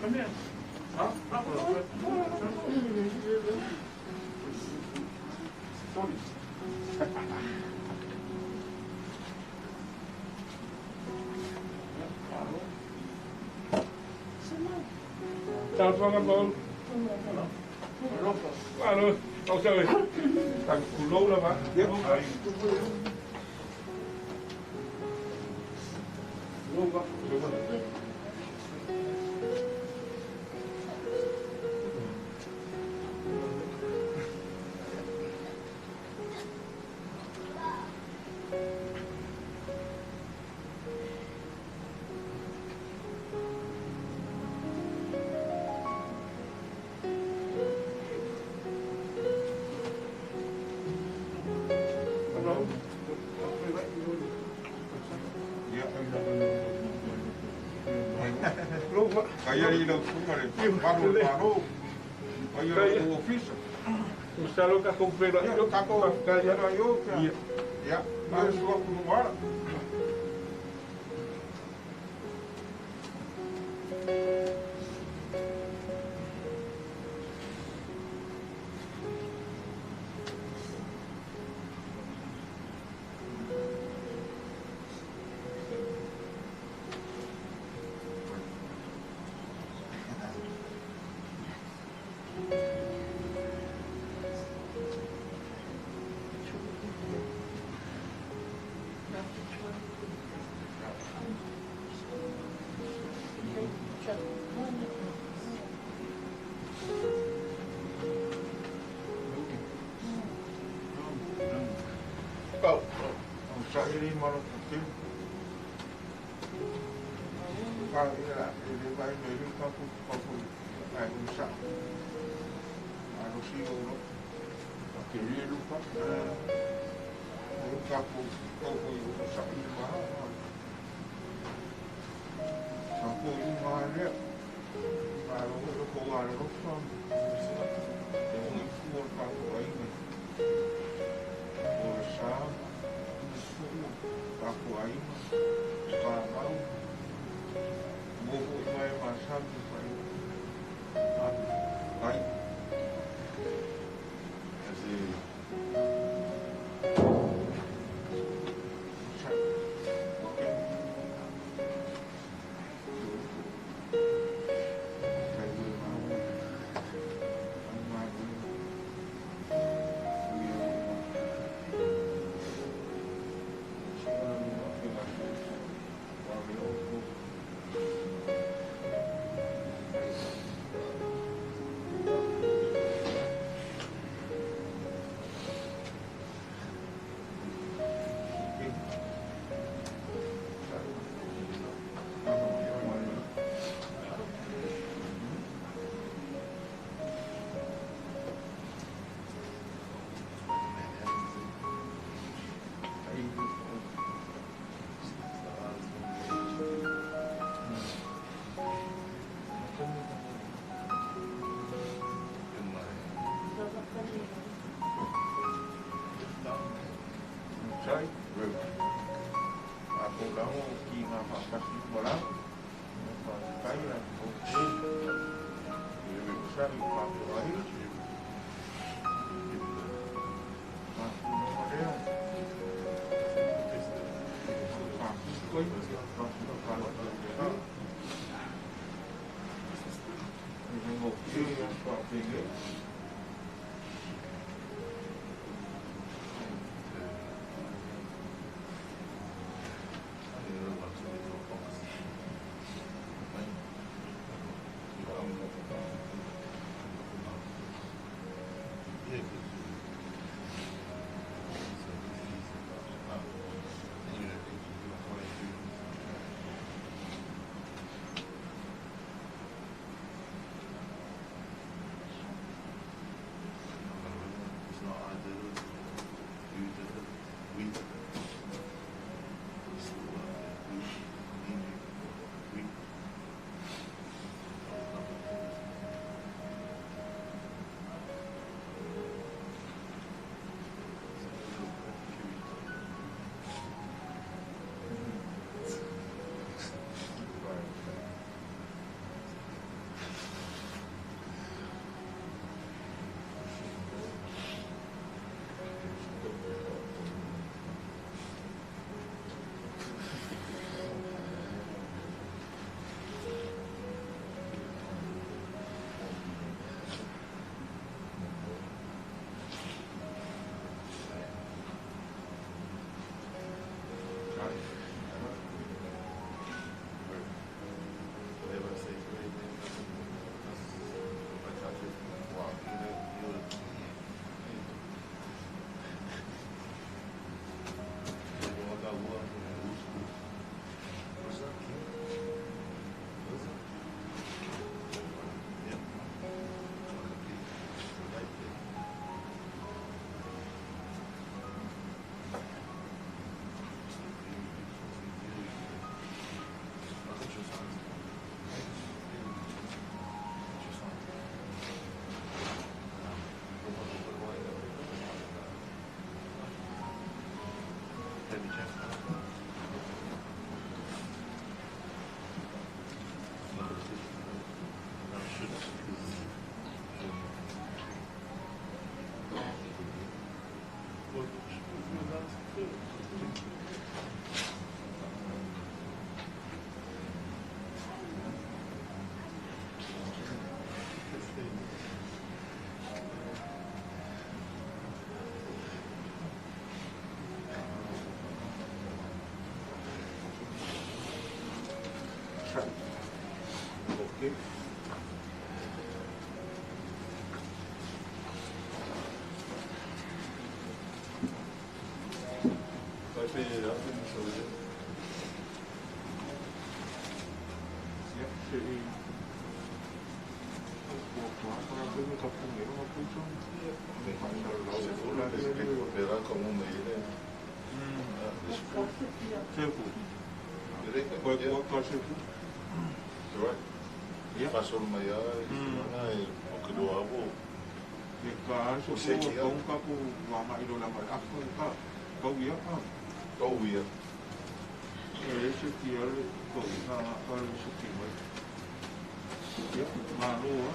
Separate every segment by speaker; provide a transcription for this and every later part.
Speaker 1: Come here. Huh? Chào con con. Alo, tao chơi. Thằng cù lô là mà. Biết không? Lô không? Đúng rồi.
Speaker 2: Kaya ilaw ko nga rin. Paro-paro. Kaya yung office.
Speaker 1: Usalo ka kung pera.
Speaker 2: Kako, kaya na yun. Ya, nais ko kumara. Sa ini malu tim. Kalau ini baik dari kampung ay sa ano siguro kaya lupa yung kampung yung sa iba sa po yung mga niya parang ito po nga rin sa yung ipuan pa ko ay sa ako ay parang buko may masabi pa yun ay đấy rồi cô lão kia mà họ cắt vào lắm còn cái là ok thì mình sẽ làm cái ấy mà có đấy không quên còn còn đó mình ngủ chứ còn gì nữa Okay.
Speaker 1: Vai pegar a permissão dele.
Speaker 2: Verá como uma ilha. Passou no maior e o que do avô.
Speaker 1: Você que é um capo, uma ilha mais afro, Kauia.
Speaker 2: Kauia.
Speaker 1: Esse aqui é o Kauia, olha isso aqui, mas Manoa.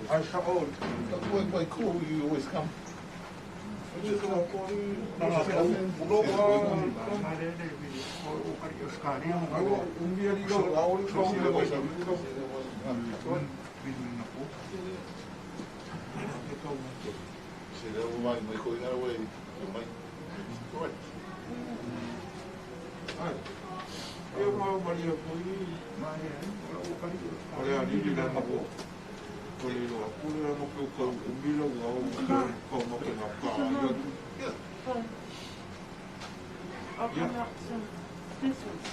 Speaker 1: I shall hold.
Speaker 2: Why cool you always come?
Speaker 3: I'll come up some business.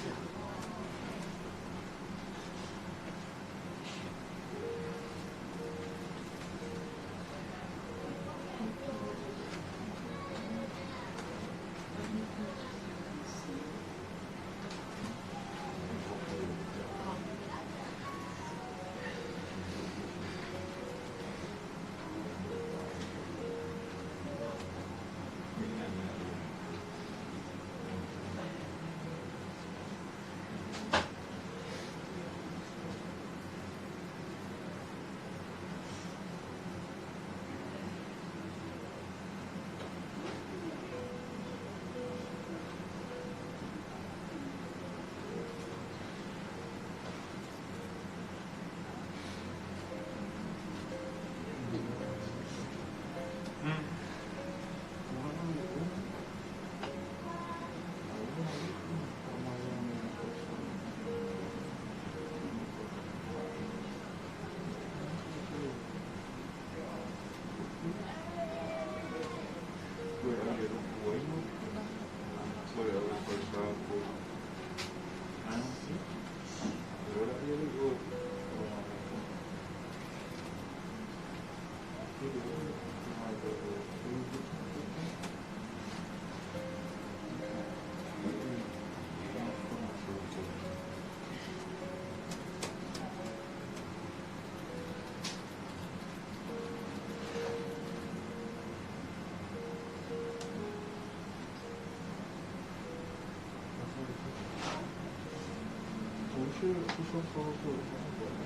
Speaker 1: susah kalau tu.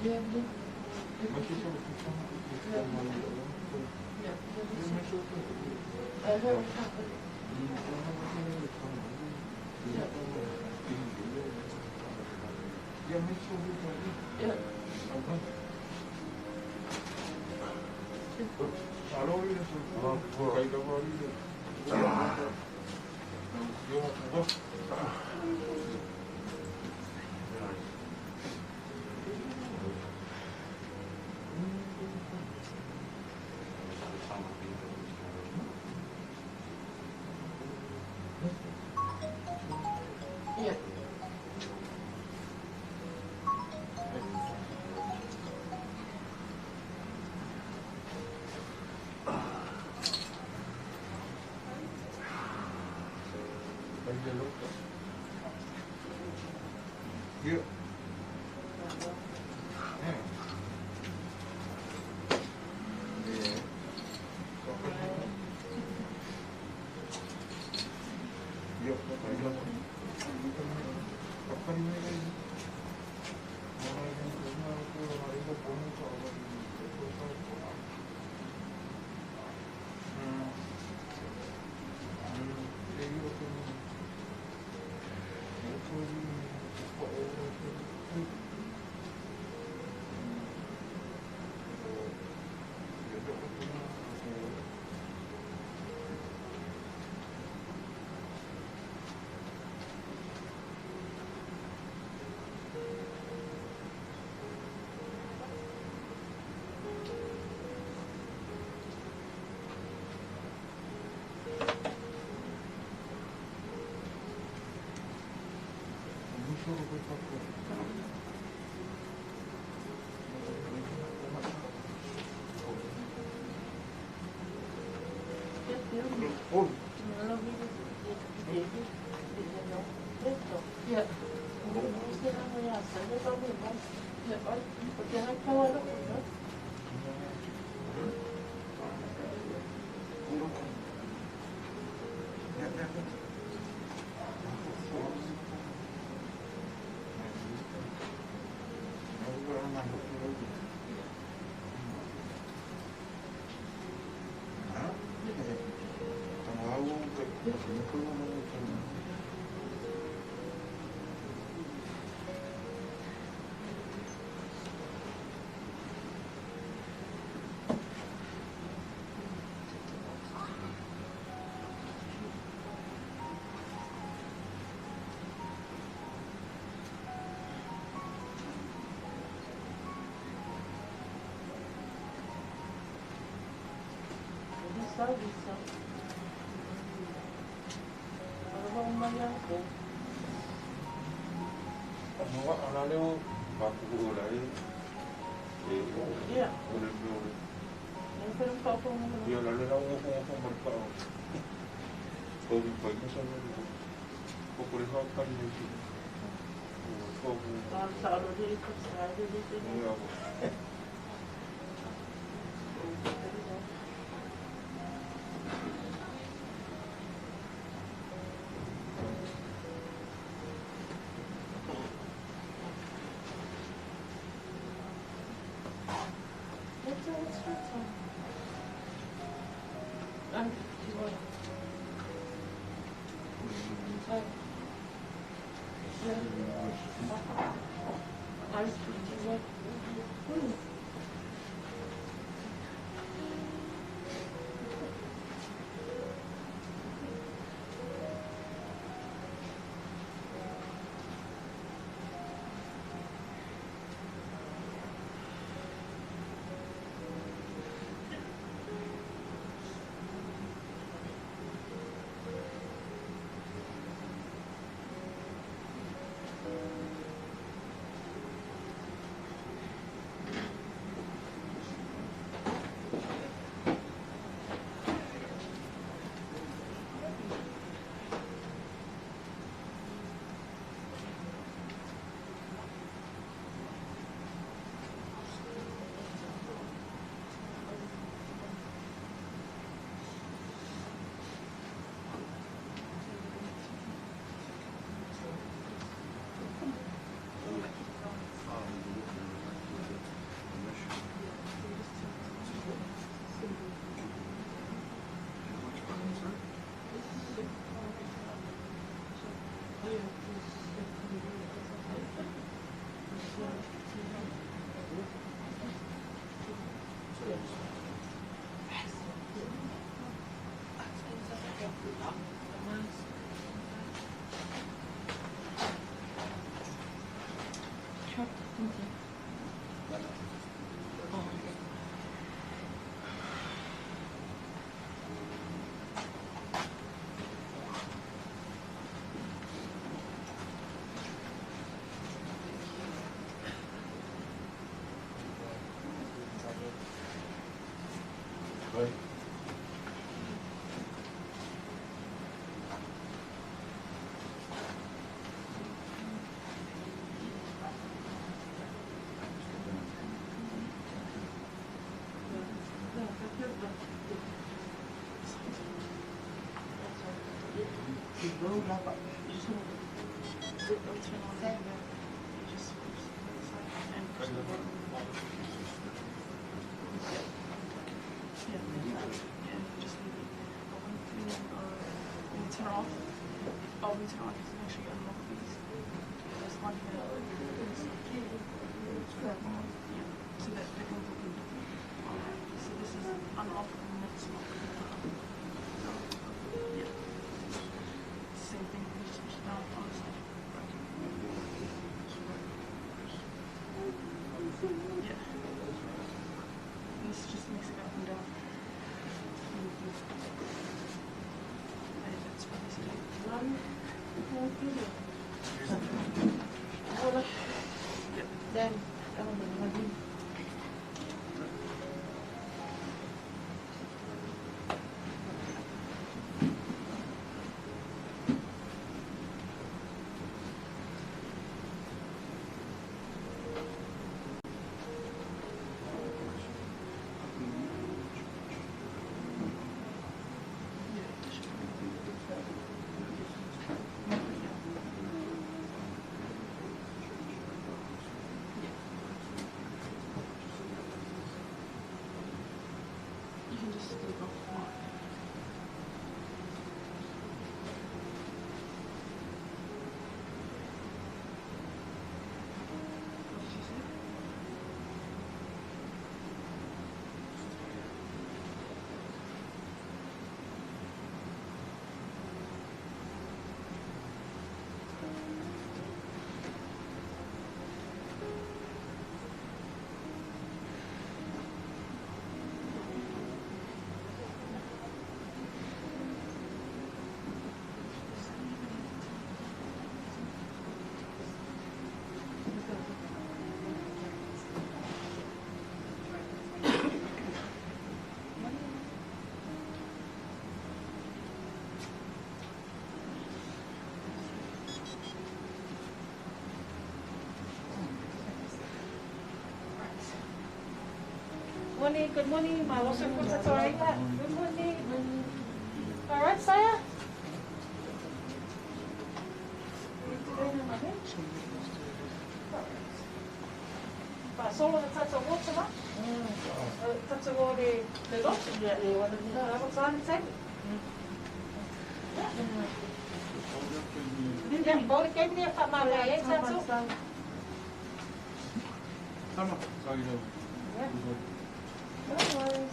Speaker 3: Dia dia
Speaker 1: Masih sama susah kita mana orang tu.
Speaker 3: ya
Speaker 1: Dia masuk tu.
Speaker 3: ada apa?
Speaker 1: Dia masuk tu tadi.
Speaker 3: Ya.
Speaker 1: Apa? Kalau dia suruh, kau dah dia. Dia apa?
Speaker 3: Iya.
Speaker 1: Bagi lupa. Yuk. Yuk, kapan ini lagi? Orang yang kenal tu, orang yang punya kawan itu saya. Jadi aku suruh berpaku. Oh,
Speaker 3: Kalau gitu dia não preto. Ya. Mesti nama ya, saya tahu memang. Ya, porque não kalah kan? Bisa. Kalau mau mayang ko,
Speaker 2: Mga anale mo, papukulay.
Speaker 3: iya.
Speaker 2: Ulit.
Speaker 3: Yung parang papa mo naman.
Speaker 2: Dia lalu na umupong magpao. Covid pa ito sa mga. Pupulihakan niya siya.
Speaker 3: Sa ano dito, sa ano dito.
Speaker 2: Mga ako.
Speaker 3: road up. You just want to turn on that. You just and push the button. Yeah, you just leave it. But when you turn off, when you turn on, just make sure you unlock these. There's one here. Yeah, so that they can open. Alright, so this is unlock and that's lock. So, yeah. Same thing, you just push it down on the side. Yeah. And this just makes it up and down. That's what this is. Then, you can just leave off one. What did you say?
Speaker 4: Morning, good morning, Malos and Kusatorita. Good morning. All right, saya. Pak, solo na tatawag sa ba? Tatawag de dos? Dapat saan sa? Yan, balik kayo niya Pak Malaya sa so.
Speaker 1: Tama, lagi daw.
Speaker 4: No worries.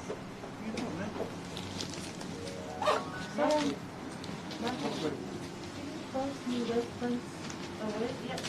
Speaker 4: First, you reference away. Yep.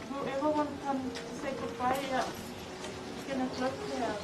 Speaker 4: Whoever wants to come to say goodbye, it's gonna close there.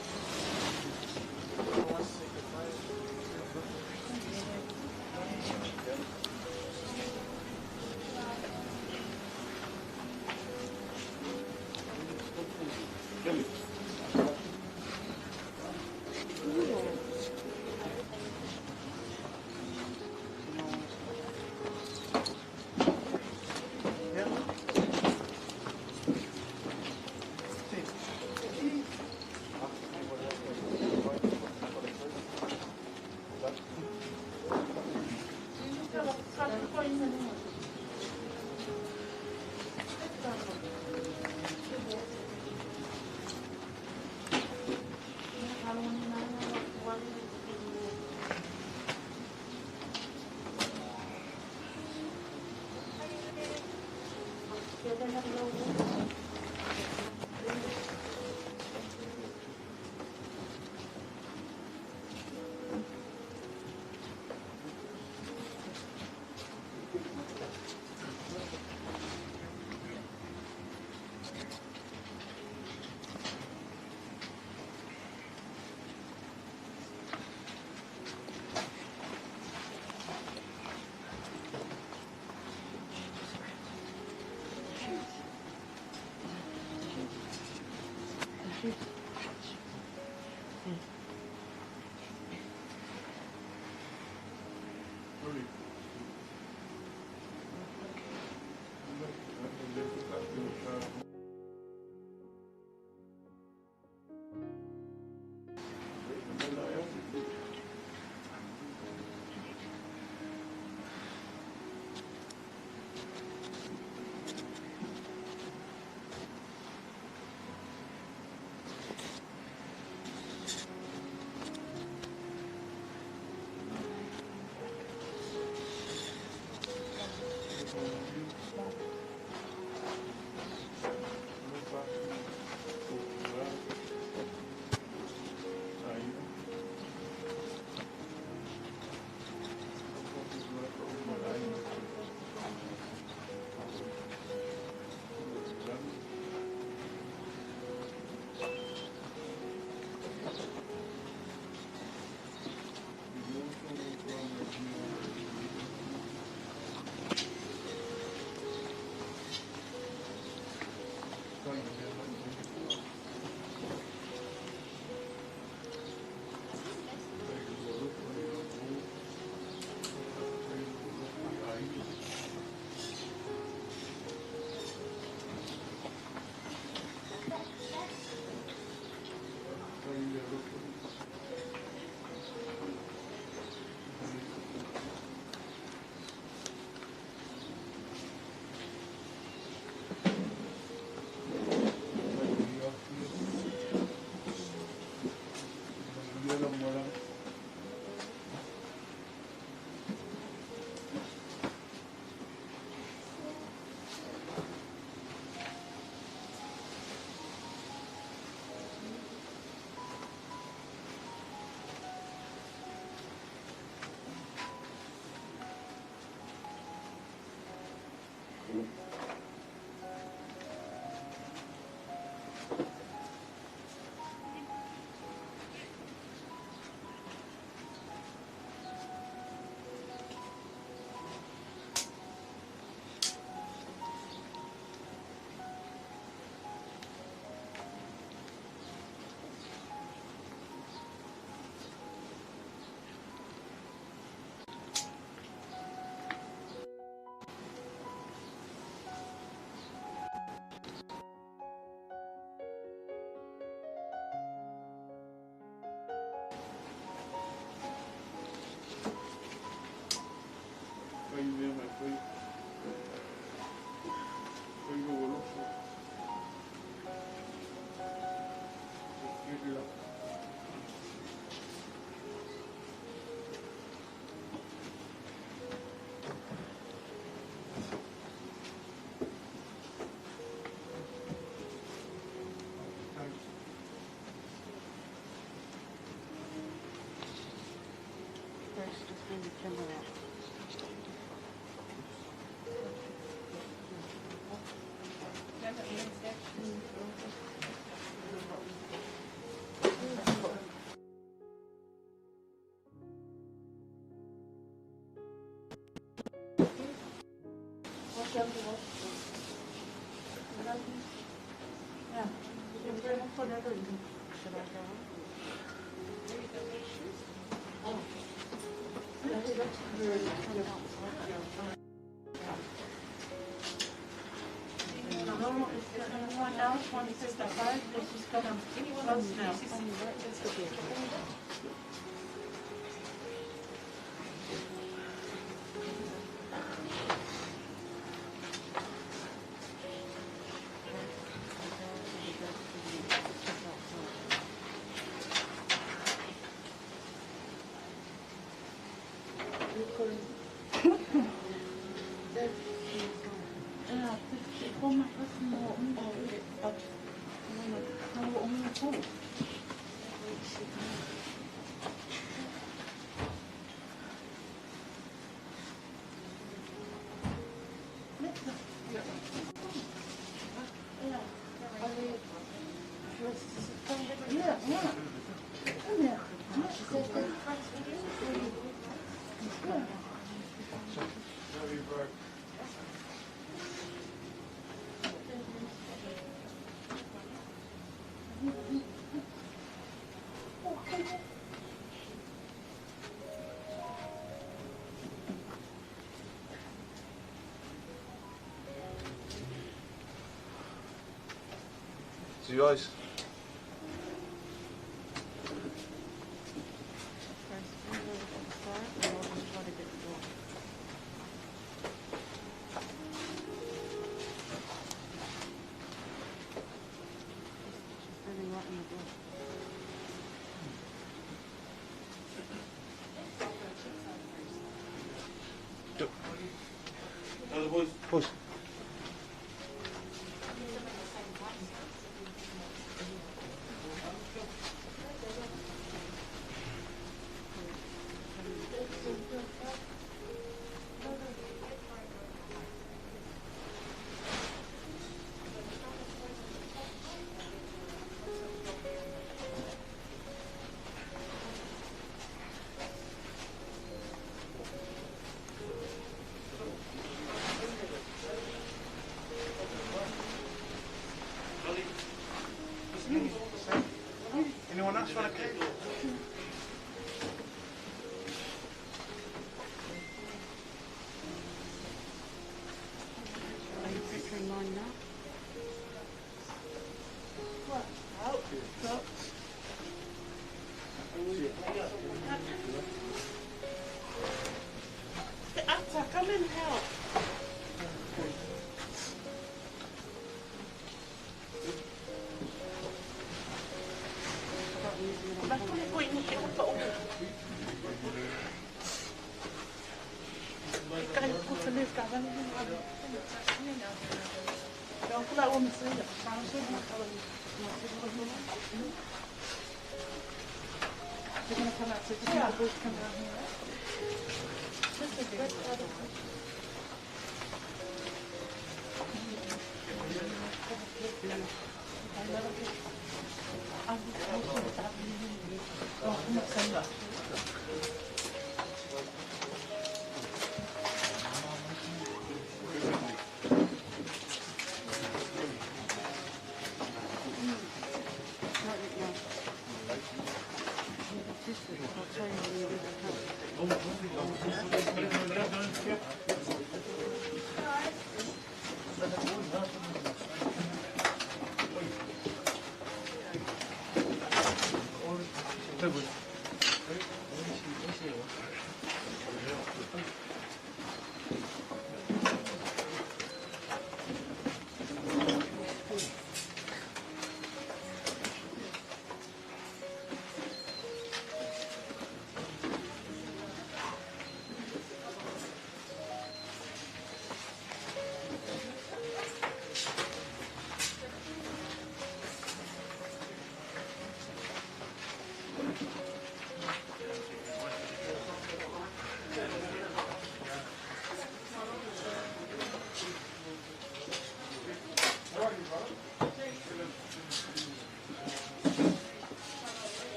Speaker 2: Sorry.
Speaker 4: Anyone else want to testify? This is kind of close now.
Speaker 2: Very good. See you guys. Boys. Anyone else want a cake?
Speaker 3: The actor, come and help. Bakit ko iniikot pa ulo? Kahit po sa lift, kagan mo yung ano. Kaya ko lang umisaya. Parang siya na kawali. They're going to come out, so just have the boys come down here. Just a bit.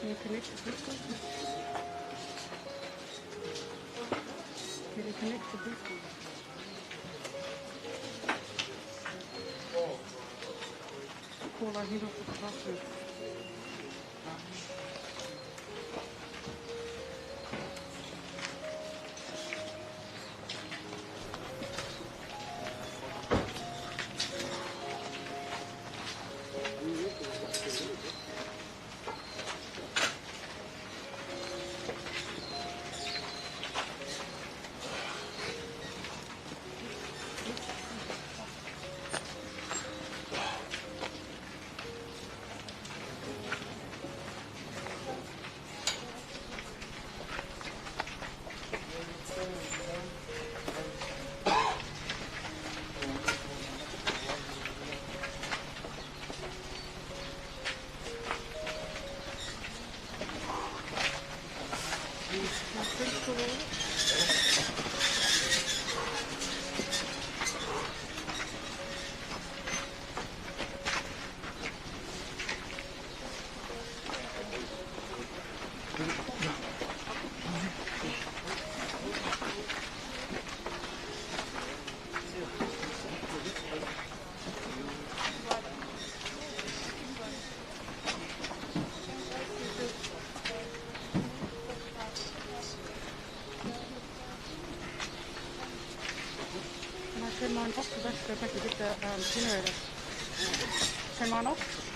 Speaker 5: Can you connect to this one? Can you connect to this one? Call our hero for the bathroom. turn mine off, so let's go back and get the generator. Turn mine off.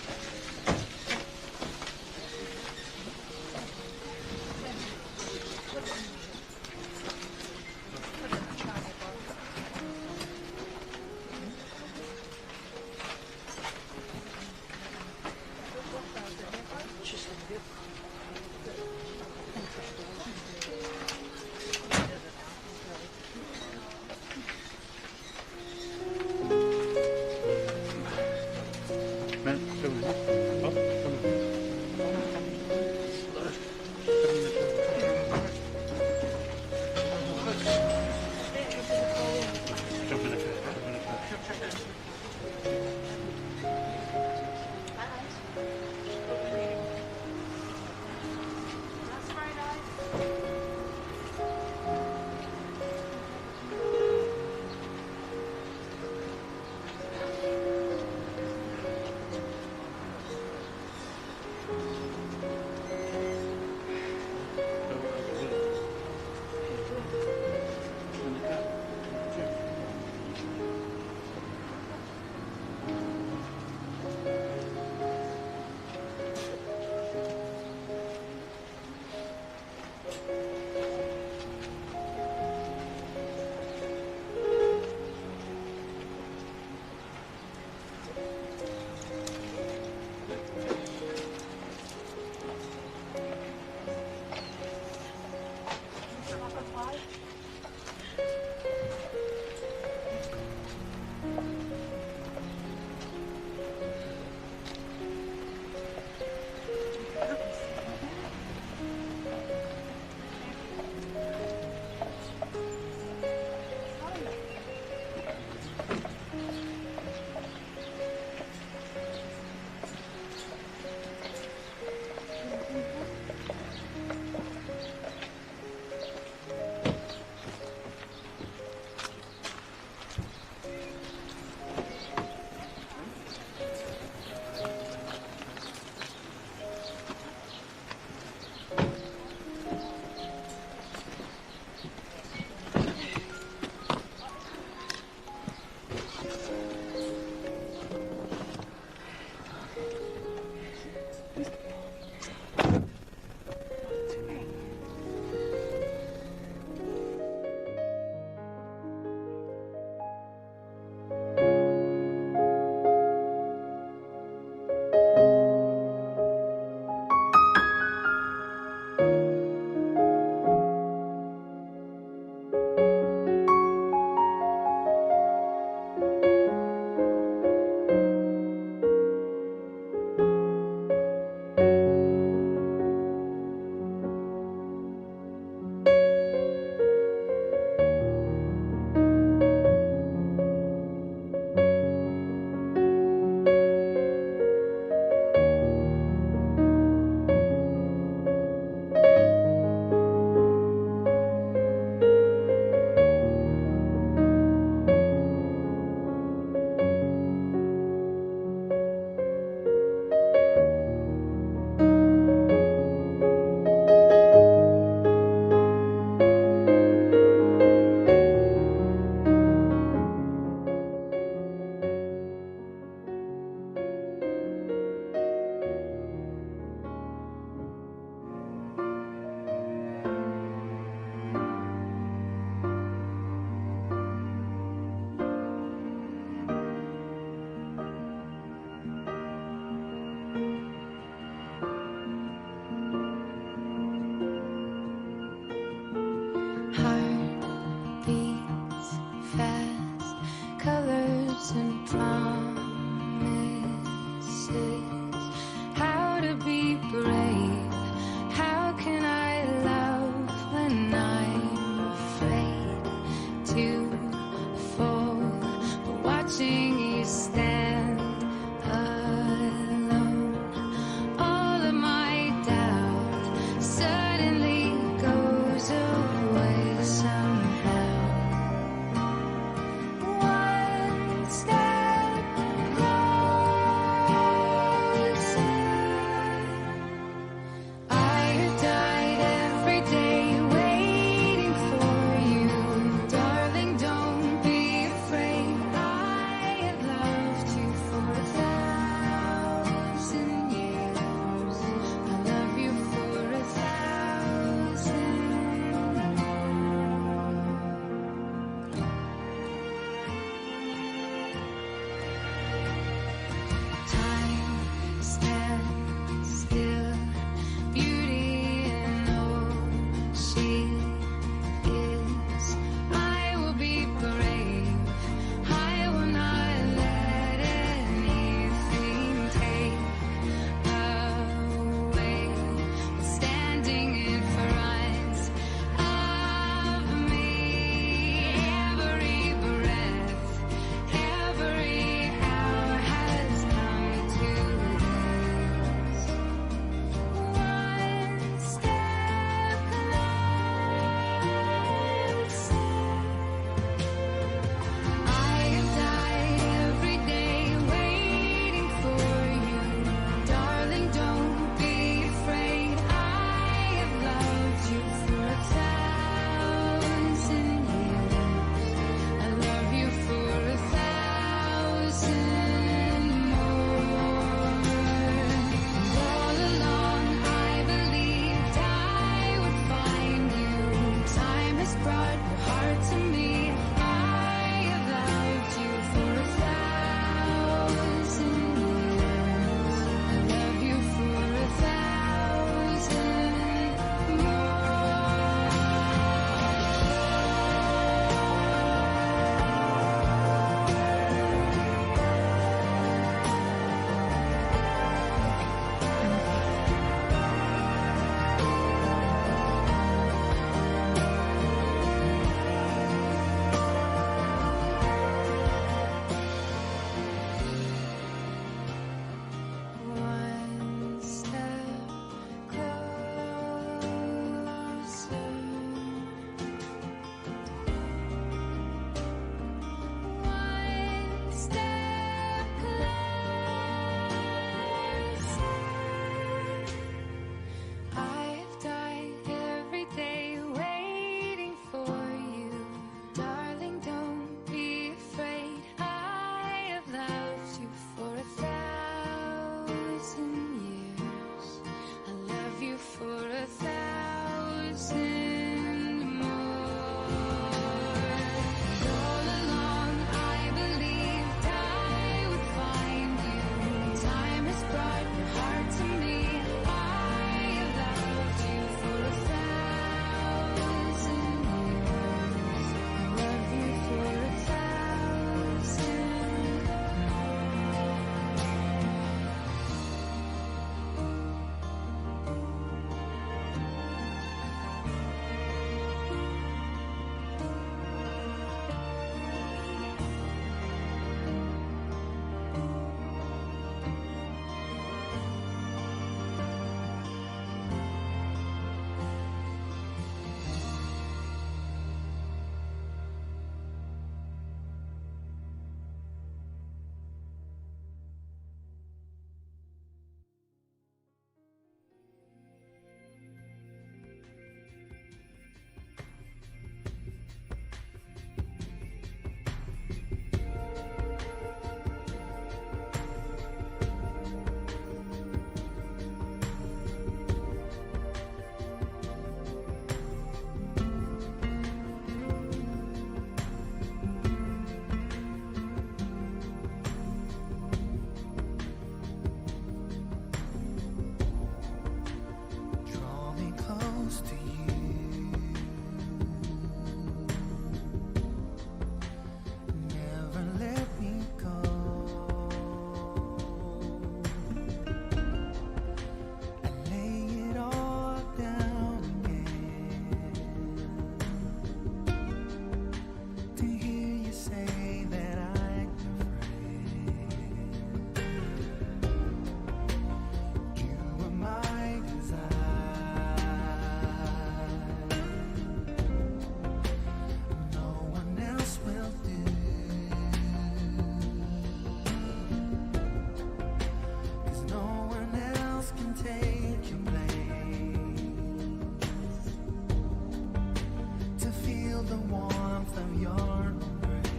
Speaker 6: the warmth of your embrace.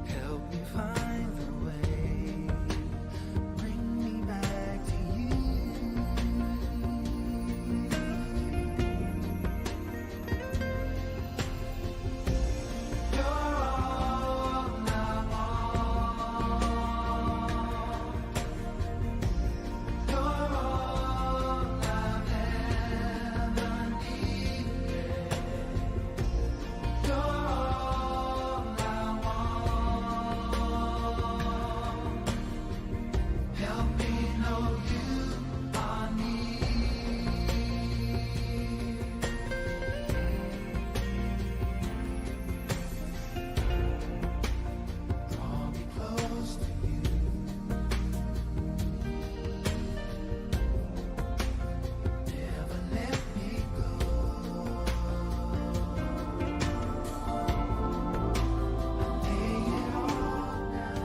Speaker 6: Help me find the way, bring me back to you. You're all I want. You're all I've ever needed. You're all I want. Help me know you are near. Draw me close to you. Never let me go. I lay it all down.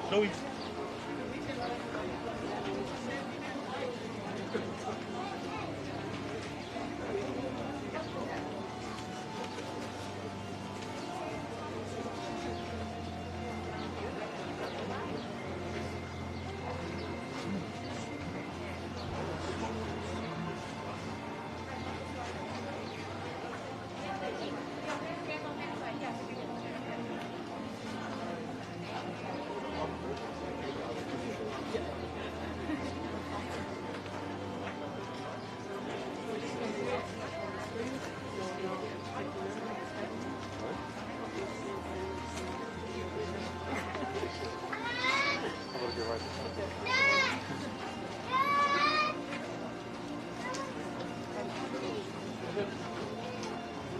Speaker 2: Chloe.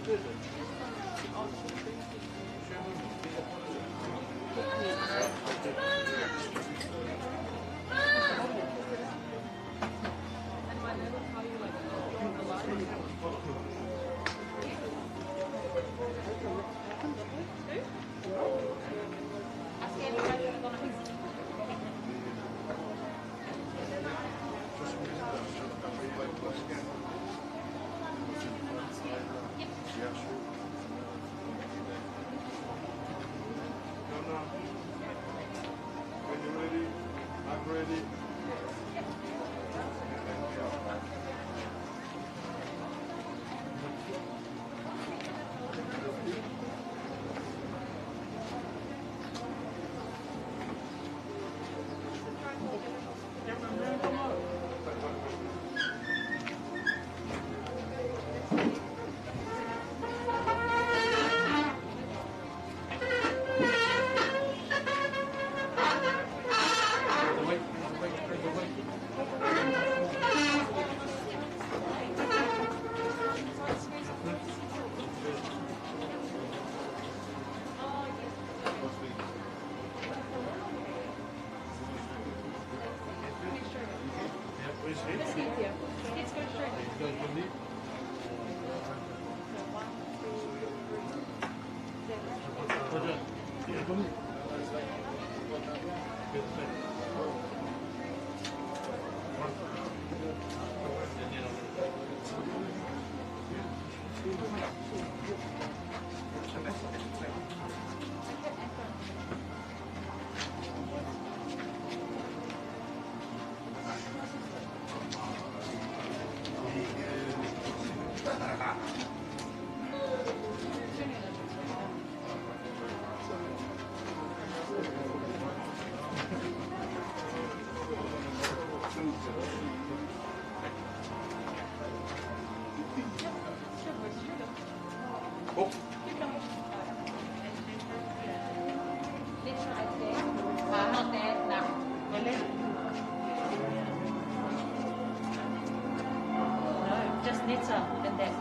Speaker 2: When you're ready, I'm ready.
Speaker 4: Not there, no. No, just Nita and then.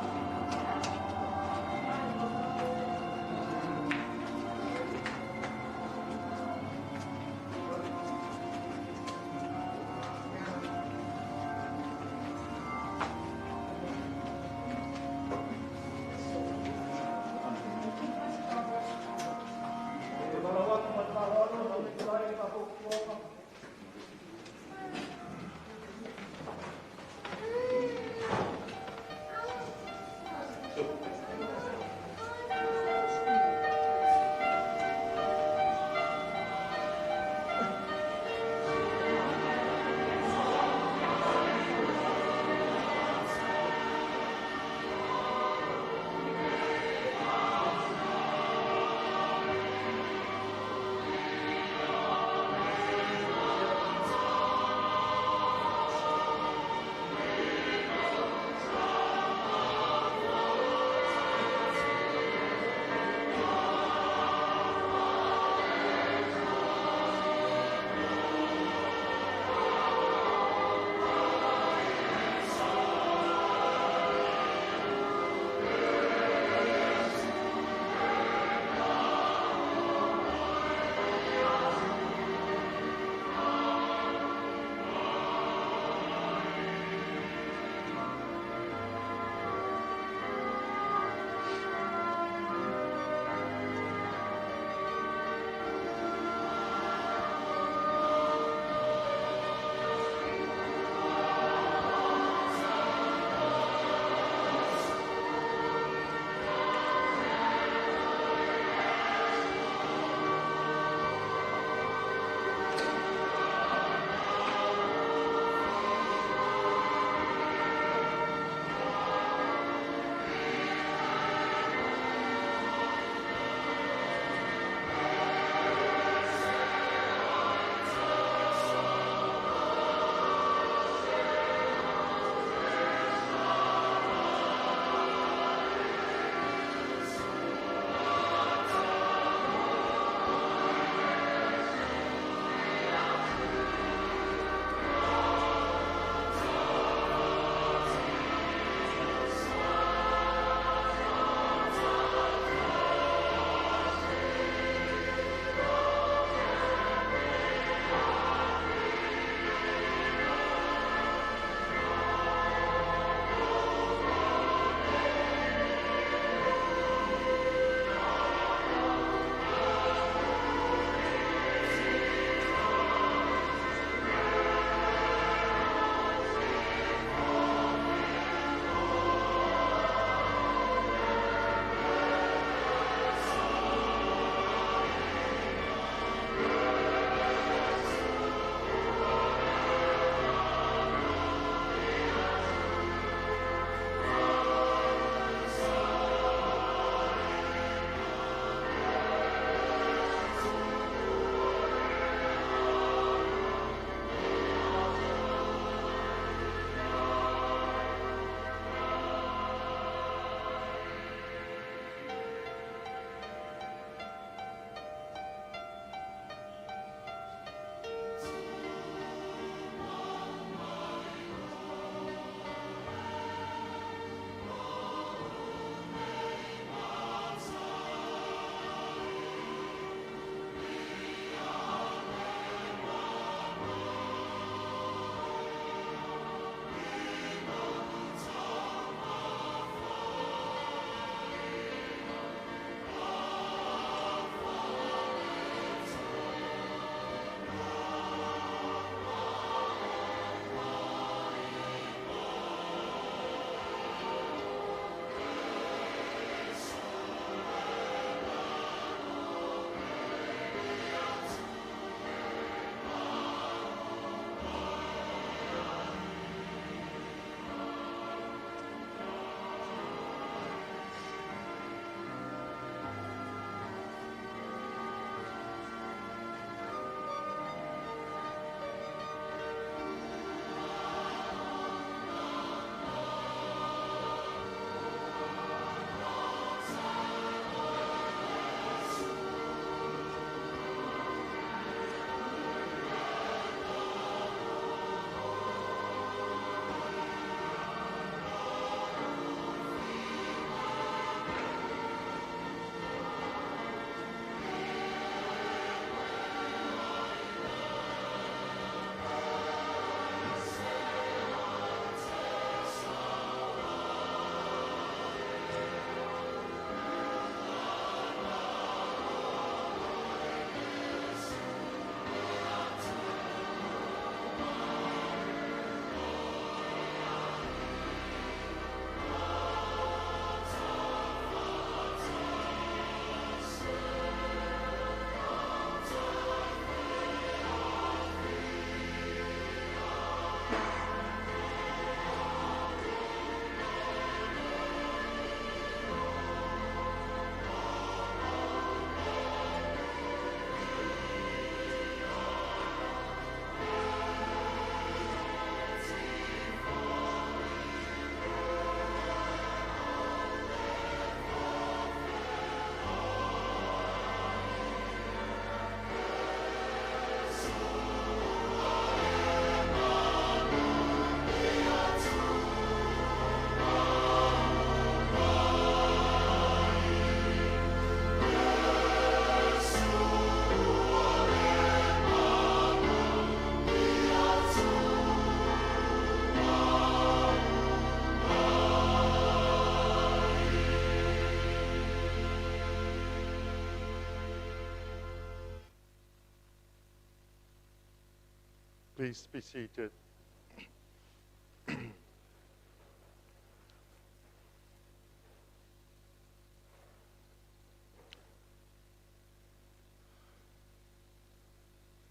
Speaker 7: Please be seated.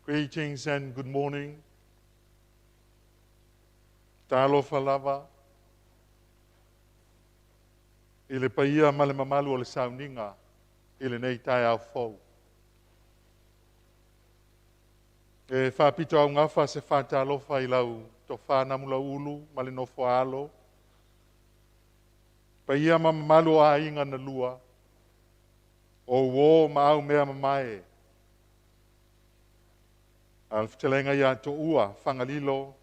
Speaker 7: Greetings and good morning. Talofa lava. I le paia ma le mamalu o le sauninga i le nei tai au fou. E whapito au ngafa se whatalofa i lau to whanamula ulu ma le nofo alo. Paia ma mamalu a inga na lua. O wo ma au mea mamae. Al ftelenga ia to ua whangalilo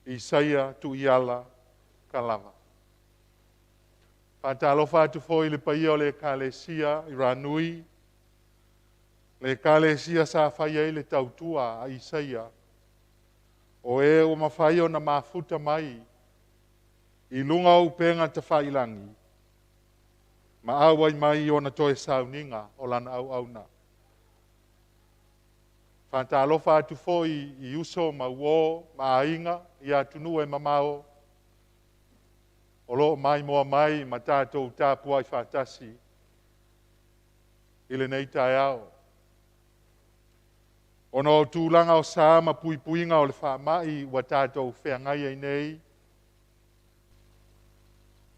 Speaker 7: Isaia tu iala kalava. Whatalofa atu fo i le paia o le kalesia i ranui. Le kalesia sa whaia i le tautua a Isaia. O e o mawhai o na mafuta mai. I lunga o penga te whailangi. Ma awai mai o na toe sauninga o lana au au na. Whatalofa atu fo i uso ma uo ma ainga i atunu e mamao. O lo mai moa mai ma tātou tāpua i whatasi. I le nei tai ao. Ono o tūlanga o sā ma pui puinga o le whamai wa tātou whengai ai nei.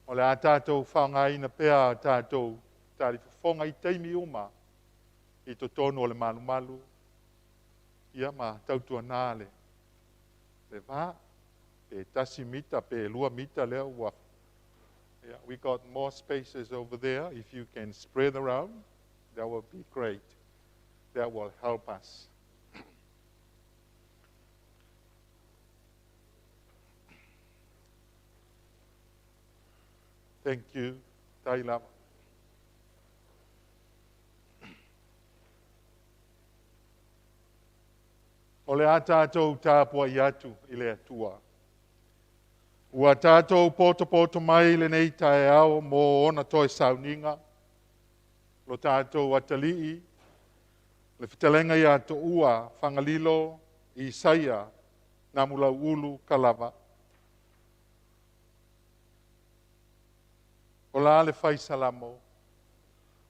Speaker 7: O le a tātou whangai na pēa tātou tārifufonga i teimi uma i to tono o le malu malu. Ia ma tautua nāle. Le vā, e tasi mita, pe lua mita lea ua. Yeah, we got more spaces over there. If you can spread around, that would be great. That will help us. Thank you, Tailava. O le a tātou tāpua i atu i le atua. Ua tātou poto mai le nei tae ao mō ona toi sauninga. Lo tātou atalii. Le whitalenga i ato ua whangalilo i Isaia na mula ulu kalava. O la le whai salamo.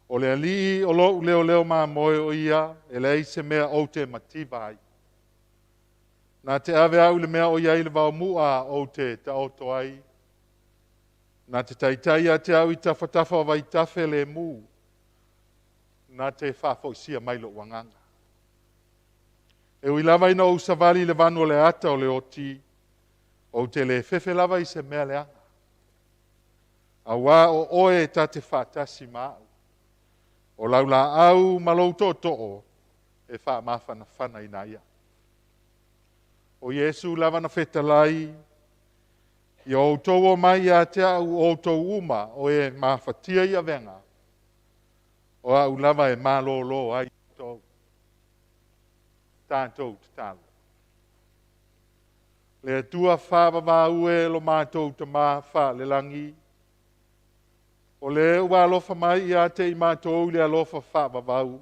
Speaker 7: O le alii o lo leo maa moe o ia e le eise mea o te mativai. Nā te awe au le mea o iai le wau mua o te ta oto ai. Nā te taitai a te au i tawhatafa wai tafe le mū. Nā te whafo isia mailo wanganga. E ui lava ina o usawali le vanu o le ata o le oti. O te le fefe lava i se mea leanga. A wā o oe ta te whatasi mau. O laula au malouto to'o e wha mawhana whana ina ia. O Yesu lava na whetalai, i o tau o mai a te au o tau uma o e mawhatia i a venga. O au lava e malolo ai tau. Tātou te talo. Le atua whāwawa ue lo mātou te mā wha le langi. O le ua alofa mai i a te i mātou le alofa whāwawau.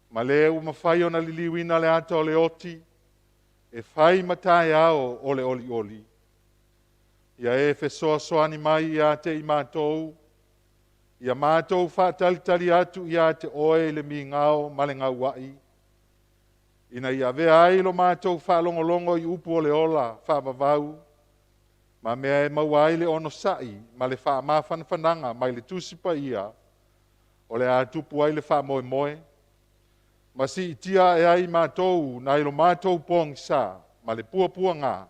Speaker 7: Ma le ua mawhai o na liliwina le ato le oti. E whai matai ao ole oli oli. Ia e whesoa soani mai i a te i mātou. Ia mātou whaatalitali atu i a te oe le mi ngao male ngau wai. Ina ia vea ai lo mātou whaalongolongo i upu o le ola whaavavau. Ma mea e mawai le ono sai ma le wha mawhanawhananga mai le tusipa ia. O le atupu ai le wha moe moe. Ma si itia e ai mātou na ilo mātou pōng sa, ma le pua ngā.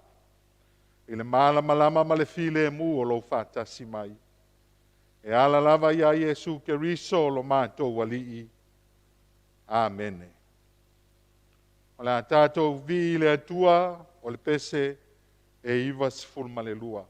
Speaker 7: I le malama ma le file mu o lo whātasi mai. E ala lava ia Yesu ke riso lo mātou walii. Amene. O le tātou vi le atua o le pese e iwa sifuru ma le lua.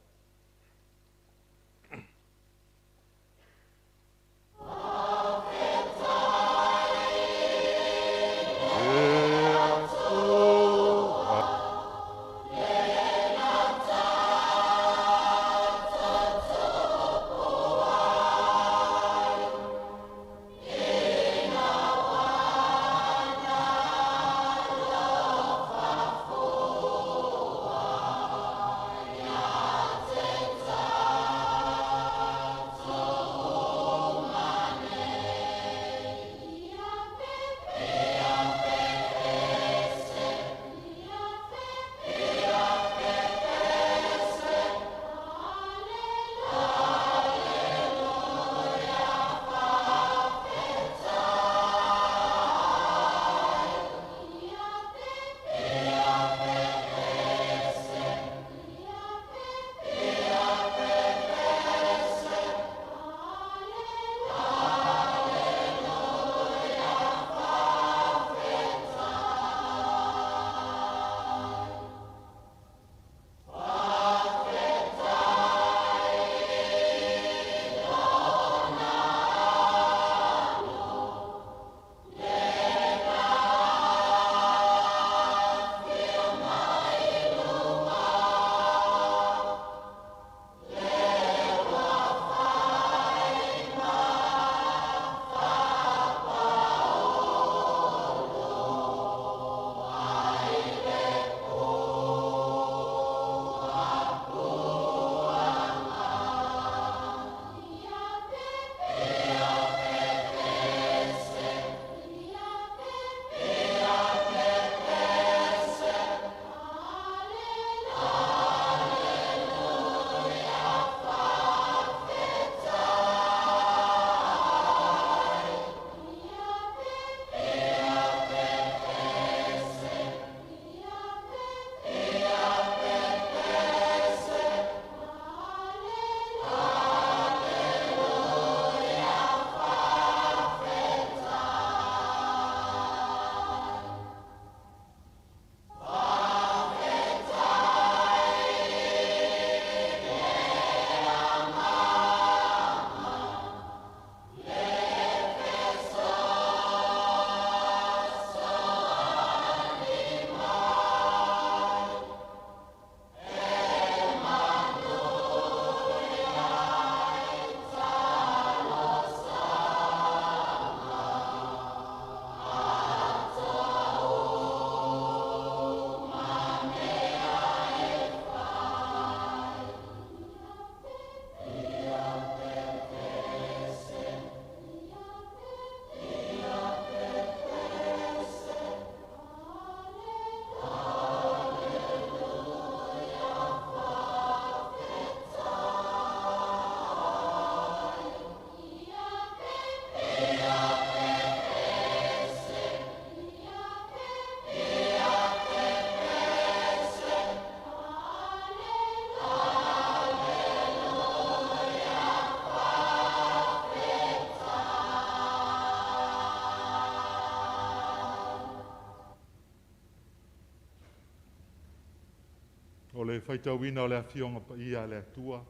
Speaker 7: le whaitauina o le awhionga pa ia le atua,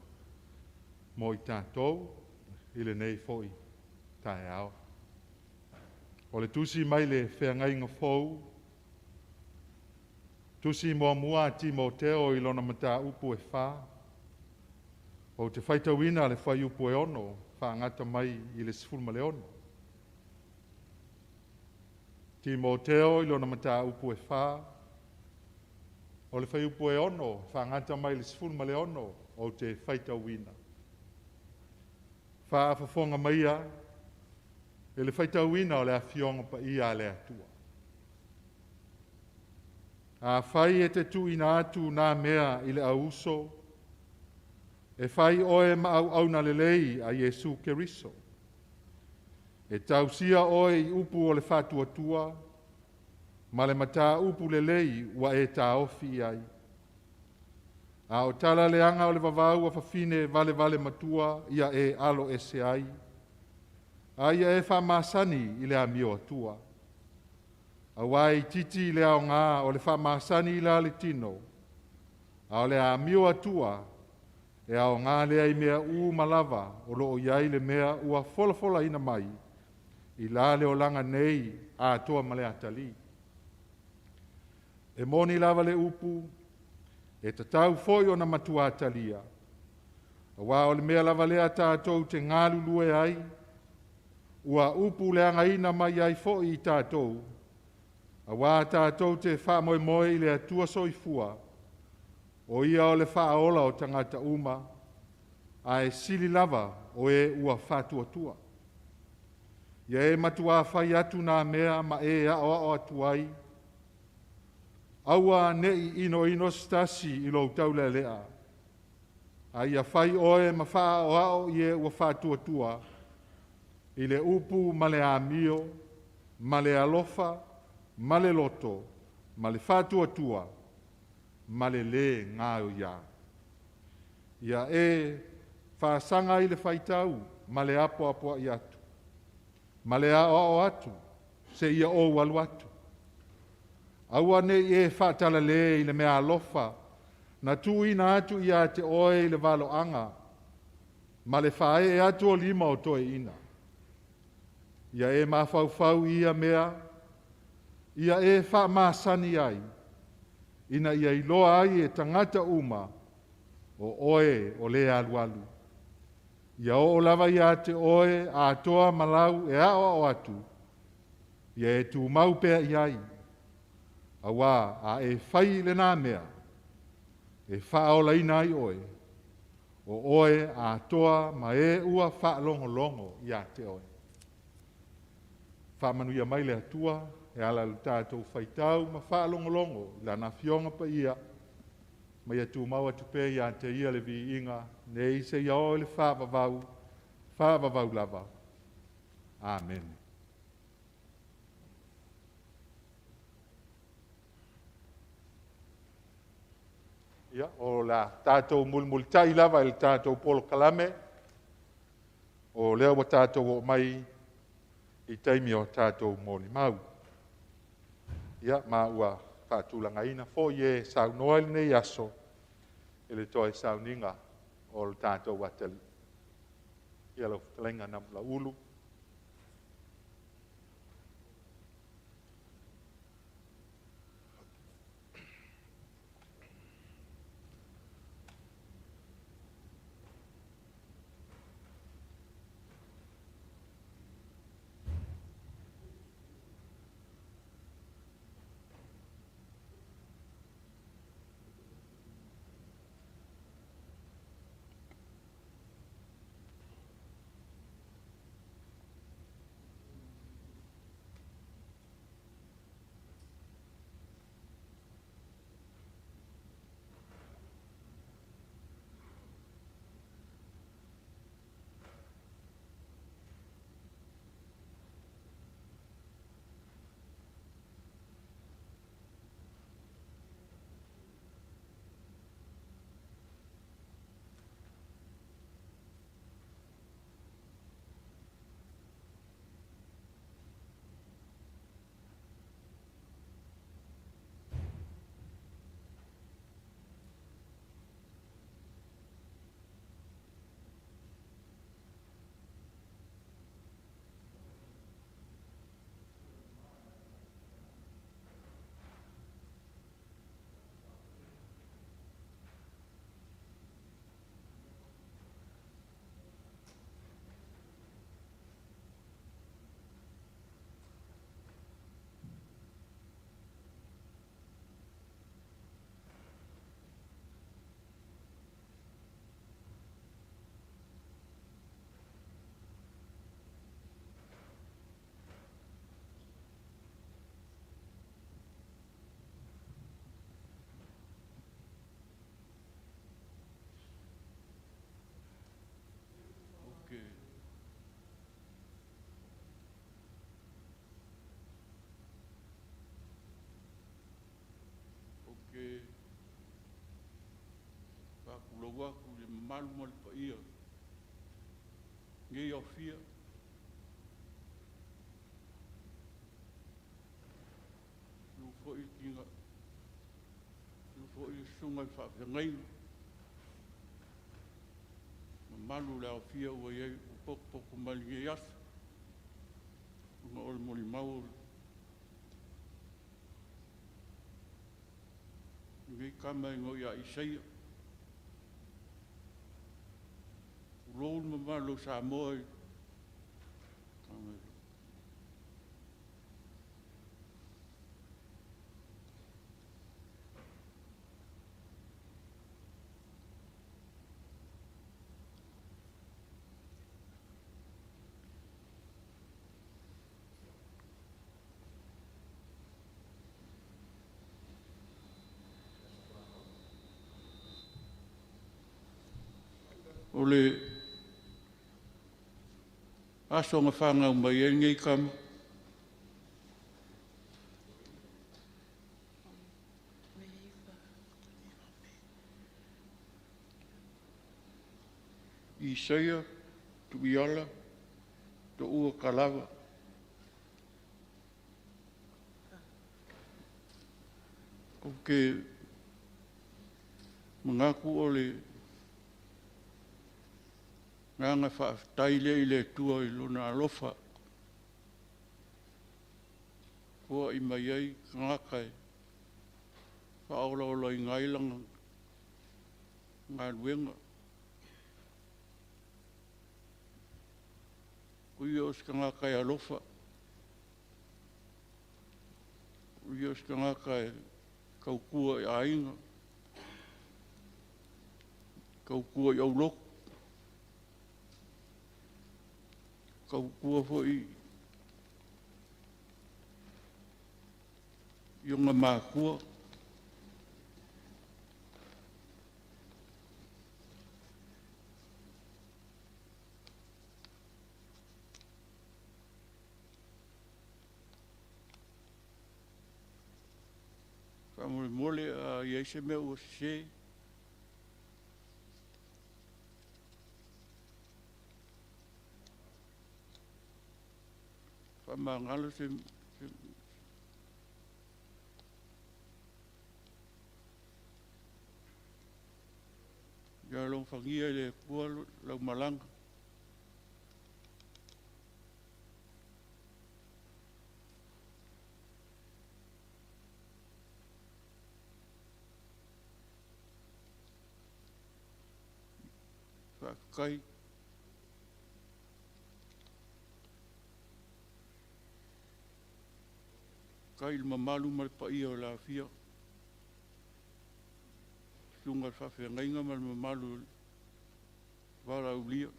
Speaker 7: mo i tātou, i le nei foi, tae ao. O le tusi mai le whengai ngā fōu, tusi mua mua Timoteo i lona mata upu e whā, o te whaitauina le whai upu e ono, whaangata mai i le sifurma le ono. Timoteo i lona mata upu e whā, o le whai upu e ono, whaangata mai le sifurma le ono, o te whaitauina. Whaafafonga maia, e le whaitauina o le awhionga pa ia le atua. A whai e te tuina atu nā mea i le auso, e whai oe maau au na lelei a Jesu Keriso. E tausia oe i upu o le whatuatua, ma le mata upu lelei wa e tā ofi ai. A o tala leanga o le vavau a whawhine vale matua ia e alo ese ai. A ia e whamasani i le amio atua. A wai titi le ao ngā o le whamasani i la le tino. A o le amio atua e ao ngā lea i mea u malava o loo iai le mea ua fola ina mai. I la le o langa nei a toa male atali. E moni lava le upu, e tatau foi o na matua atalia. A wā o le mea lava lea tātou te ngālu lue ai, ua upu leanga ina mai ai foi i tātou. A wā tātou te wha moe i le atua soifua, o ia o le wha ola o tangata uma, a e sili lava o e ua whatuatua. Ia e matua whai atu nā mea ma e o atu ai, aua nei ino stasi i lo tau le lea. A ia whai oe ma wha o ao i e ua whatuatua, i le upu ma le amio, ma le alofa, ma le loto, ma le whatuatua, ma le ngāo ia. Ia e whaasanga i le whaitau, ma le apo i atu. Ma le o atu, se ia o walu atu. Aua nei e whaatala le i le mea alofa, na tuina atu ia te oe i le valo anga, ma le whae e atu o lima o toe ina. Ia e mawhau ia mea, ia e wha masani ai, ina ia iloa ai e tangata uma, o oe o le alualu. Ia o lava ia te oe a toa malau e a o atu, ia e tu mau pea iai, a wā a e whai le nā mea, e whaola ina i oe, o oe a toa ma e ua whaalongo ia te oe. Whamanuia mai le atua, e ala lu tātou whaitau ma whaalongo la na fionga pa ia, ma ia tu mau atu pe ia te ia le vi inga, nei se ia o le whaavavau lava. Amen. Ia, o la tātou mulmultai lava il tātou polo kalame, o lea wa tātou o mai i taimi o tātou mōli mau. Ia, ma ua whaatulanga ina, fo ie sau noel nei aso, ele toi sau ninga o le tātou watali. Ia lau talenga nam la ulu.
Speaker 8: lo waku le malu mo le pa ia. Nge o fia. Lu fo i kinga. Lu fo i sunga i wha ngai. Malu le o fia ua iei pok pok mali nge asa. Uma ole moli mauri. Ngai kama ingo ia Isaia. Rol mamalo sa moi. Ole aso nga whanga mai e ngai kama. Isaia, Tuiala, to ua kalawa. O ke mangaku ole nganga whaaftaile i le tua i luna alofa. Kua i mai ei ngakai. Whaola ola i ngailanga. Ngā luenga. Kui os ka ngakai alofa. Kui os ka ngakai kaukua i ainga. Kaukua i auloko. Kaukua fo i yunga mākua. Kamole mole a yeise me o se. Mangalo se ya long fangia le kua lau malanga. Kai kai il mamalu mal pa ia la fia. Sunga fa fe ngainga mal mamalu wala ulia.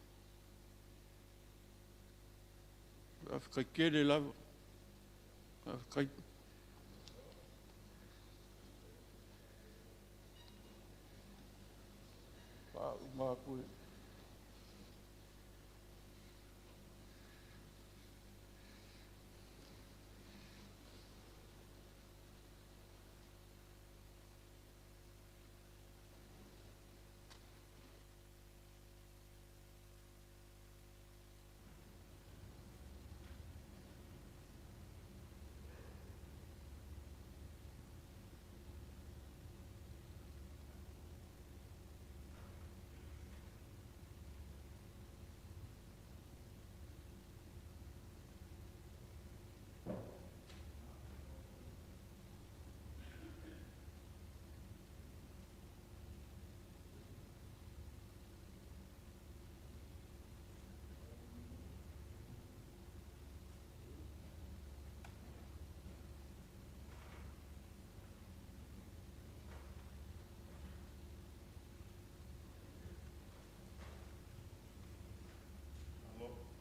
Speaker 8: Af kai kere lava. Af kai pa uma ku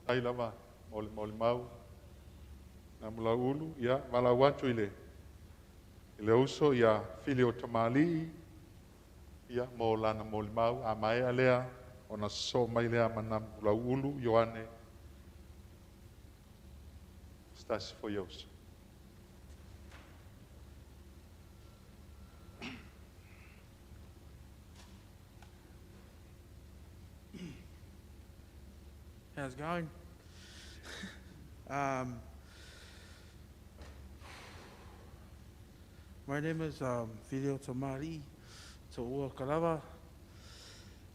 Speaker 7: ai lava mole mau na mula ulu ia vala watu ile uso ia fili o tamali ia mo lana mole mau a mai alea ona so mai lea mana mula ulu Ioane stasi fo ios
Speaker 9: how's it going? My name is Video Tomari To'ua Kalawa.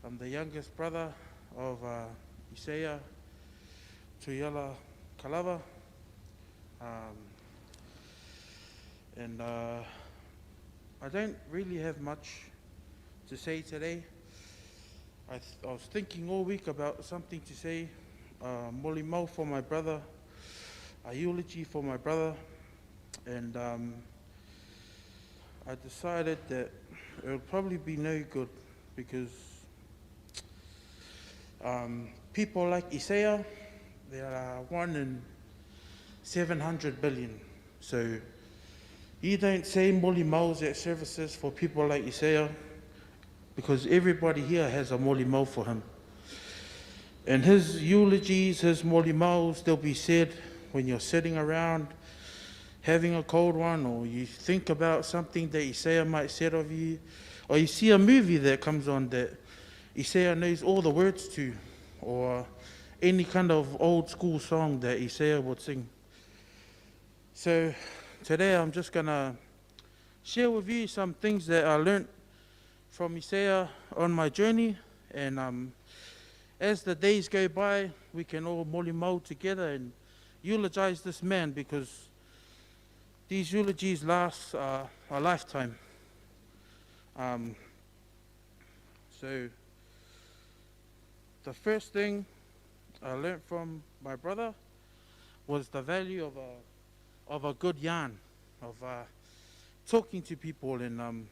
Speaker 9: I'm the youngest brother of Isaiah Tuyala Kalawa. And I don't really have much to say today. I was thinking all week about something to say. Moli mau for my brother, a eulogy for my brother, and I decided that it would probably be no good because people like Isaiah, there are 1 in 700 billion. So you don't say moli maus at services for people like Isaiah because everybody here has a moli mau for him. And his eulogies, his moli maus, they'll be said when you're sitting around having a cold one, or you think about something that Isaiah might said of you, or you see a movie that comes on that Isaiah knows all the words to, or any kind of old school song that Isaiah would sing. So today I'm just gonna share with you some things that I learned from Isaiah on my journey, and as the days go by, we can all moli mau together and eulogize this man, because these eulogies last a lifetime. So the first thing I learned from my brother was the value of a good yarn, of talking to people and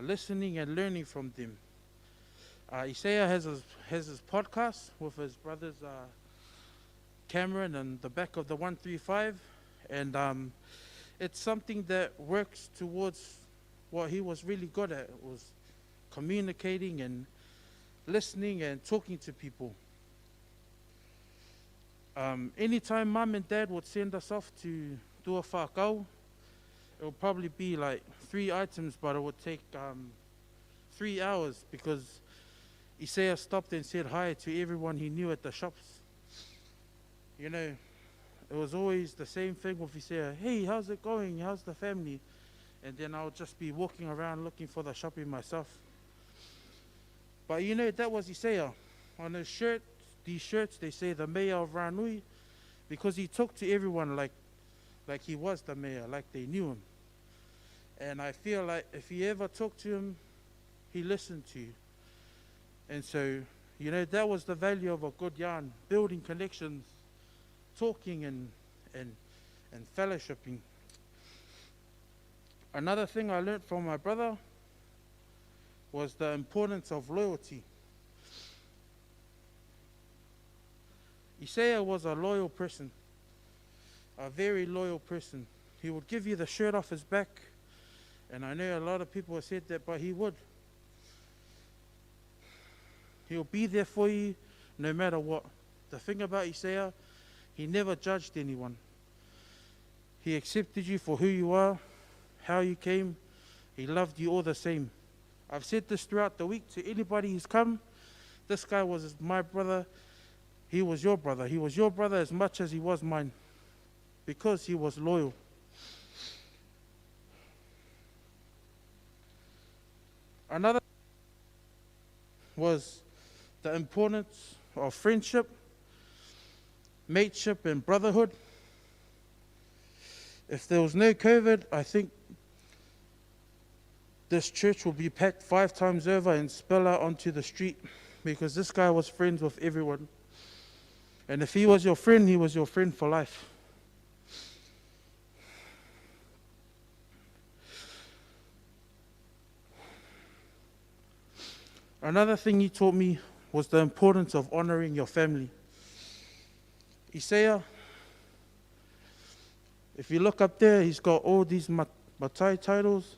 Speaker 9: listening and learning from them. Isaiah has his podcast with his brothers Cameron and the back of the 135, and it's something that works towards what he was really good at, was communicating and listening and talking to people. Anytime mum and dad would send us off to do a whakau, it would probably be like 3 items, but it would take 3 hours because Isaiah stopped and said hi to everyone he knew at the shops. You know, it was always the same thing with Isaiah. Hey, how's it going? How's the family? And then I would just be walking around looking for the shopping myself. But you know, that was Isaiah. On his shirt, these shirts, they say the mayor of Ranui, because he talked to everyone like he was the mayor, like they knew him. And I feel like if you ever talk to him, he listened to you. And so, you know, that was the value of a good yarn, building connections, talking and fellowshipping. Another thing I learned from my brother was the importance of loyalty. Isaiah was a loyal person, a very loyal person. He would give you the shirt off his back, and I know a lot of people have said that, but he would. He'll be there for you no matter what. The thing about Isaiah, he never judged anyone. He accepted you for who you are, how you came. He loved you all the same. I've said this throughout the week to anybody who's come. This guy was my brother. He was your brother. He was your brother as much as he was mine, because he was loyal. Another was the importance of friendship, mateship, and brotherhood. If there was no COVID, I think this church will be packed 5 times over and spill out onto the street, because this guy was friends with everyone. And if he was your friend, he was your friend for life. Another thing he taught me was the importance of honoring your family. Isaiah, if you look up there, he's got all these Matai titles.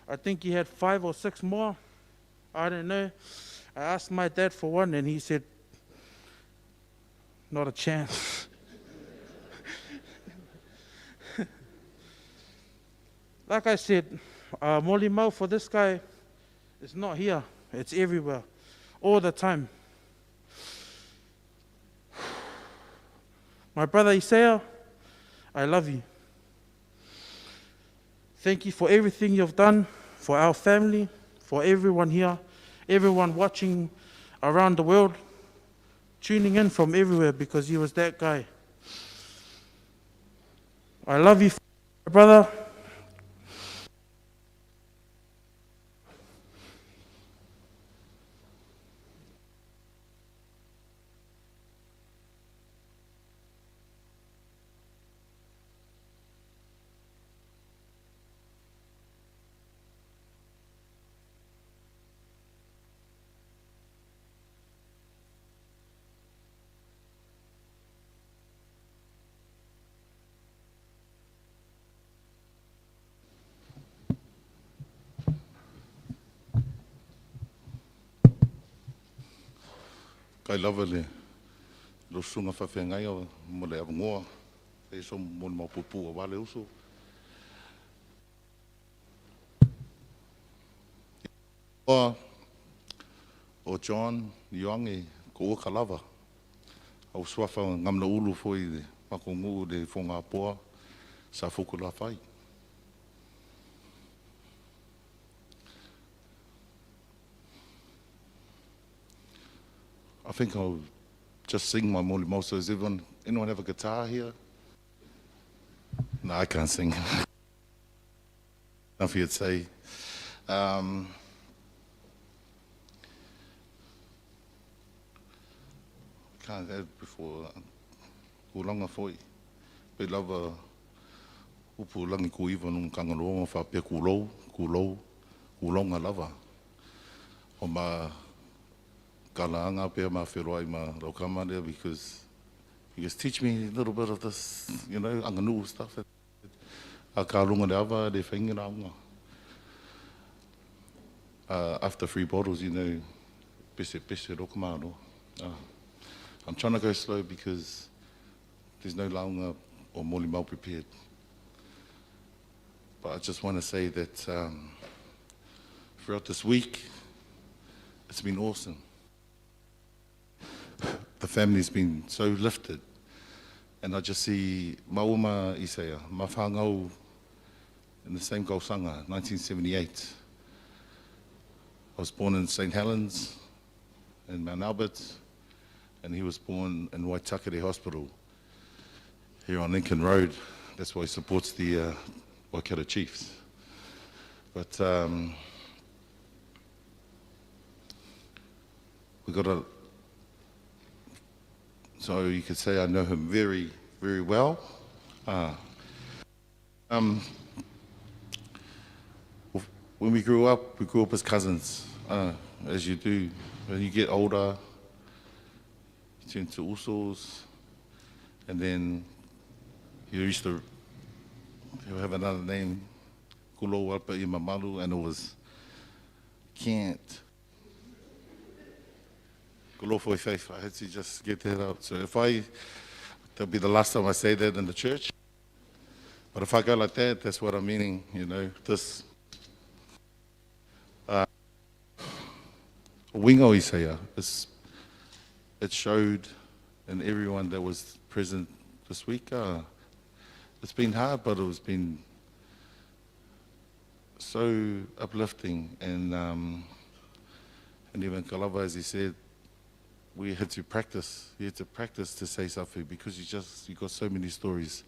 Speaker 9: I think he had 5 or 6 more. I don't know. I asked my dad for one, and he said, not a chance. Like I said, moli mau for this guy is not here. It's everywhere, all the time. My brother Isaiah, I love you. Thank you for everything you've done for our family, for everyone here, everyone watching around the world, tuning in from everywhere because you was that guy. I love you, my brother.
Speaker 2: Kai lava le lo sunga whawhengai o mo le awangoa e so mo le maupupu a wale uso. O John Ioangi ko ua ka lava au swafa ngamna ulu foi le makongu le fonga poa sa fuku la fai. I think I'll just sing my Moli Mosa. Does anyone have a guitar here? No, I can't sing. Nothing you'd say. Can't have before. Kulanga foi. Pe lava upu langi kuiva nung kangaronga fa pe kulonga lava. O ma Kalaanga pia ma whiroi ma Raukama there because he just teach me a little bit of this, you know, anganu stuff. A kalunga de ava de whaingiraunga. After 3 bottles, you know, pese rokamano. I'm trying to go slow because there's no launga or moli mau prepared. But I just want to say that throughout this week, it's been awesome. The family's been so lifted. And I just see Mauma Isaiah, Mawhangau in the same Kausanga, 1978. I was born in St. Helens in Mount Albert, and he was born in Waitakere Hospital here on Lincoln Road. That's why he supports the Waikato Chiefs. But we got a, so you could say I know him very, very well. When we grew up as cousins, as you do. When you get older, you turn to usos, and then you used to have another name, Kulo Wapa Imamalu, and it was Kent. Kulo Foi Faith. I had to just get that out. So that'll be the last time I say that in the church. But if I go like that, that's what I'm meaning, you know, this. Wingo Isaiah, it showed in everyone that was present this week. It's been hard, but it's been so uplifting. And even Kalava, as he said, we had to practice. You had to practice to say something because you got so many stories.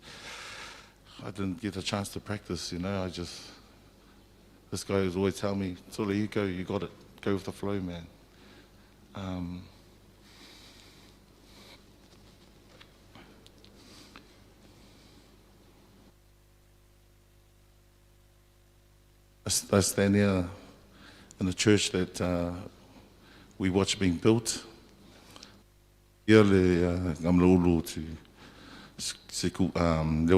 Speaker 2: I didn't get a chance to practice, you know. This guy was always telling me, Tula, you go, you got it. Go with the flow, man. I stand here in the church that we watch being built. Ia le ngamlaulu tu siku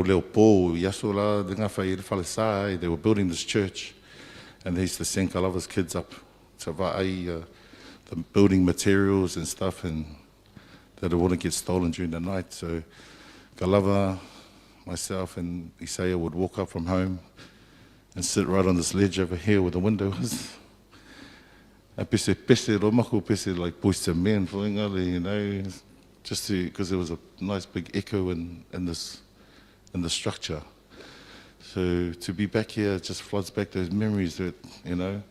Speaker 2: leo po yaso la denga fai le falesai. They were building this church, and they used to send Kalava's kids up to the building materials and stuff, and that it wouldn't get stolen during the night. So Kalava, myself, and Isaiah would walk up from home and sit right on this ledge over here where the window is. And pese romako pese like boys to men, you know, just because there was a nice big echo in the structure. So to be back here just floods back those memories that, you know.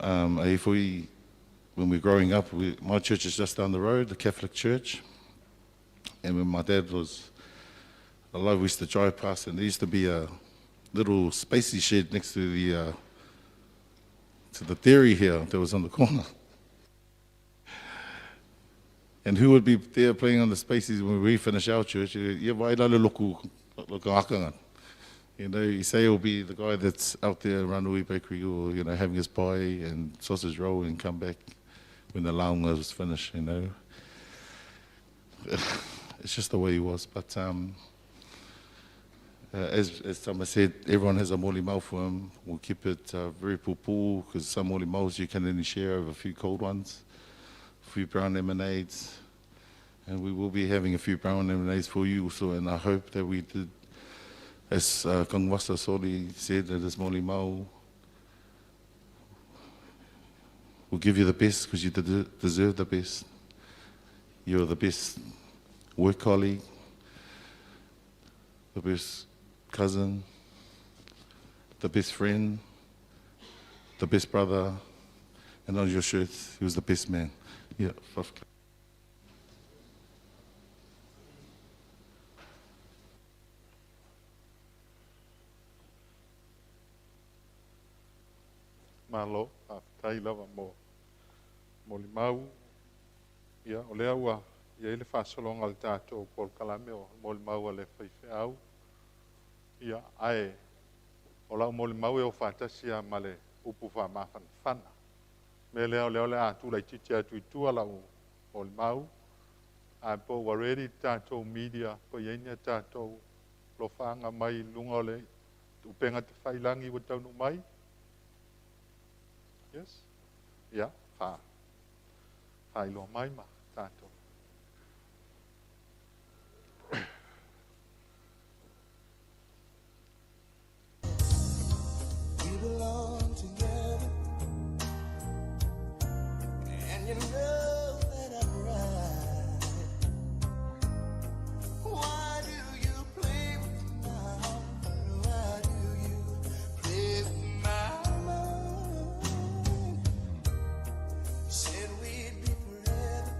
Speaker 2: If when we're growing up, my church is just down the road, the Catholic Church. And when my dad was alive, we used to drive past, and there used to be a little spacey shed next to the dairy here that was on the corner. And who would be there playing on the spaces when we finish our church? You know, Isaiah will be the guy that's out there in Ranui Bakery, or, you know, having his pie and sausage roll and come back when the launga was finished, you know. It's just the way he was. But as Tama said, everyone has a moli mau for him. We'll keep it very pupu, because some moli maus you can only share over a few cold ones, a few brown lemonades. And we will be having a few brown lemonades for you also, and I hope that we did, as Kangwasa Soli said, that this moli mau will give you the best, because you deserve the best. You're the best work colleague, the best cousin, the best friend, the best brother, and on your shirt, he was the best man. Yeah,
Speaker 7: Malo, tai lava mo limau. Ia, o lea ua, ia ele whasolonga le tātou Paul Kalame o mo limau a le whaiwheau. Ia, ae, o lau mo limau e o whatasi a male upu whamawhan whana. Me leo le atu lai titi atu I tua lau mo limau. A po wareri tātou media, po ienia tātou lo whanga mai lunga o le upenga te whailangi wa taunu mai. Yes? Yeah, ilo mai ma tātou.
Speaker 6: We belong together, and you know that I'm right. Why do you play with my heart? Why do you play with my mind? Said we'd be forever.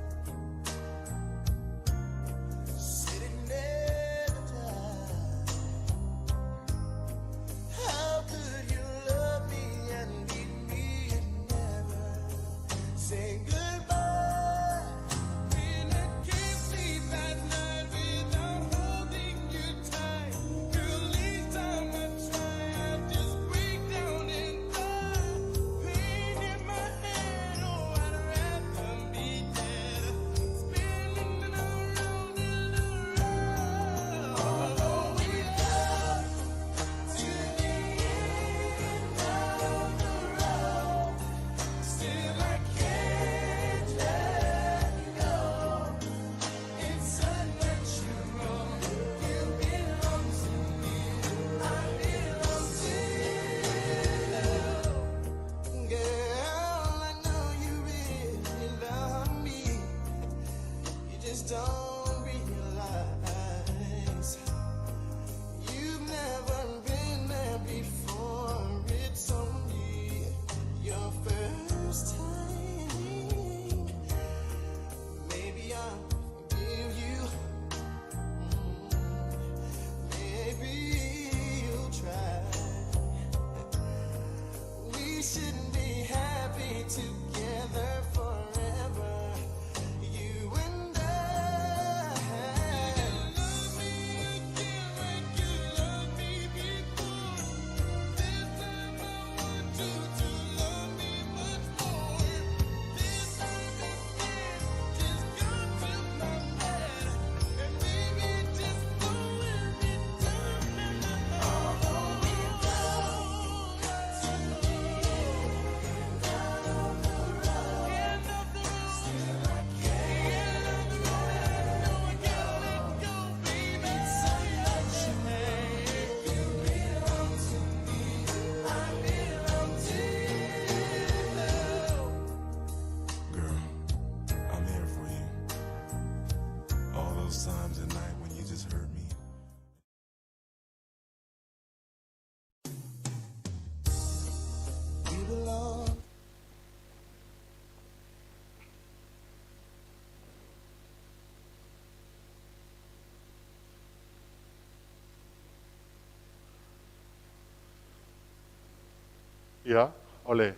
Speaker 7: Ia, ole.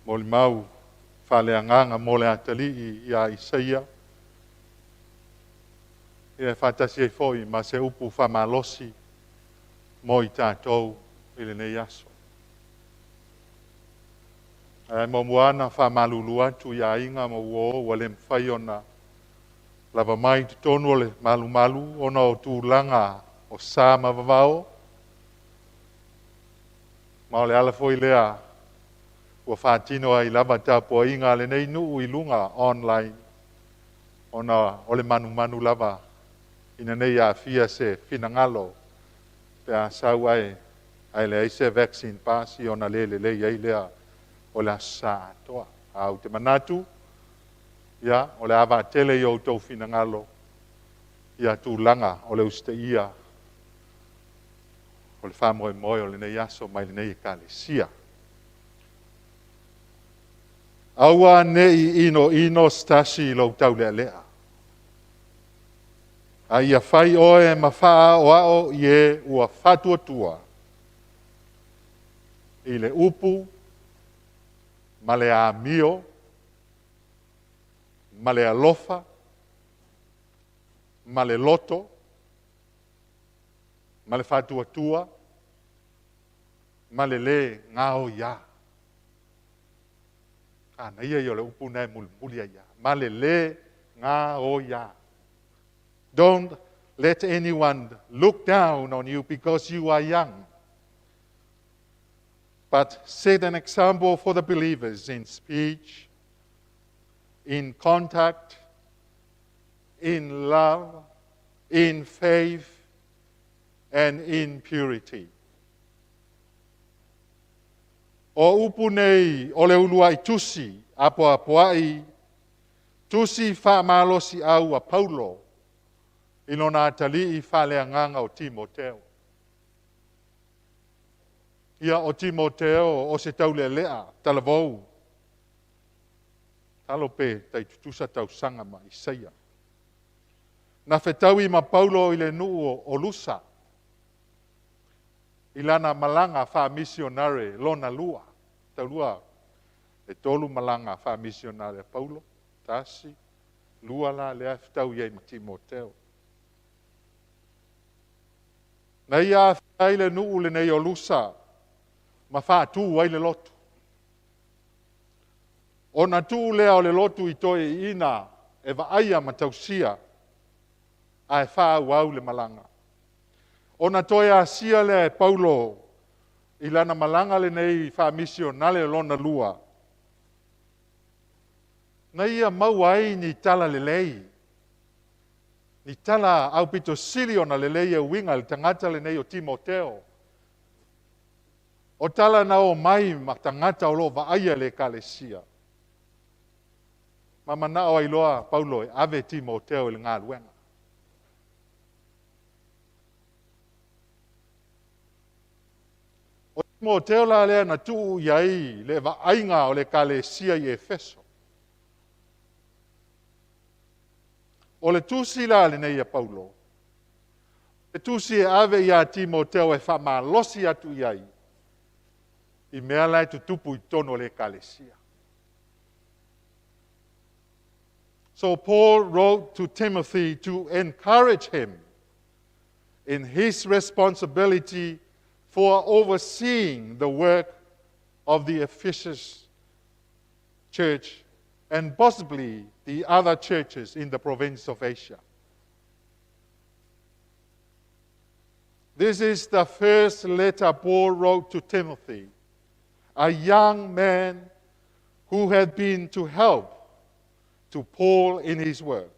Speaker 7: Mo le mau whaleanganga mo le atali ia Isaia. Ia whatasi e foi ma se upu whamalosi mo i tātou i le nei aso. Ai mo muana whamalulu atu ia inga mo uo wa le mwhai ona lava mai te tonu o le malu malu ona o tūlanga o sā mawawao. Ma o le ala foi lea ua whātino ai lava tāpua inga le nei nuu i lunga online. Ona o le manu manu lava ina nei a fia se finangalo pe a sau ai le aise vaccine pass i ona le ai lea o le asa toa. Au te manatu, ia, o le awa tele i o tau finangalo, ia tūlanga o le uste ia, o le whamoe moe o le nei aso mai le nei ka le sia. Aua nei ino stasi i lau tau lea lea. A ia whai oe ma whaa o ao i e ua whatua tua. I le upu, ma le amio, ma le alofa, ma le loto, ma le whatua tua, ma le ngao ia. Ana ia i o le upu nei muli ia. Ma le ngao ia. Don't let anyone look down on you because you are young. But set an example for the believers in speech, in contact, in love, in faith, and in purity. O upu nei o le ulua i tusi, apoai, tusi whaamalosi au a Paulo, ino nā tali i whaleanganga o Timoteo. Ia o Timoteo o se taule lea, talavou. Talo pe, tai tutusa tau sanga ma Isaia. Na whetaui ma Paulo i le nuu o lusa. I lana malanga wha misionare lona lua. Tau lua, e tolu malanga wha misionare Paulo, tasi, lua la lea whetau iei ma Timoteo. Na ia whai le nuu le nei o lusa, ma wha tū ai le lotu. O na tū lea o le lotu i toi ina, e wa aia ma tausia, a e wha au le malanga. O na toi a sia le Paulo, i lana malanga le nei wha misionale lona lua. Na ia mau ai ni tala le lei. Ni tala au pito sili ona le lei e winga le tangata le nei o Timoteo. O tala na o mai ma tangata o lo va aia le kalesia. Ma mana o ailoa Paulo e ave Timoteo le ngā luenga. O Timoteo la lea na tuu iai le va ainga o le kalesia i Efeso. O le tusi la le nei a Paulo. Le tusi e ave ia Timoteo e wha losi atu iai. I mea lai tutupu i tono le kalesia. So Paul wrote to Timothy to encourage him in his responsibility for overseeing the work of the Ephesus church and possibly the other churches in the province of Asia. This is the first letter Paul wrote to Timothy, a young man who had been to help to Paul in his work.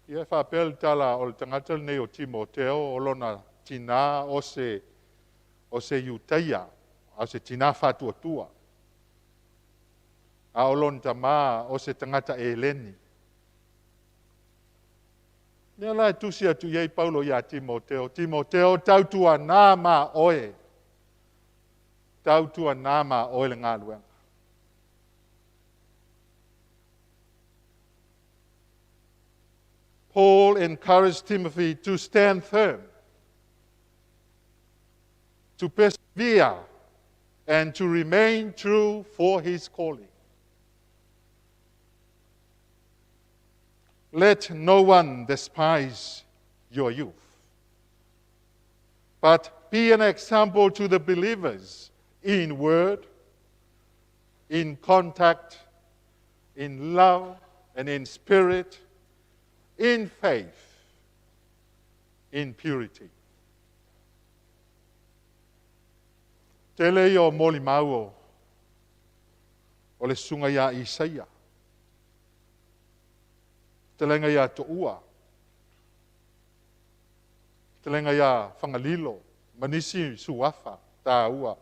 Speaker 7: Ia whapel tala o le tangata nei o Timoteo o lona tina o se Iutaia, o se tina whatuatua. A o lona tama o se tangata Eleni. Nia lai tusi atu iei Paulo ia Timoteo. Timoteo tautua nā ma oe. Tautua nā ma oe le ngā luenga. Paul encouraged Timothy to stand firm to persevere and to remain true for his calling. Let no one despise your youth, but be an example to the believers in word, in contact, in love, and in spirit, in faith, in purity. Te lei o moli mau o le sunga ia Isaia. Te lenga ia to'ua. Te lenga ia whangalilo, manisi suafa, tā ua.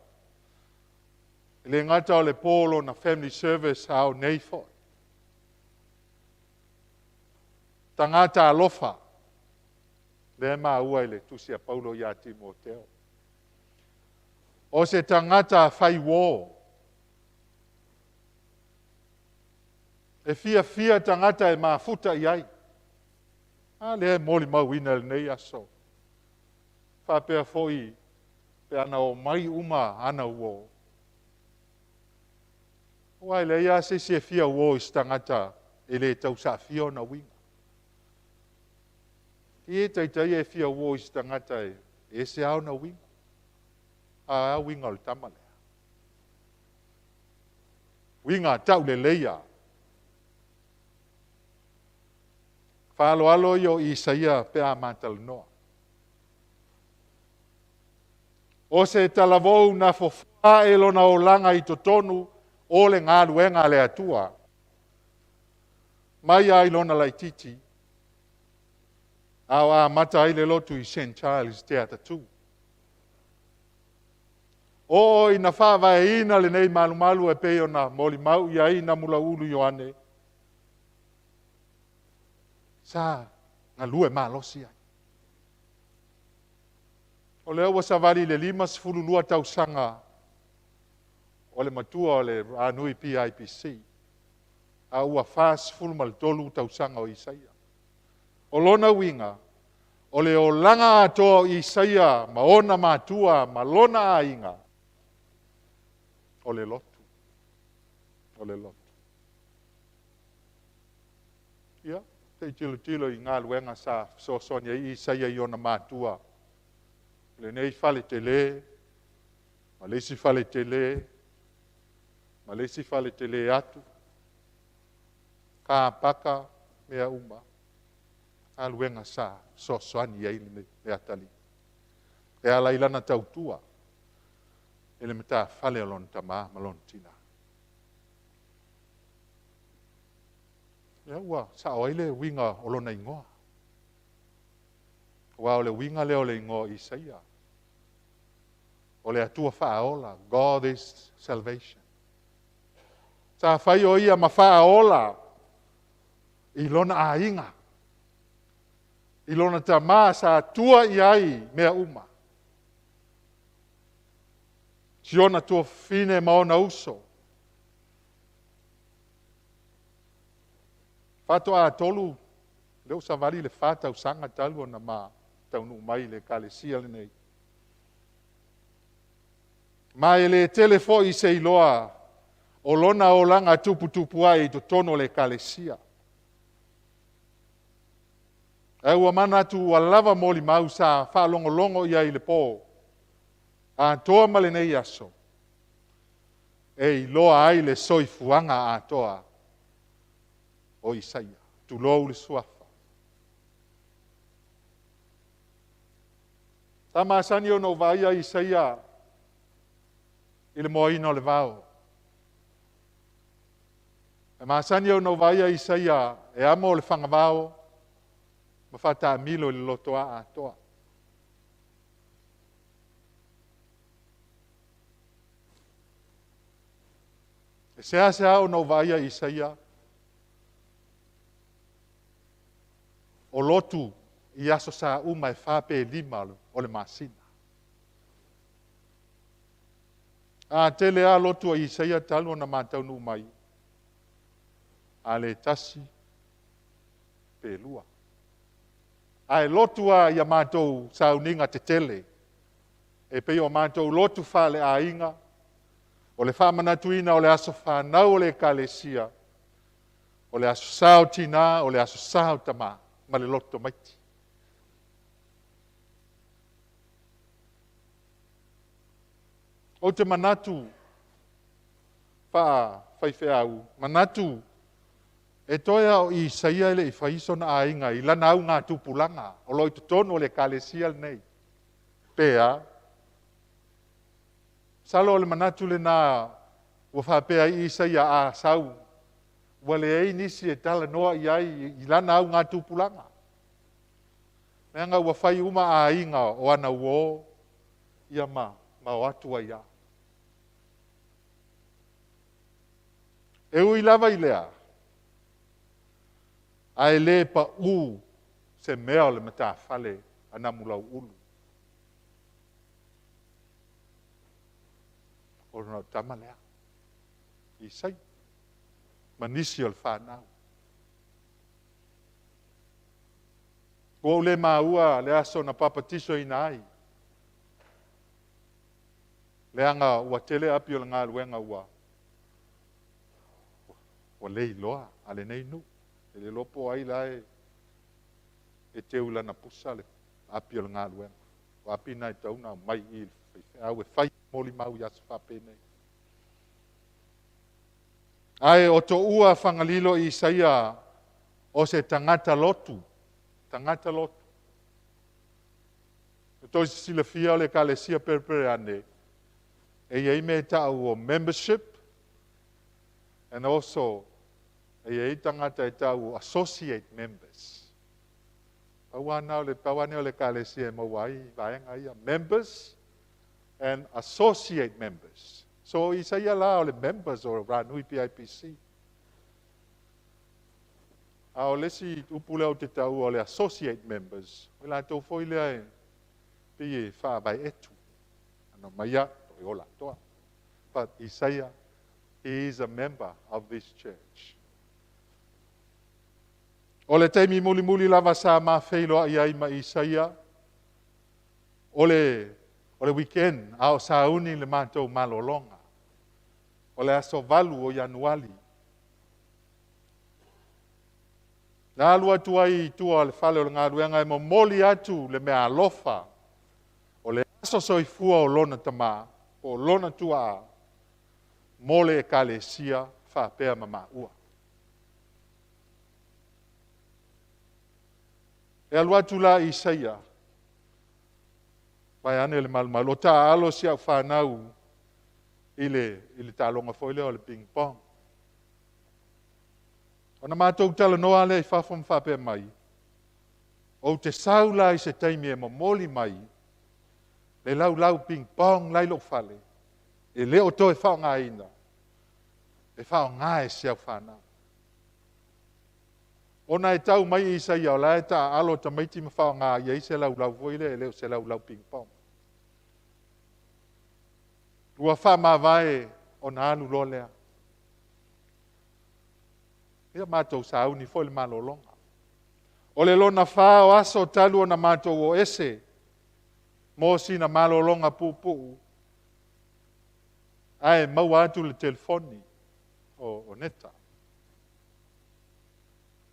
Speaker 7: Le ngata o le polo na family service au nei foi. Tangata alofa. Le ma ua ile tusia Paulo ia Timoteo. O se tangata whai wō. E fia tangata e mafuta iai. A le moli mauina le nei aso. Whapea foi pe ana o mai uma ana wō. Wai le ia se fia wō is tangata e le tau sa fia o na winga. I taitai e fia wō is tangata e se au na winga. A winga le tamale. Winga tau le leia. Whaalo alo yo Isaia pe a matal noa. O se talavou na fofa e lona o langa i totonu o le ngā luenga le atua. Mai ai lona laititi. Au a mata ai le lotu i St. Charles te atatu. O ina whawai ina le nei malu e peo na moli mau ia ina mula ulu Ioane. Sa ngā lue malosi ai. O leo wa savali le 5 tausanga o le matua o le anui PIPC. A ua fas fulmal tolu tausanga o Isaia. O lona winga, o le o langa atoa o Isaia, ma ona matua, ma lona a inga. O le lotu. O le lotu. Ia, te tilo i ngā luenga sa sosonia i Isaia i ona matua. Le nei fale te le, ma leisi fale te le, ma leisi fale te le atu. Ka paka mea uma. A luenga sa sosoani ai le atali. E ala ilana tautua. Ele meta fale alon tama malon tina. Ia ua, sa oile winga olona ingoa. Ua ole winga leo le ingoa Isaia. Ole atua whaola, God is salvation. Sa whai o ia ma whaola, i lona a inga. I lona tama sa tua iai mea uma. Siona tua fine maona uso. Fato a tolu, leo sa vali le fata usanga talu na ma taunu mai le kalesia le nei. Mai le telefo i se iloa o lona o langa tupu ai to tono le kalesia. E ua mana tu alava moli mau sa wha longo ia i le po. A toa male nei aso. E i loa ai le soifuanga a toa o Isaia. Tu lou le suafa. Tama asani o no vaia Isaia i le moina o le vau. E masani o no vaia Isaia e amo le whangavao ma whata milo le lotoa a toa. E se o no vaia Isaia o lotu i aso sa uma e whape lima o le masina. A tele a lotu a Isaia talu na matau nu mai. A le tasi pe lua. A e lotu a ia matou sa uninga te tele. e pei o mātou lotu wha le ainga, o le whamanatuina o le aso whanau o le ekalesia, o le aso sao tina, o le aso sao tama, ma le loto maiti. O te manatu, whaiwhea au, manatu, e toia o i saia ele i whaiso na ainga, i lana au ngā tupulanga, o loi tutono o le kalesia nei. Pea, salo o le manatu le nā, ua whapea i saia a sau, ua le ei nisi e tala noa i ai, i lana au ngā tupulanga. Meanga ua whai uma a inga o ana uo, ia ma o atua ia. E ui lava i lea, a e le pa u se mea o le mata fale ana mulau ulu. O rona tama lea. I sai. Manisi o le whanau. Kua le maua le aso na papatiso ina ai. Le anga ua tele api o le ngā luenga ua. Ua lei loa, ale nei nu. E le lopo ai la e te ula na pusa le api o le ngā luenga. Ua api nai tauna mai i au e whai moli mau i aso whapene. Ai o to ua whangalilo i Isaia o se tangata lotu. Tangata lotu. E toi si sila fia o le kalesia perpere ane. E iei me tau o membership and also e iei tangata e tau associate members. Pauana o le kalesia e mawai vaenga ia. Members and associate members. So Isaia la o le members o Ranui PIPC. A o lesi upule o te tau o le associate members. O la tau foi lea e pi e wha vai etu. Ano maia to e ola toa. But Isaiah, he is a member of this church. O le teimi muli lava sa ma wheiloa i ai ma Isaia. O le weekend ao sa uni le mātou malolonga. O le aso valu o Januali. Nā alua tuai tua le whale o le ngā ruenga e mo moli atu le mea alofa. O le aso soifua o lona tama, o lona tua mole e kalesia whapea mama ua. E alua tu la Isaia. Vai ane le malumalu. O ta alo si au whanau i le talonga foile o le ping pong. O na mātou tala noa le i whawham whape mai. O te saula i se teimi e momoli mai. Le lau ping pong lai lo whale. E leo to e whao ngā ina. E whao ngā e si au whanau. Ona e tau mai i sa iau la e ta alo ta maiti ma whao ngā iei se lau voile e leo se lau ping pong. Rua wha ma vai o na alu lo lea. Ia mātou sa au ni fo le malolonga. O le lona wha o aso talu o na mātou o ese. Mō si na malolonga pupu. Ai mau atu le telefoni o neta.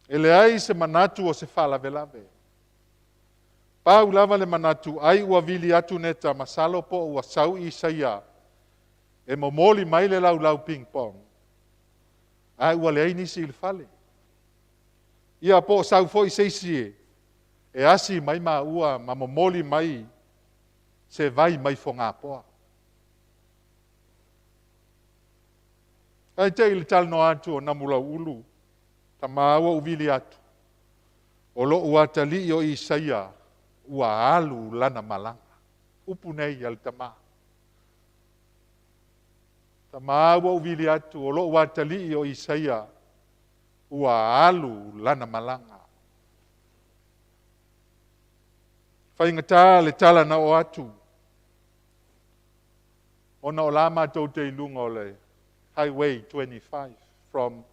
Speaker 7: E le ai se manatu o se whala velave. Pau lava le manatu ai ua vili atu neta masalo po ua sau i Isaia. E momoli mai le lau ping pong. Ai ua le ai nisi il fale. Ia po sau fo i seisie. E asi mai ma ua ma momoli mai se vai mai fo ngā poa. Ai te ili tal no atu o namula ulu. Ta maua uvili atu. O lo ua tali o Isaia ua alu lana malanga. Upu nei al tamaa. Ta maua uvili atu o lo ua tali o Isaia ua alu lana malanga. Whaingata le tala na o atu. Ona o lama tau te ilunga o le Highway 25 from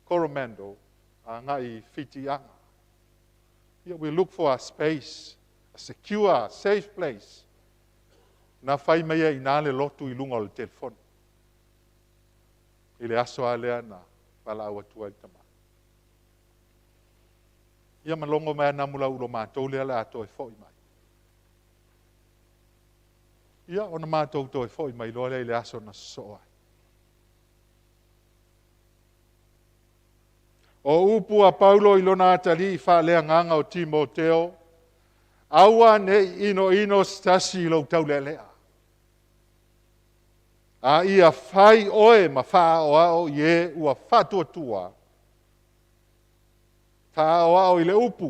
Speaker 7: Coromandel, ngai Whitianga. Here we look for a space, a secure, safe place na whai mai ai nā le lotu I lunga o le telefoni. I le aso a lea na wala awa tua I tama. Ia malongo mai na mula ulo mātou lea le ato e fo I mai. Ia ona mātou to e fo I mai loa lea I le aso na soa. O upu a Paulo I lona atali I wha lea nganga o Timoteo, aua ne ino stasi I lau tau lea lea. A ia whai oe ma wha o ao ie ua whatua tua. Wha o ao I le upu,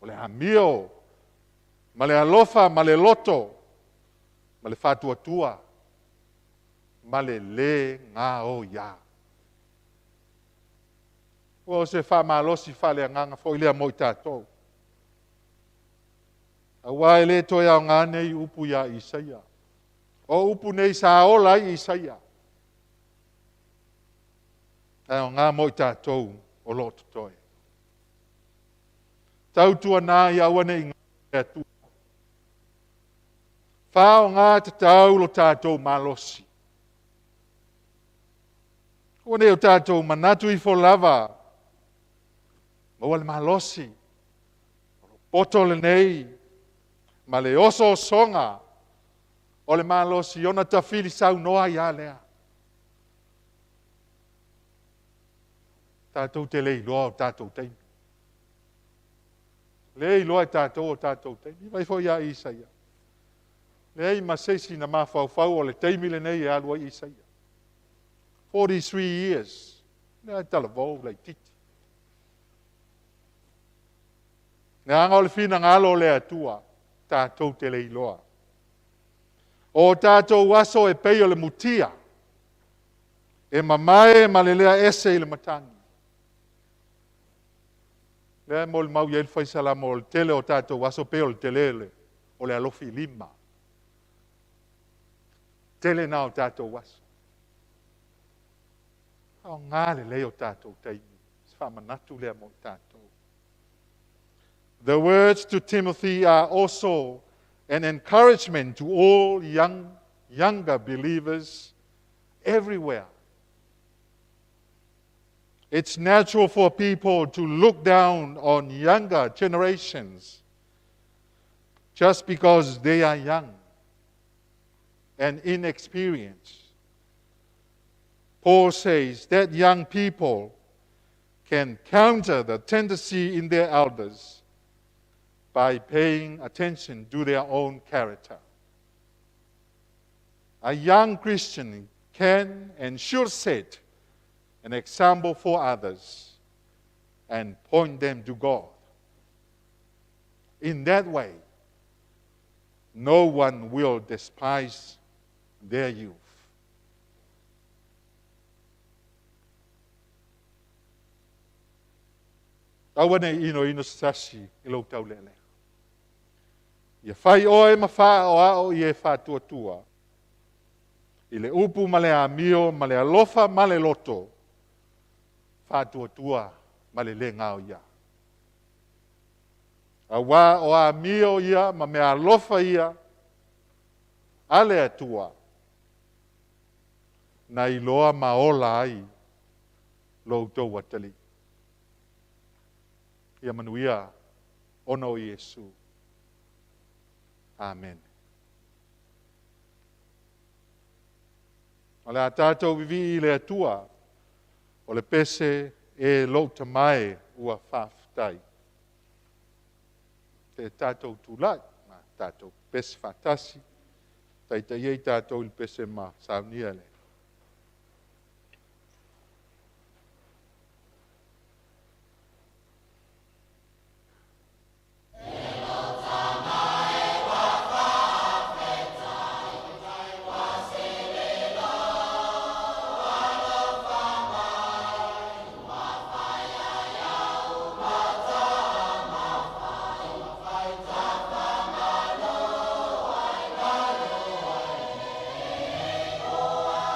Speaker 7: o le hamio, ma le alofa, ma le loto, ma le whatua tua, ma le ngā o ia. O se wha malosi wha lea nganga fo I lea mo I tātou. A wai le toi au ngā nei upu ia Isaia. O upu nei sa ola I Isaia. Au ngā mo I tātou o loto toi. Tau tua nā I awane I ngā tua. Whao ngā te tau lo tātou malosi. Wane o tātou manatu I fo lava. Ma wale malosi. Poto le nei. Ma le oso songa. O le malosi ona tawhiri sau noa ia lea. Tātou te lei loa o tātou teimi. Lei loa tātou o tātou teimi. Vai fo ia Isaia. Lei masesi na mawhauwhau o le teimi le nei e alua Isaia. 43 years. Nea tala vau lei titi. Nea anga o le fina ngalo le atua. Tātou te lei loa. O tātou waso e pei o le mutia. E mamae ma le lea ese I le matangi. Lea mo le mau iel faisala mo le tele o tātou waso pei o le telele. O le alofi 5. Tele na o tātou waso. O ngā le lei o tātou teimi. Sfa manatu lea mo tātou. The words to Timothy are also an encouragement to all younger believers everywhere. It's natural for people to look down on younger generations just because they are young and inexperienced. Paul says that young people can counter the tendency in their elders by paying attention to their own character. A young Christian can and should set an example for others and point them to God. In that way, no one will despise their youth. Awane ino sasi ilo tau lele. Ia whai oe ma wha o ao I e wha tua. I le upu ma le amio, ma le alofa, ma le loto. Wha tua, ma le ngao ia. A wā o amio ia, ma me alofa ia. Ale atua. Na iloa ma ola ai. Loutou watali. Ia manuia ono Yesu. Amen. O le a tātou vivi I le atua, o le pese e louta mai ua whawhtai. Te tātou tūlai, ma tātou pese whatasi, taita iei tātou il pese ma saunia le.
Speaker 6: Oh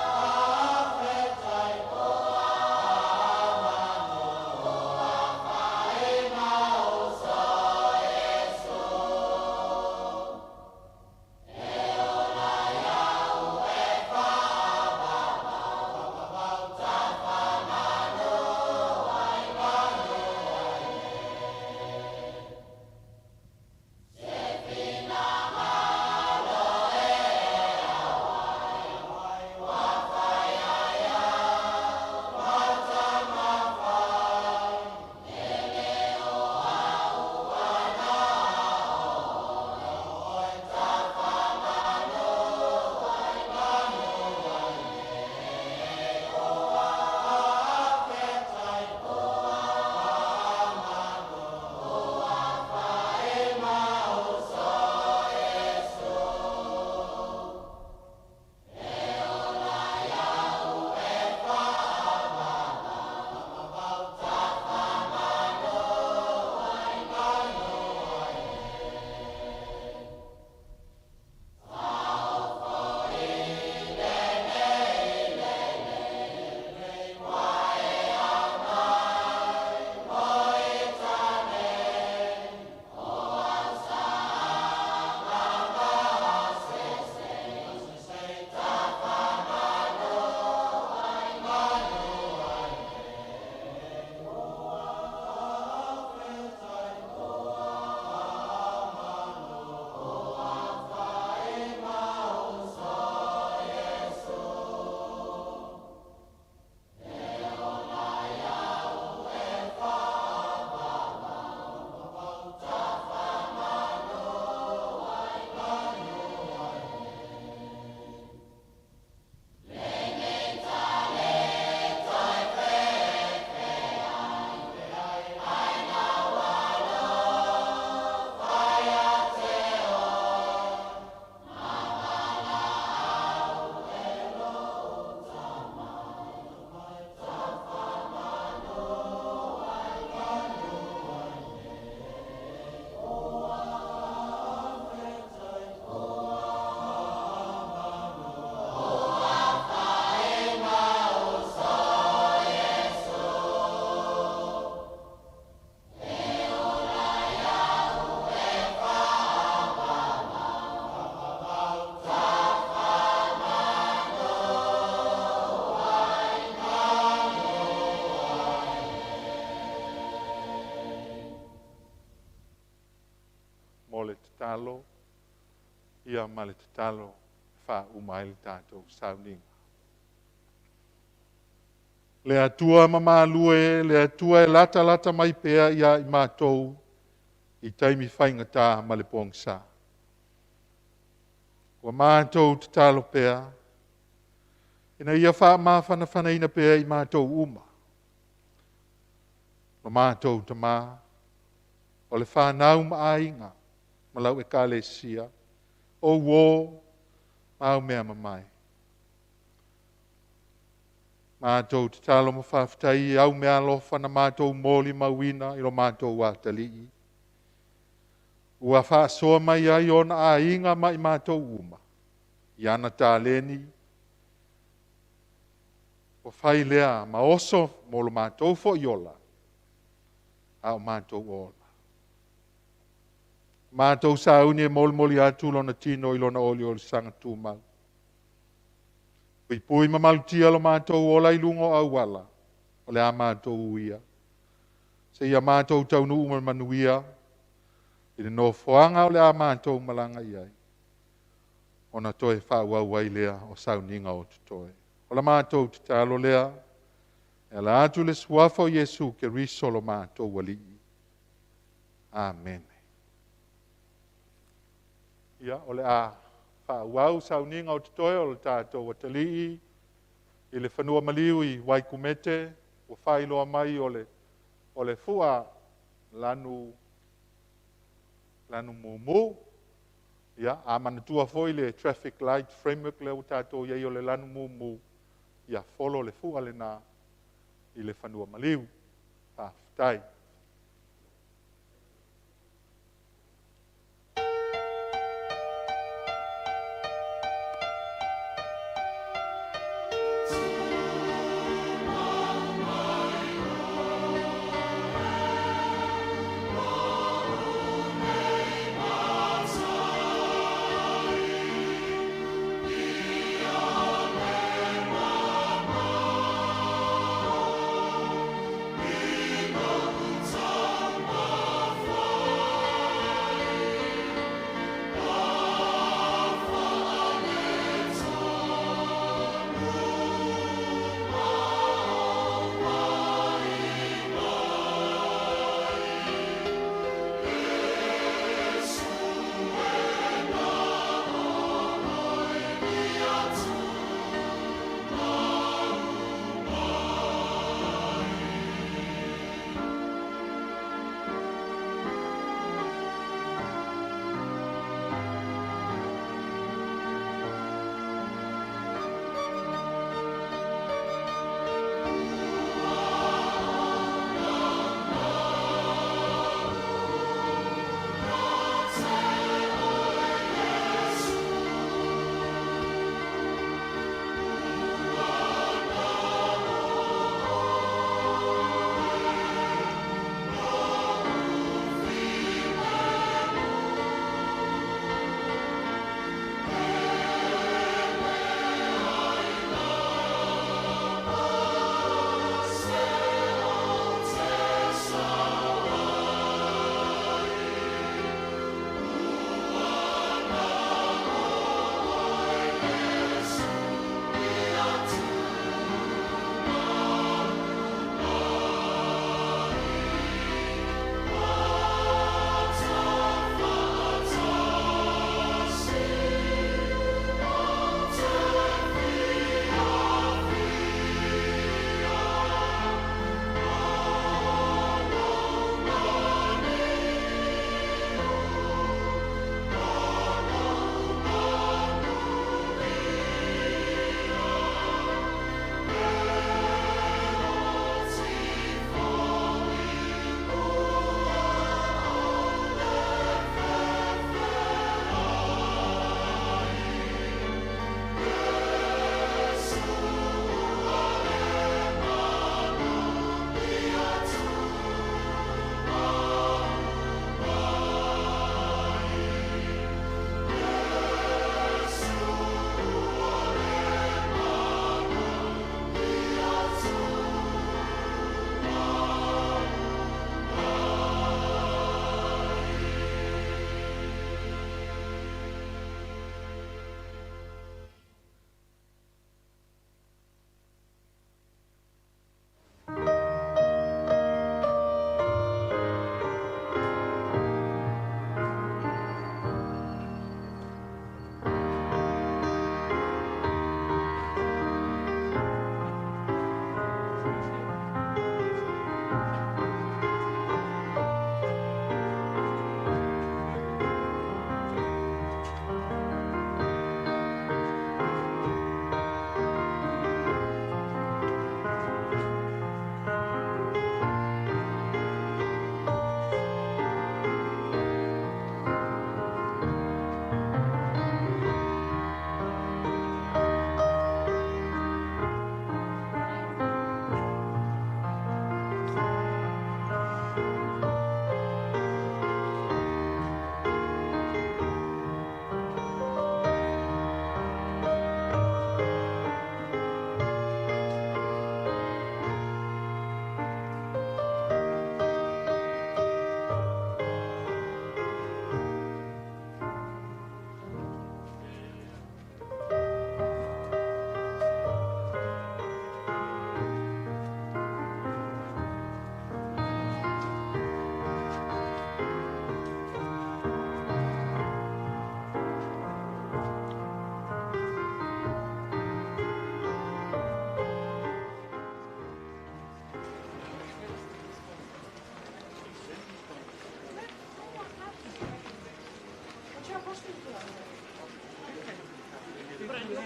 Speaker 7: le tatalo, ia ma le tatalo wha umai le tātou sauninga. Le atua mama lue, le atua e lata mai pea ia i mātou i taimi whaingata ma le pongsa. Wa mātou tatalo pea, ina ia wha mawhana ina pea i mātou uma. Ma mātou tamā, o le whanau maainga, ma lau e kālesia, o wō, mau mea mamai. Mātou te talo ma whawhitai, au mea lofa na mātou mōli mawina, ilo mātou wātalii. Ua whaasoa mai ai ona a inga mai mātou uma. Iana tā leni, o whai lea ma oso molo mātou fo iola, au mātou ola. Mātou sauni e moli atu lona tino i lona oli o le sanga tūmau. Pui mamalutia lo mātou ola i lungo au wala, o le a mātou uia. Se ia mātou taunu uma manuia, i le no foanga o le a mātou malanga iai. Ona toe whauau ai lea o sauninga o tutoe. O la mātou te talo lea, e la atu le suafo Yesu ke riso lo mātou wali. Amen. Ia, o le a whauau sauninga o tutoe o le tātou o talii, i le whanua maliu i Waikumete, o whailoa mai o le fua lanu mumu. Ia, a manatua foi le traffic light framework le o tātou iei o le lanu mumu. Ia, folo le fua le nā i le whanua maliu. Whawhitai.
Speaker 6: Amen.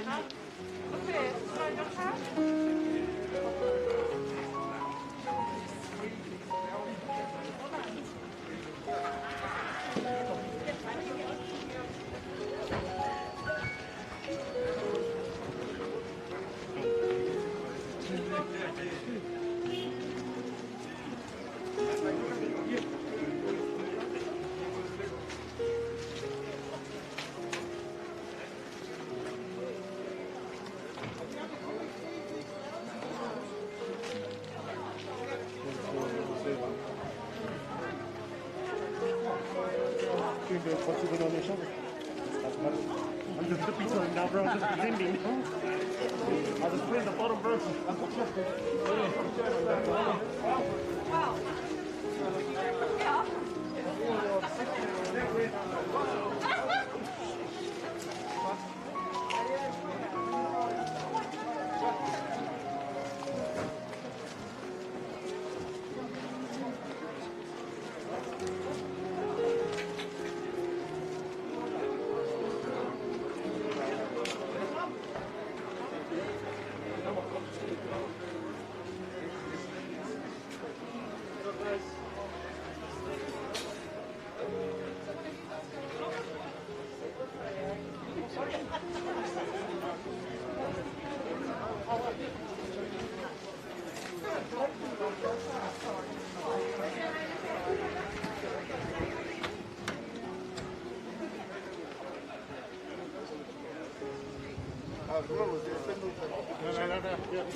Speaker 4: Look there, throw your car.
Speaker 1: What's even on your shoulder? I'm just pretending now, bro. I'm just pretending. I'll just put in the bottom, bro.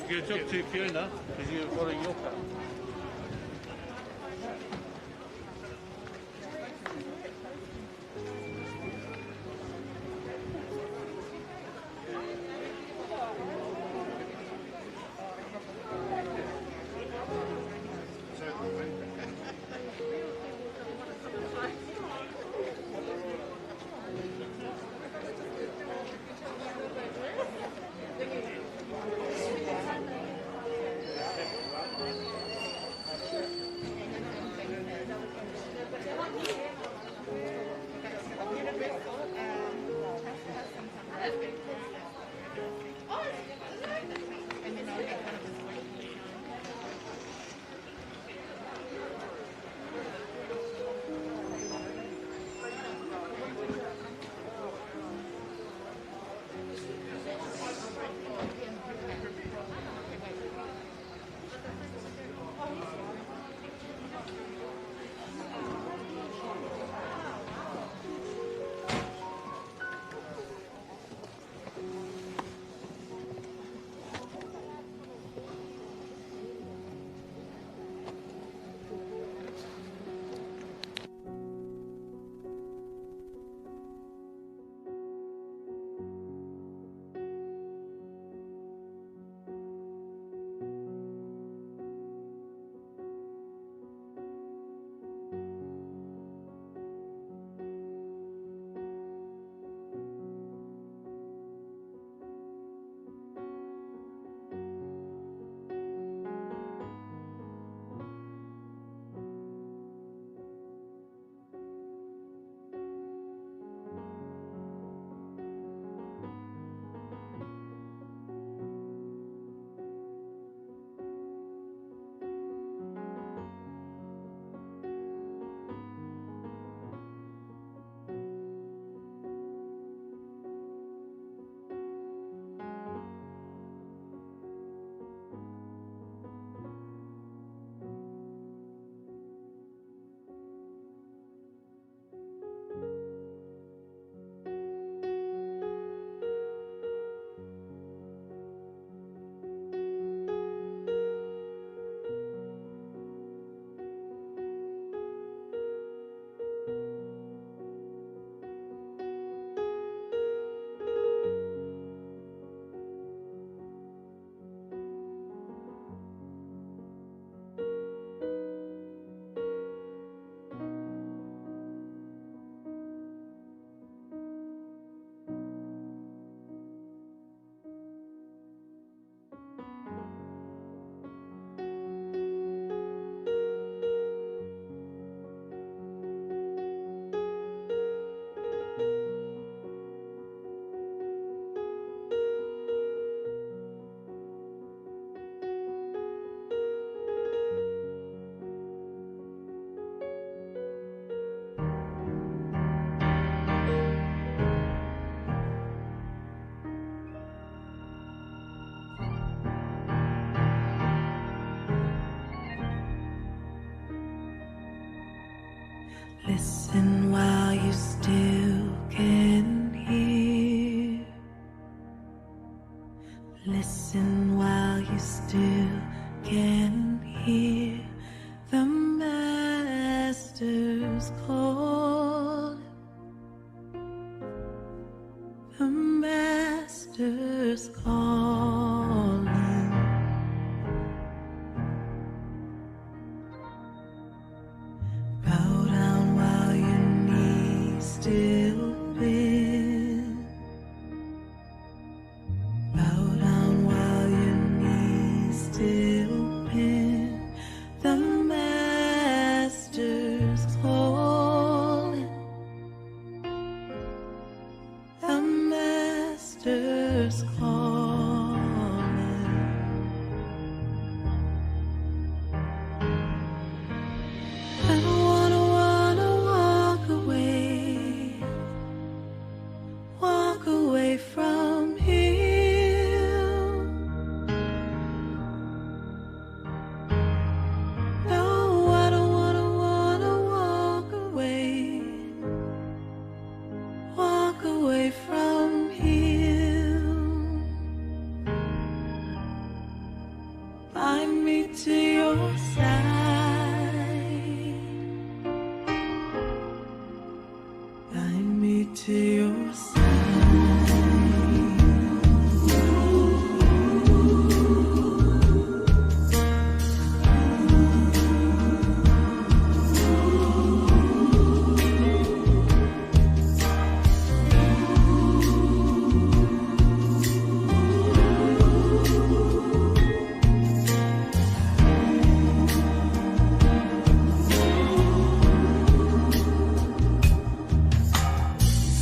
Speaker 8: You talk to Fiona because you're following your car.
Speaker 6: Listen while you still can hear. Listen while you still can hear the Master's call. The Master's calling. Bow down while your knees still bend. Bow down while your knees still bend. The Master's calling. The Master's calling. I don't wanna walk away from Him. No, I don't wanna walk away from Him. Bind me to your side. Bind me to your side.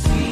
Speaker 6: See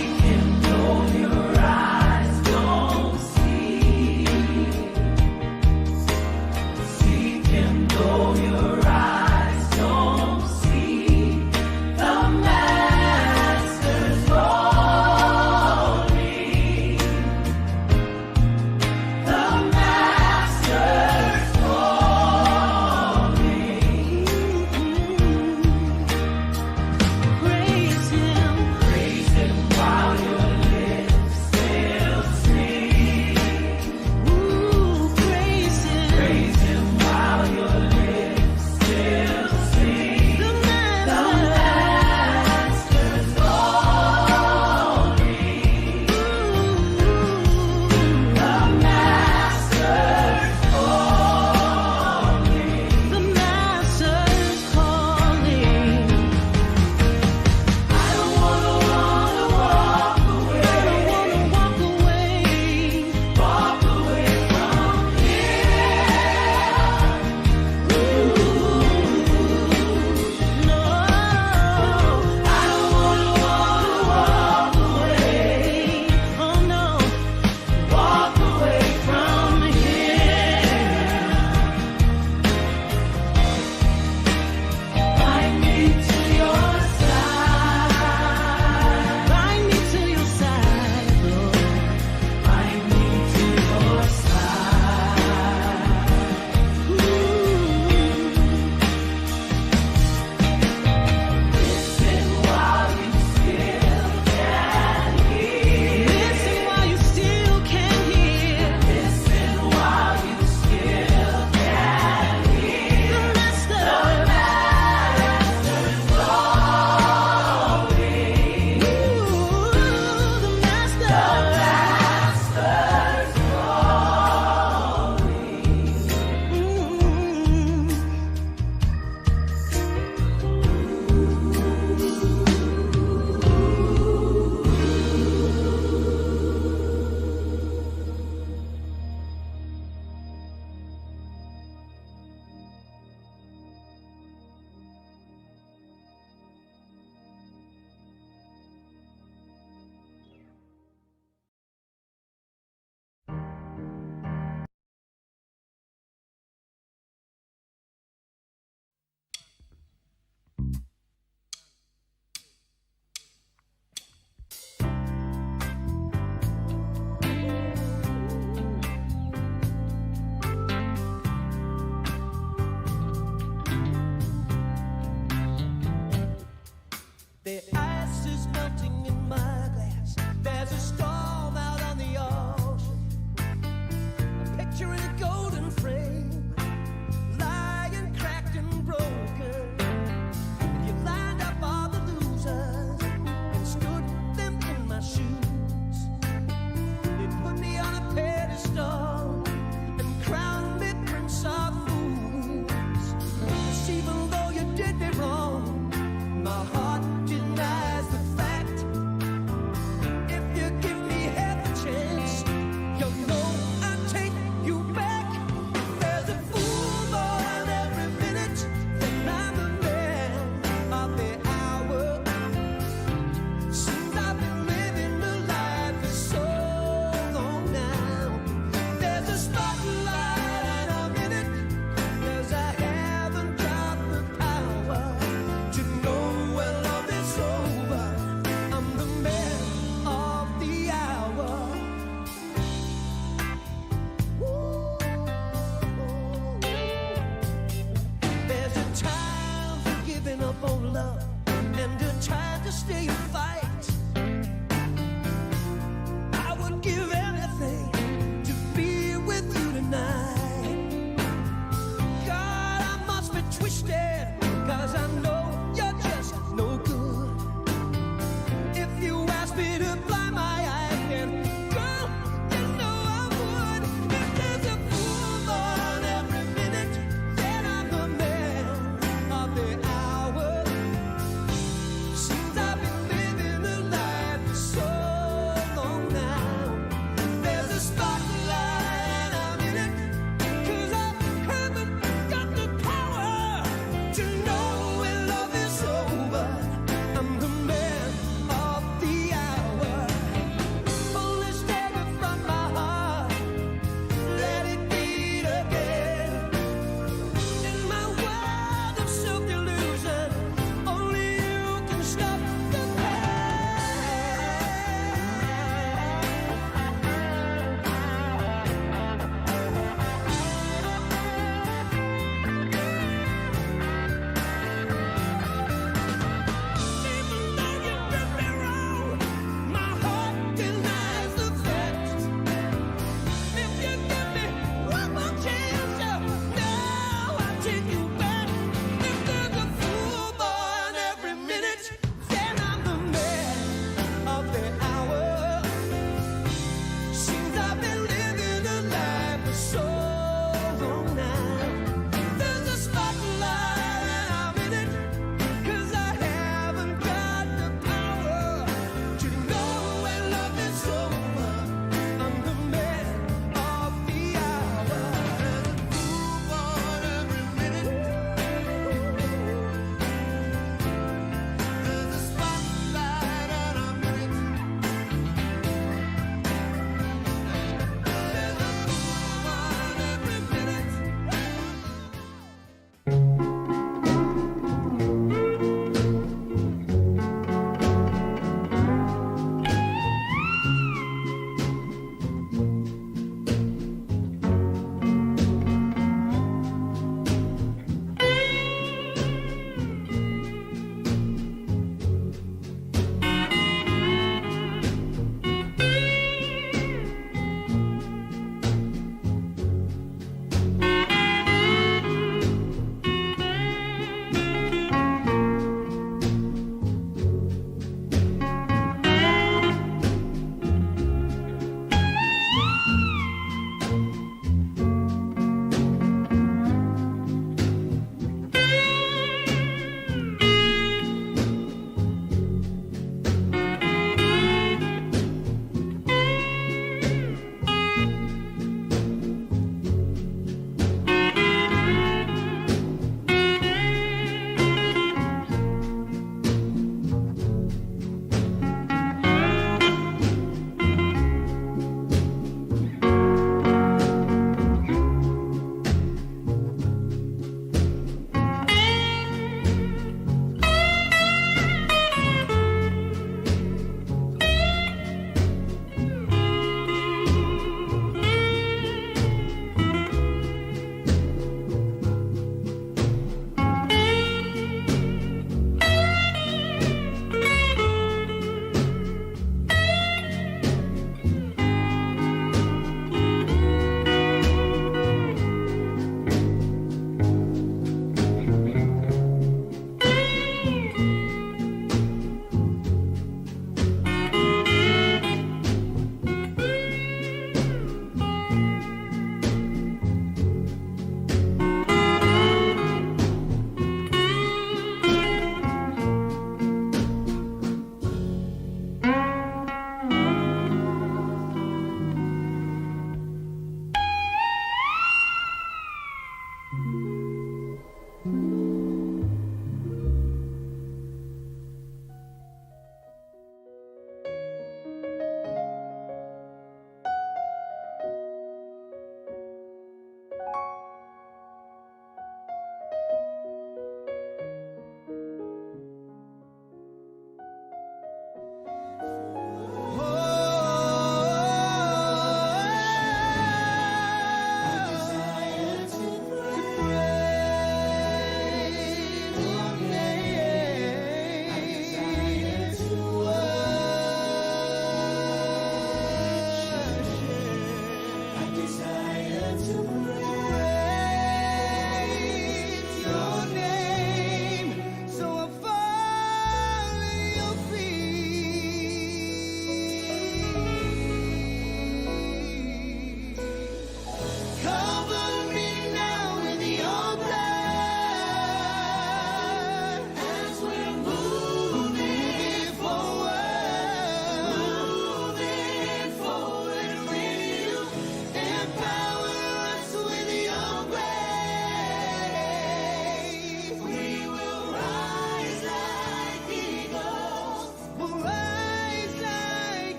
Speaker 6: The ice is melting in my glass. There's a storm out on the ocean. A picture in a golden frame, lying cracked and broken. You lined up all the losers and stood them in my shoes. They put me on a pedestal and crowned me prince of fools. 'Cause even though you did me wrong, my heart denies the fact. If you give me half a chance, you'll know I'll take you back. There's a fool more on every minute, and I'm the man of the hour. Since I've been living the life for so long now, there's a spotlight and I'm in it, 'cause I haven't got the power to know when love is over. I'm the man of the hour. There's a time for giving up on love and a time to stay and fight. I would give anything to be with you tonight. God, I must be twisted, 'cause I know you're just no good. If you ask me to blind my eye, then girl, you know I would. If there's a fool more on every minute, then I'm the man of the hour. Since I've been living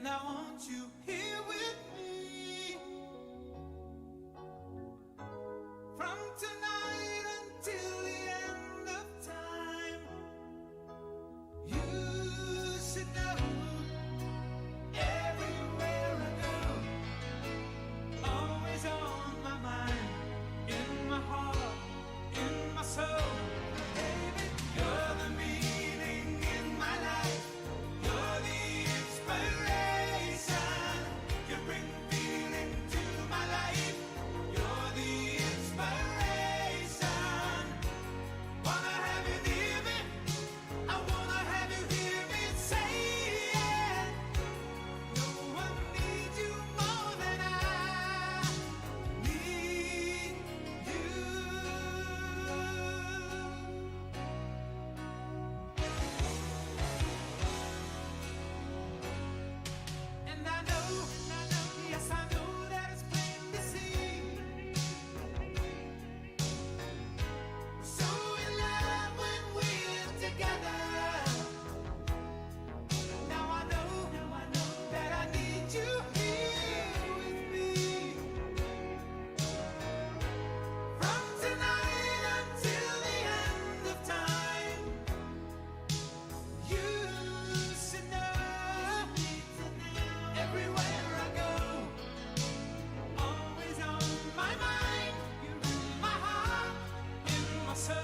Speaker 6: and I want you here with me. From tonight until the end of time, you should know everywhere I go, always on my mind, in my heart, in my soul. Baby, you're the meaning in my life. You're the inspiration. You bring feeling to my life. You're the inspiration. Wanna have you near me? I wanna have you hear me say it. No one needs you more than I need you. And I know, yes I know that it's plain to see. So in love when we're together. Now I know that I need you here with me. From tonight until the end of time, you should know everywhere I go, always on my mind, my heart, in my soul.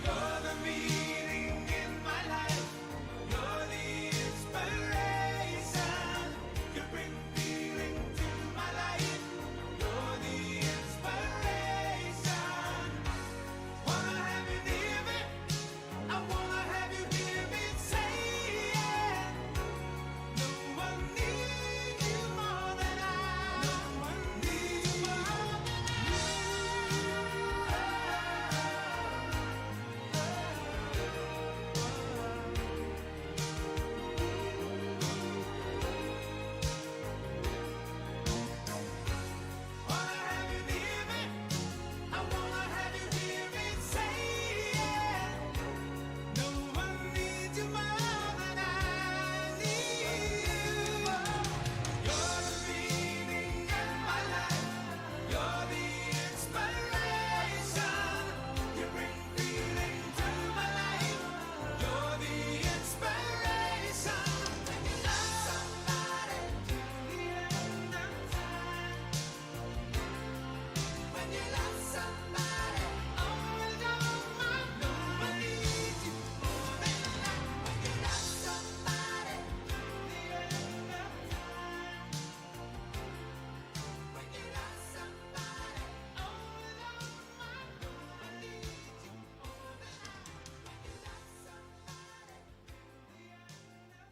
Speaker 6: You're the meaning in my life. You're the inspiration. You bring feeling to my life. You're the inspiration. Wanna have you near me? I wanna have you hear me say it. No one needs you more than I. No one needs you more than Wanna have you near me? I wanna have you hear me say it. No one needs you more than I need you. You're the meaning in my life. You're the inspiration. You bring feeling to my life. You're the inspiration. When you love somebody till the end of time. When you love somebody, always on my mind. I need you more than that. When you love somebody till the end of time. When you love somebody, always on my mind. I need you more than that. When you love somebody till the end of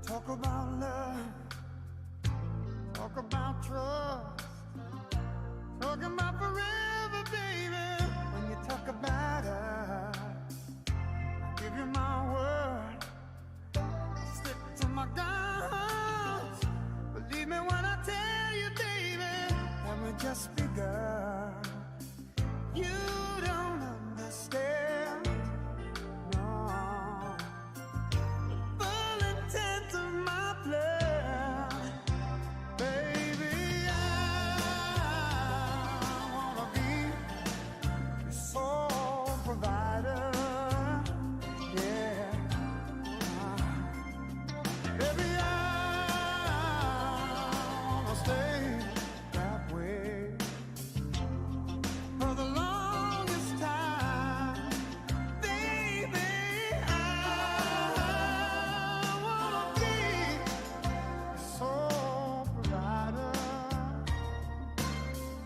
Speaker 10: Talk about love, talk about trust, talk about forever, baby. When you talk about us, I give you my word, stick to my guns. Believe me when I tell you, baby, that we just begun. You don't understand, no. Full intent of my plan, baby. I wanna be your sole provider, yeah. Baby, I wanna stay that way for the longest time, baby. I wanna be your sole provider.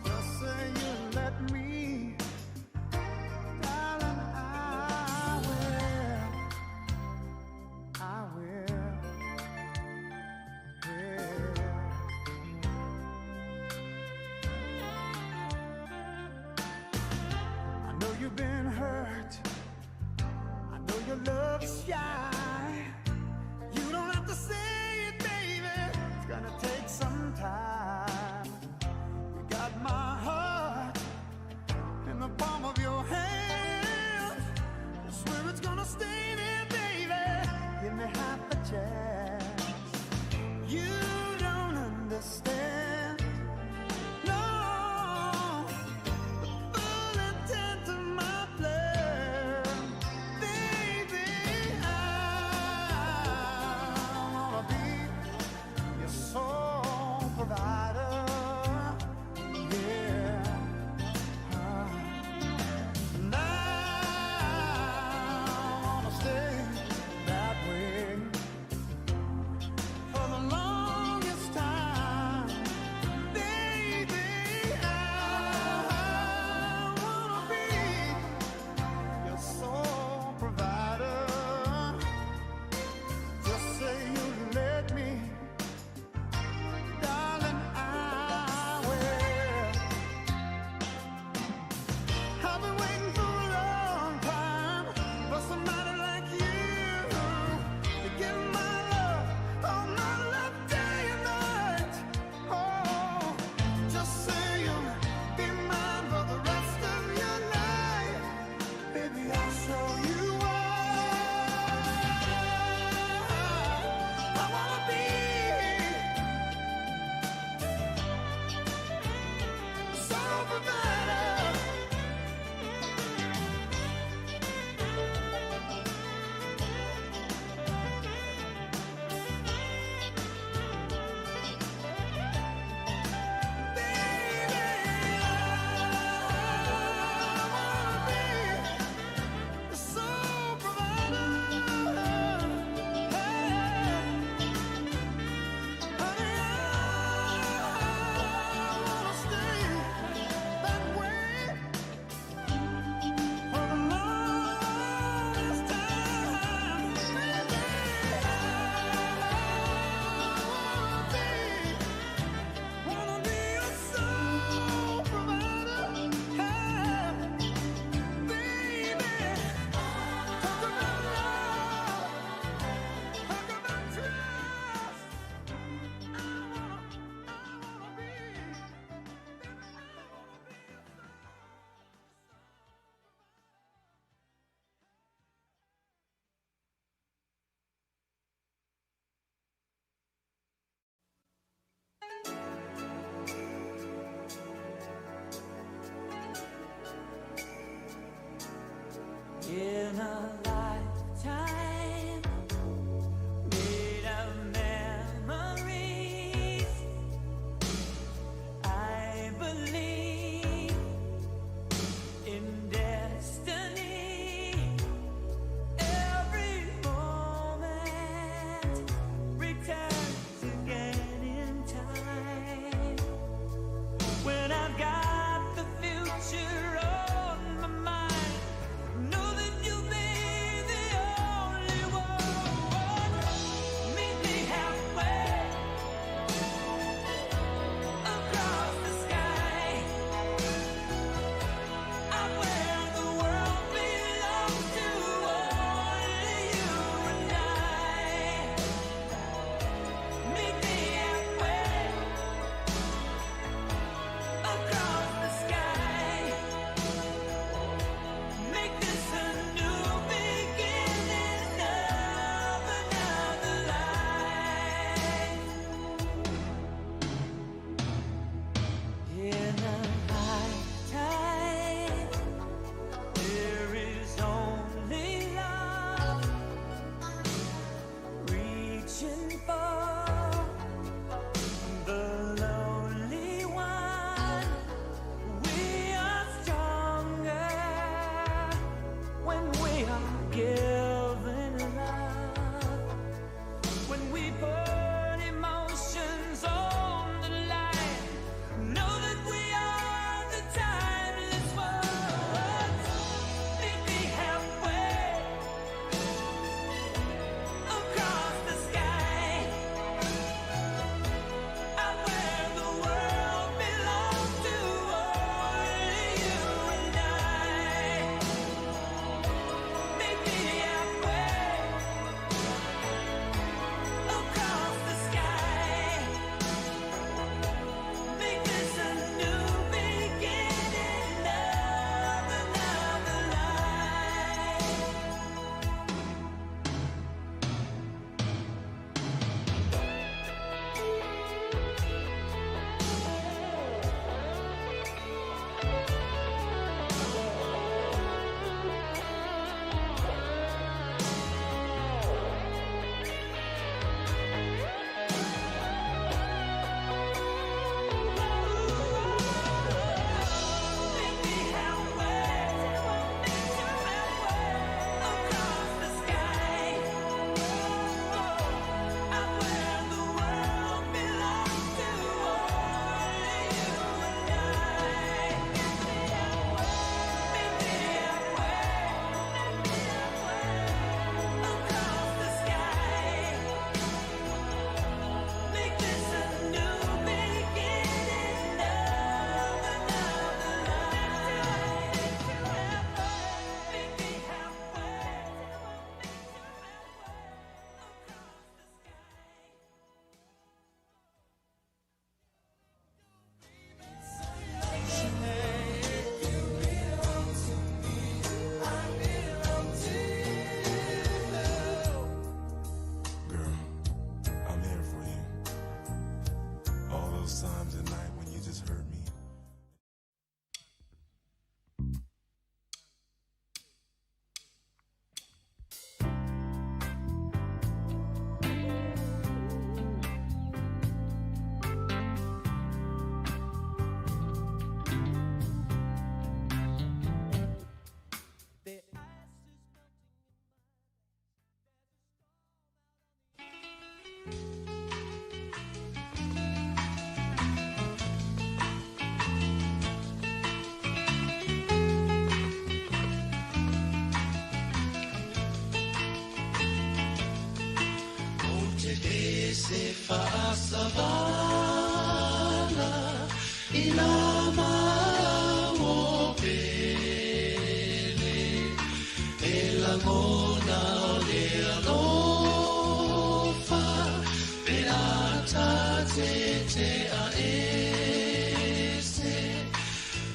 Speaker 10: Just say you let me, darling. I will, yeah. I know you've been hurt. I know your love is shy. You don't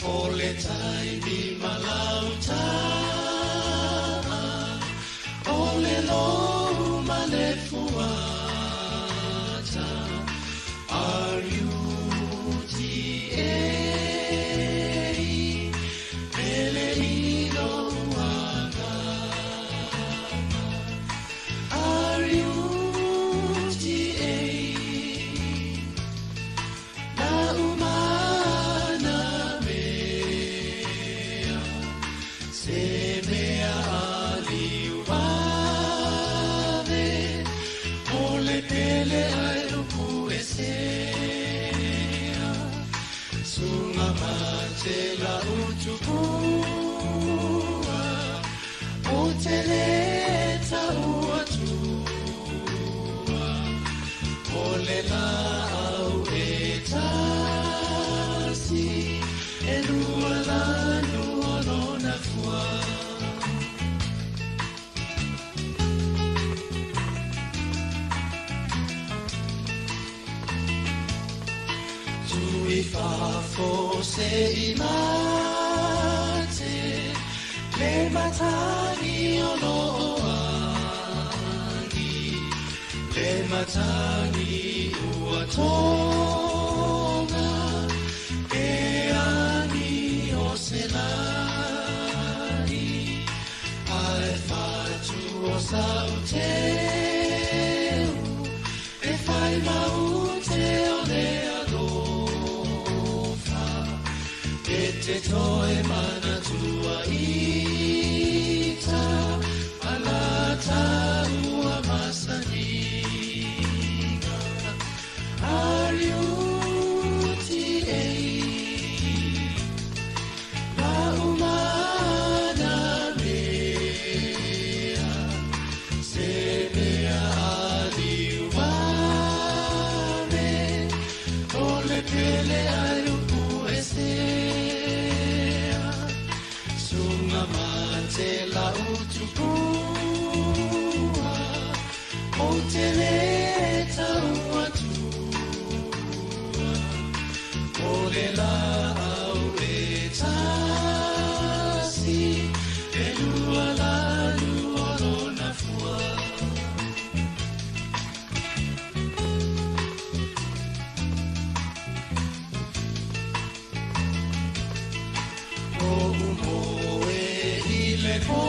Speaker 6: Ole taimi malauta Ole lo malefuata R-U-T-A Ele ilo waka R-U-T-A Na umana mea Se mea aliuave Ole pele airupu esea Sunga mate la utupua O teleta uatua Ole la au etasi Elua la nuolona fua Tui fafo se imate Le matani o loangi Le matani uatonga E ani o selai Ai fatu o sauteu E fai maute o le alofa E te toe mana tua ita Alata ua masaniga R-U-T-A La umana mea Se mea aliuame Ole pele aiupu esea Sunga mate la utupua O teleta uatua Ole la au etasi Elua la nuolona fua O umoe ile mo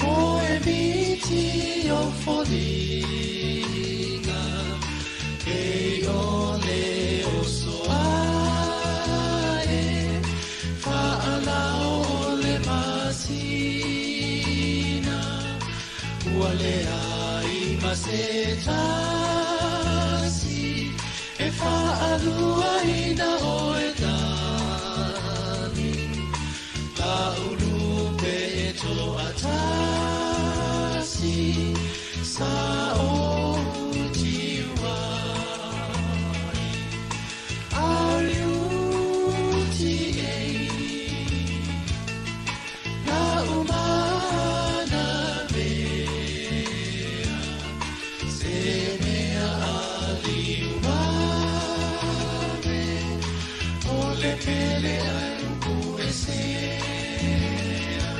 Speaker 6: Moe miti o folinga E ole o soae Fa'ala ole masina Uale ai masetasi E fa'alua ina oe dani La ulupe e to atasi Sa o tiwai R-U-T-A La umana mea Se mea aliumame Ole pele aiupu esea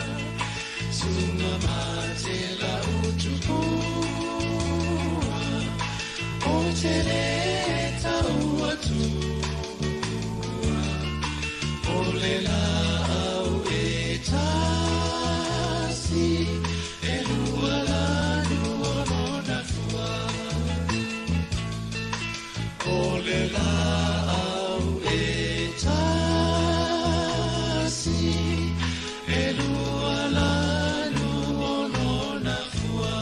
Speaker 6: Sunga mate la utupua O teleta uatua Ole la au etasi Elua la nuolona fua Ole la au etasi Elua la nuolona fua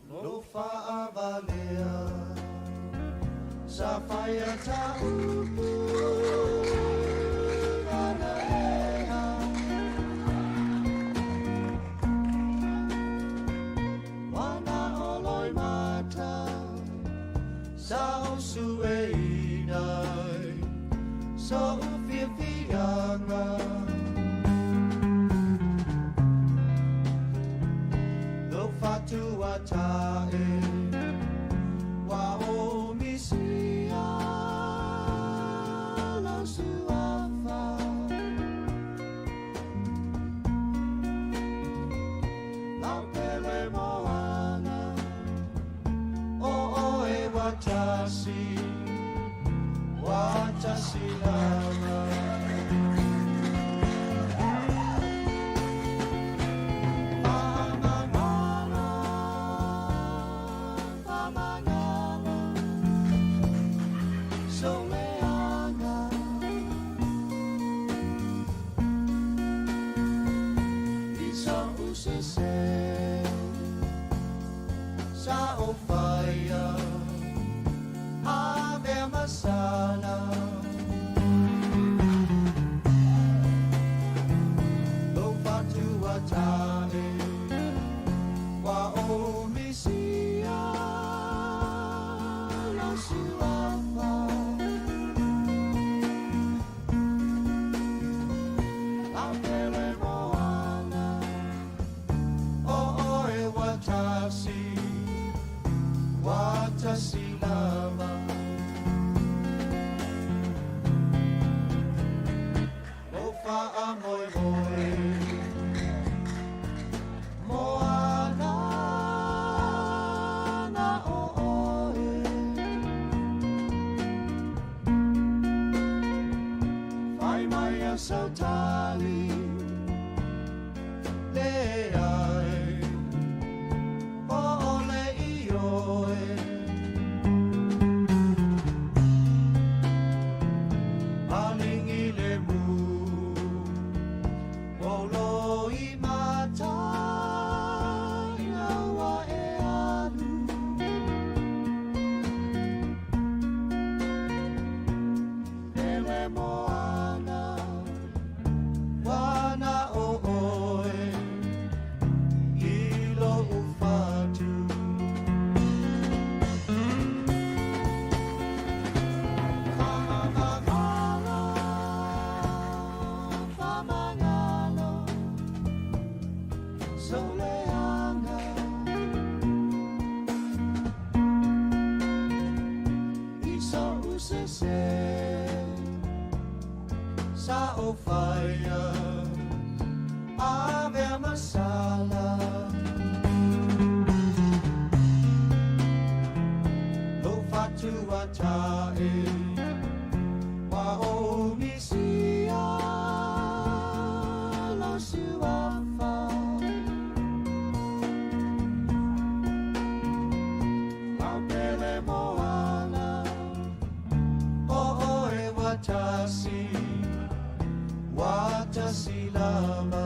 Speaker 10: Lo fa'avalea Sa whaia ta upu Ana ea Wana oloi mata Sa osu tu e nai so fia fianga lo fatu atae wa o misia la suafa la pele moana o e watasi lava sa o fire ave masala lo fatu atale wa o misia la suafa la pele moana o e watasi lava lo fa amoi moi moana na o e fai mai a sautali le ai o le io e alingi le mu o lo i mata ina wa e anu ele moana wana o oe i lo ufatu sa o fire ave masala lo fatu atae wa o misia la suafa la pele moana o e watasi lava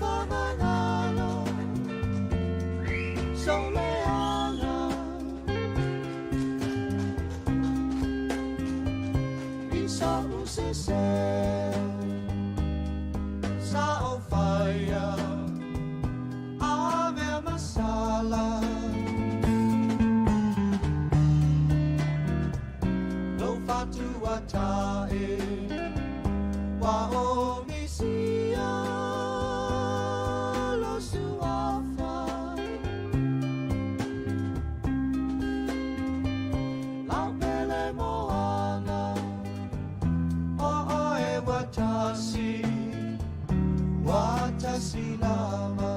Speaker 10: Fa'amanalo Soleana Isa usese Sa o fire Ave masala Fatu atae wa o misia lo suafa la pele moana o e watasi lava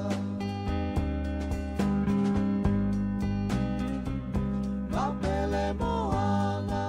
Speaker 10: la pele moana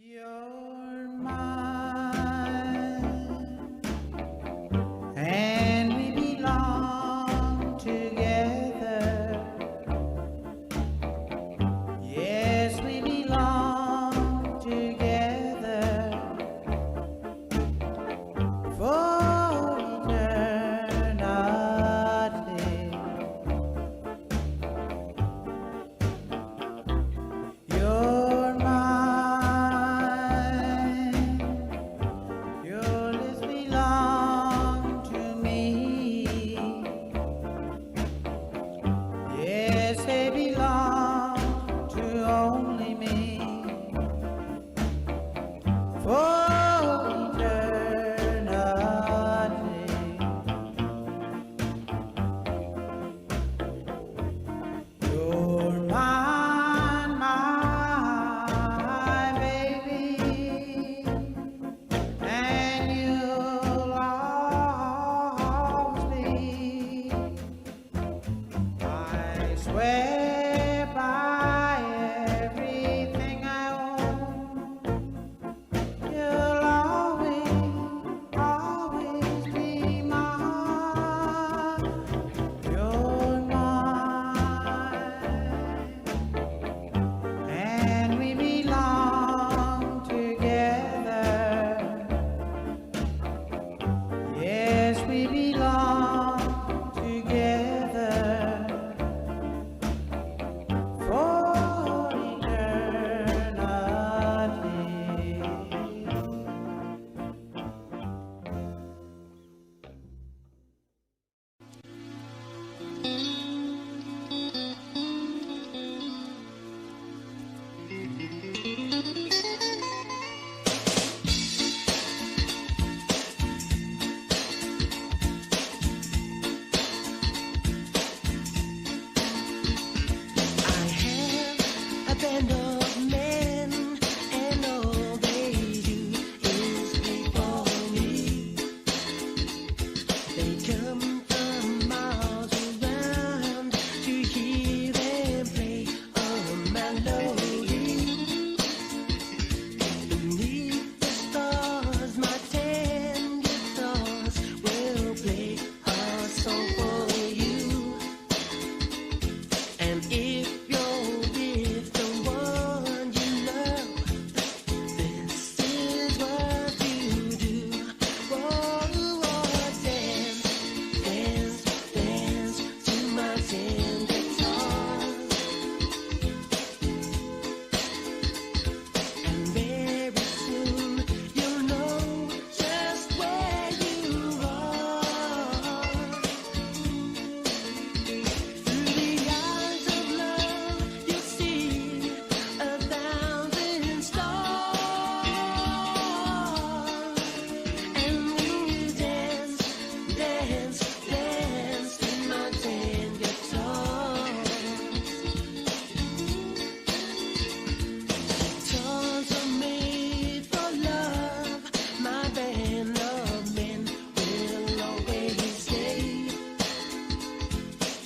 Speaker 10: You're mine, and we belong together. Yes, we belong together for eternity. You're mine, your lips belong to me. Yes, they belong to only me for eternity. You're mine, my baby, and you'll always be. I swear by everything I own, you'll always be mine. You're mine, and we belong together. Yes, we belong together for eternity.
Speaker 6: I have a band of men, and all they do is play for me. They come from miles around to hear them play a melody. Beneath the stars, my ten guitars will play a song for you. And if you're with the one you love, this is what you do. Oh, dance, dance, dance to my ten guitars. And very soon you'll know just where you are. Through the eyes of love, you'll see 1,000 stars. And when you dance, dance, dance to my ten guitars. Guitars are made for love. My band of men will always stay.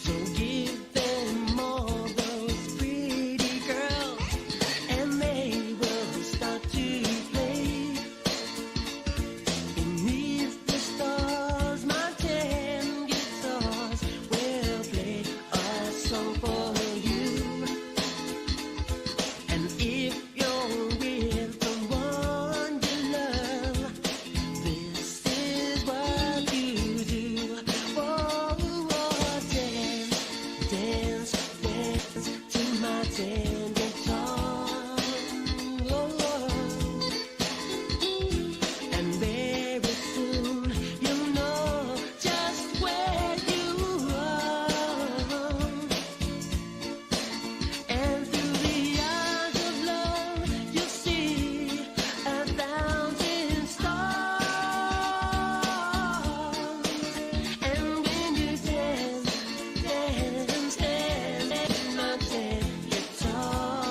Speaker 6: So give them all those pretty girls, and they will start to play. Beneath the stars, my ten guitars will play a song for you. And if you're with the one you love, this is what you do. Oh, dance, dance, dance to my ten guitars. Oh, and very soon you'll know just where you are. And through the eyes of love, you'll see 1,000 stars. And when you dance, dance, dance, my ten guitars.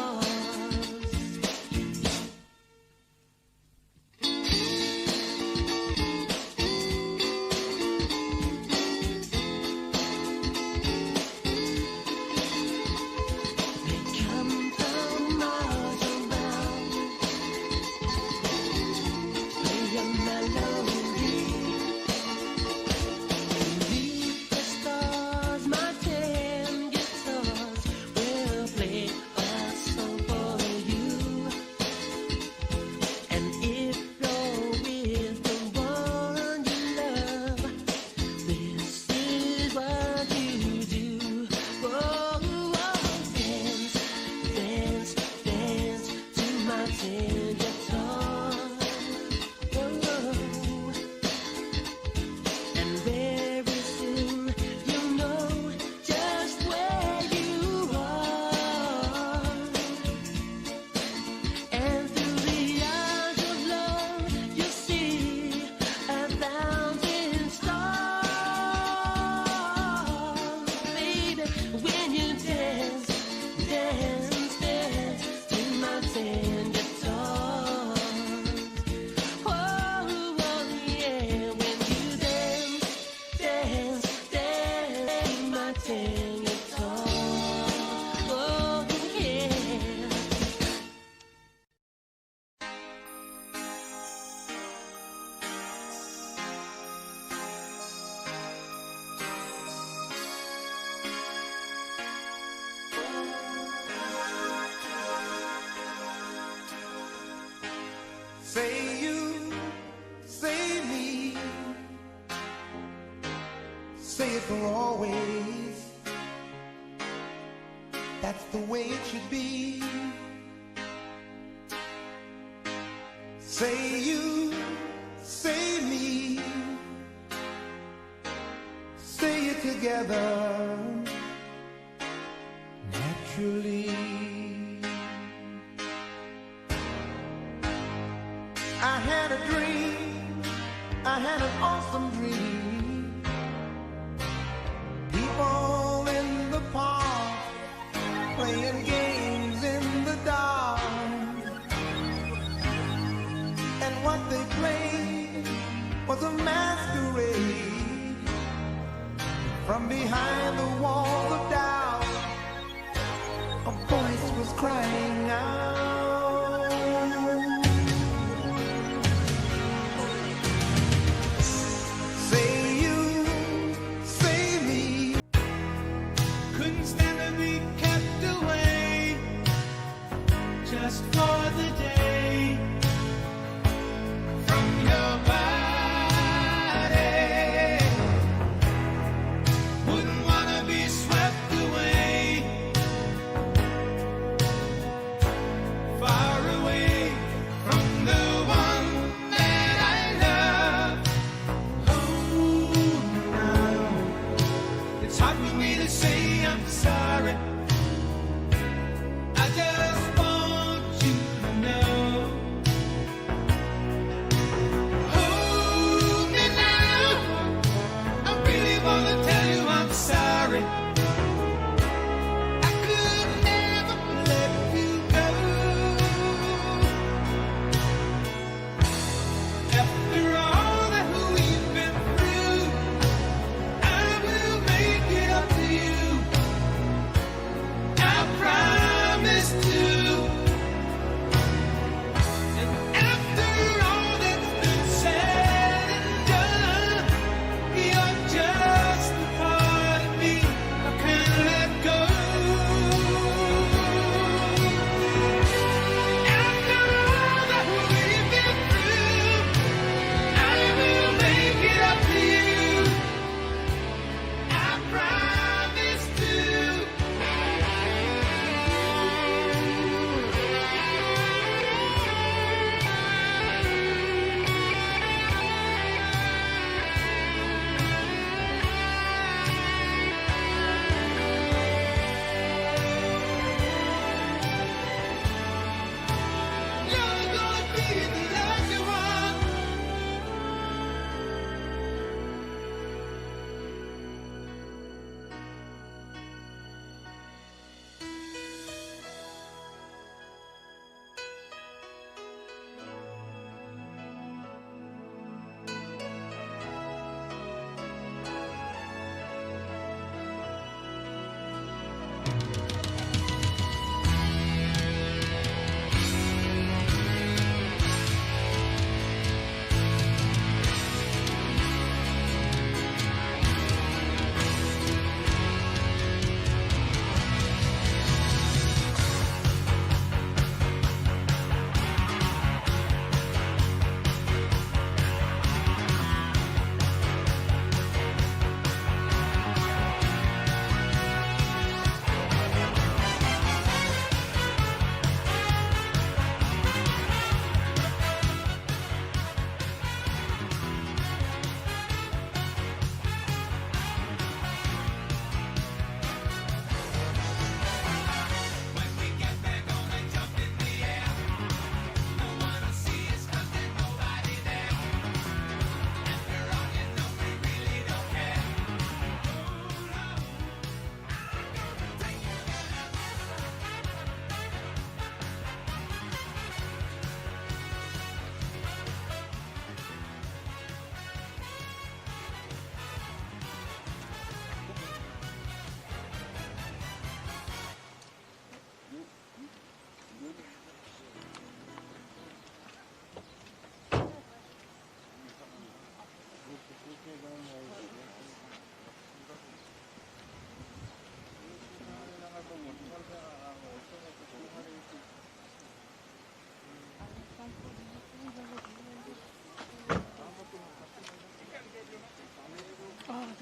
Speaker 6: Say you, say me, say it for always. That's the way it should be. Say you, say me, say it together, naturally. I had a dream, I had an awesome dream. People in the park playing games in the dark. And what they played was a masquerade. From behind the walls of doubt, a voice was crying out. Say you, say me, couldn't stand to be kept away just for the day from your body. Wouldn't wanna be swept away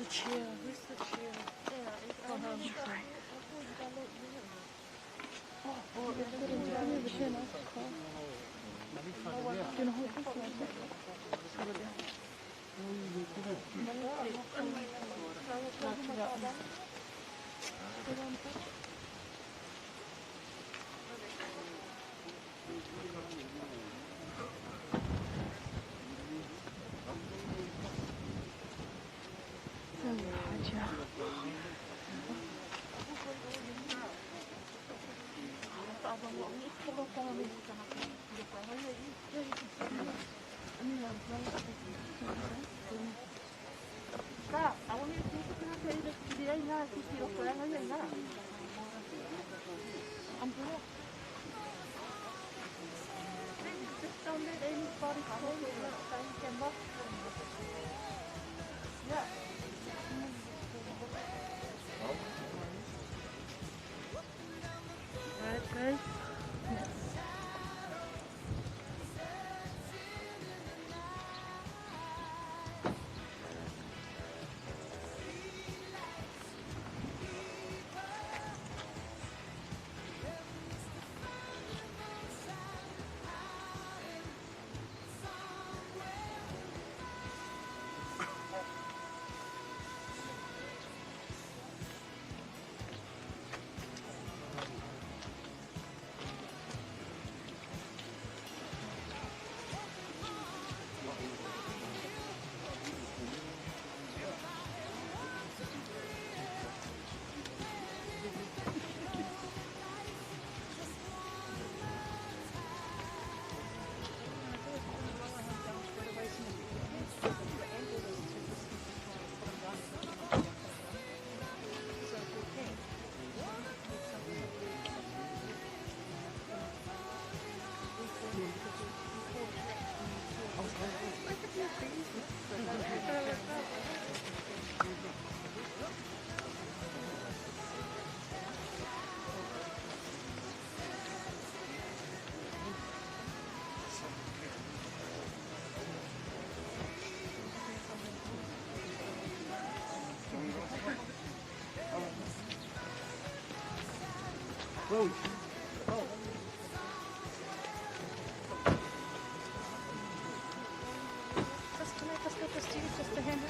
Speaker 4: chair? Where's the chair?
Speaker 1: Road.
Speaker 5: Can I just get this to you, just to hand it?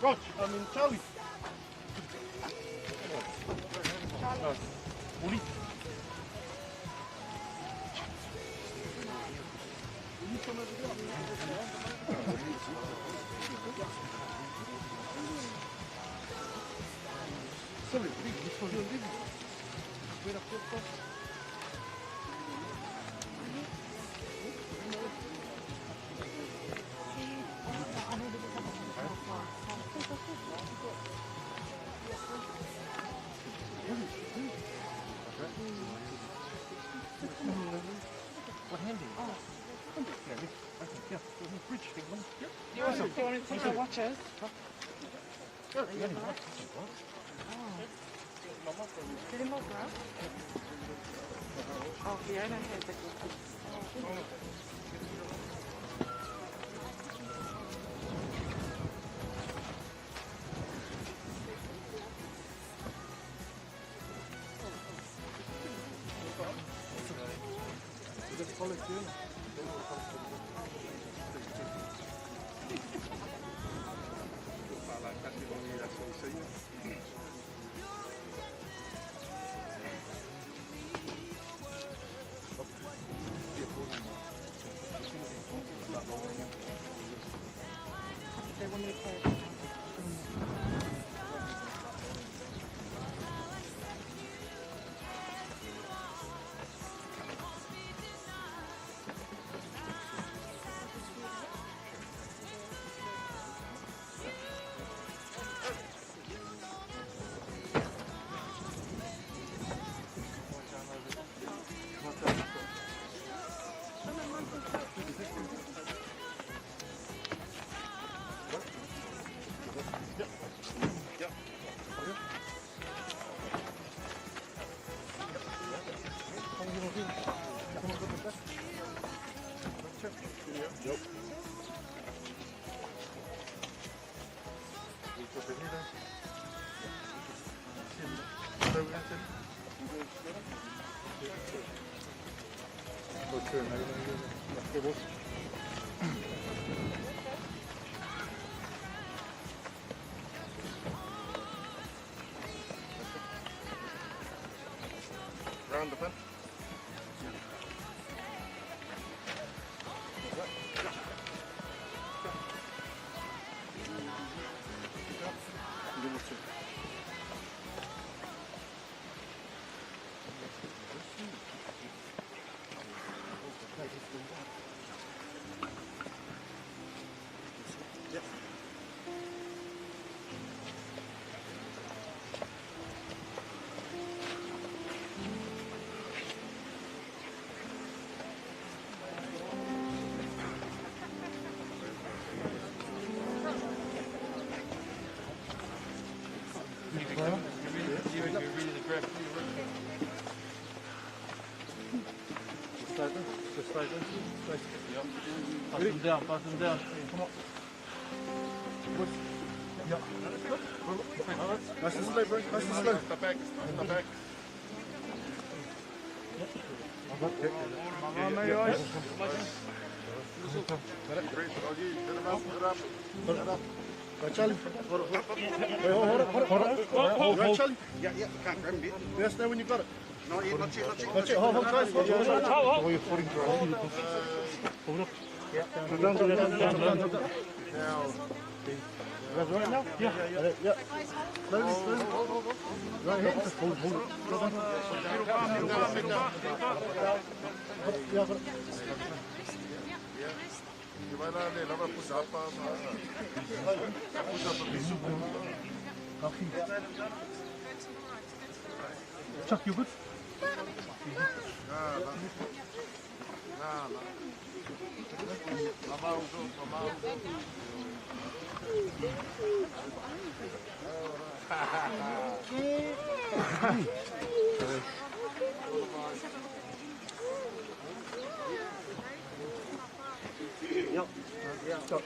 Speaker 1: Roch, I mean Charlie. Uli. Sorry, this for your living. Where up your What handing? Oh, yeah, this. Okay, yeah, the bridge thing. Yeah.
Speaker 5: You want to take your watches?
Speaker 1: Yeah, yeah, what?
Speaker 5: Did he move around? Oh, Fiona has it. They want me to play it.
Speaker 2: Round the pen.
Speaker 9: Pass them down, pass them down.
Speaker 1: Nice and slow, bro. Nice and slow.
Speaker 2: Step back. Step back.
Speaker 1: Right, Charlie. Hold it. Right, Charlie. Yeah. Can't grab it. Let us know when you've got it. Not yet. Hold, guys. Hold. Oh, you're falling dry. Hold up. Yeah. Down. Now. You guys right now? Yeah. Slowly. Right here. Hold it. Go down. Yeah, got it. Chuck, you good? Stop.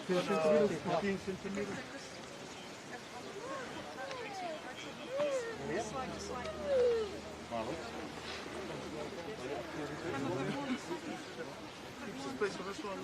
Speaker 1: 15 centimeters. Space for this one.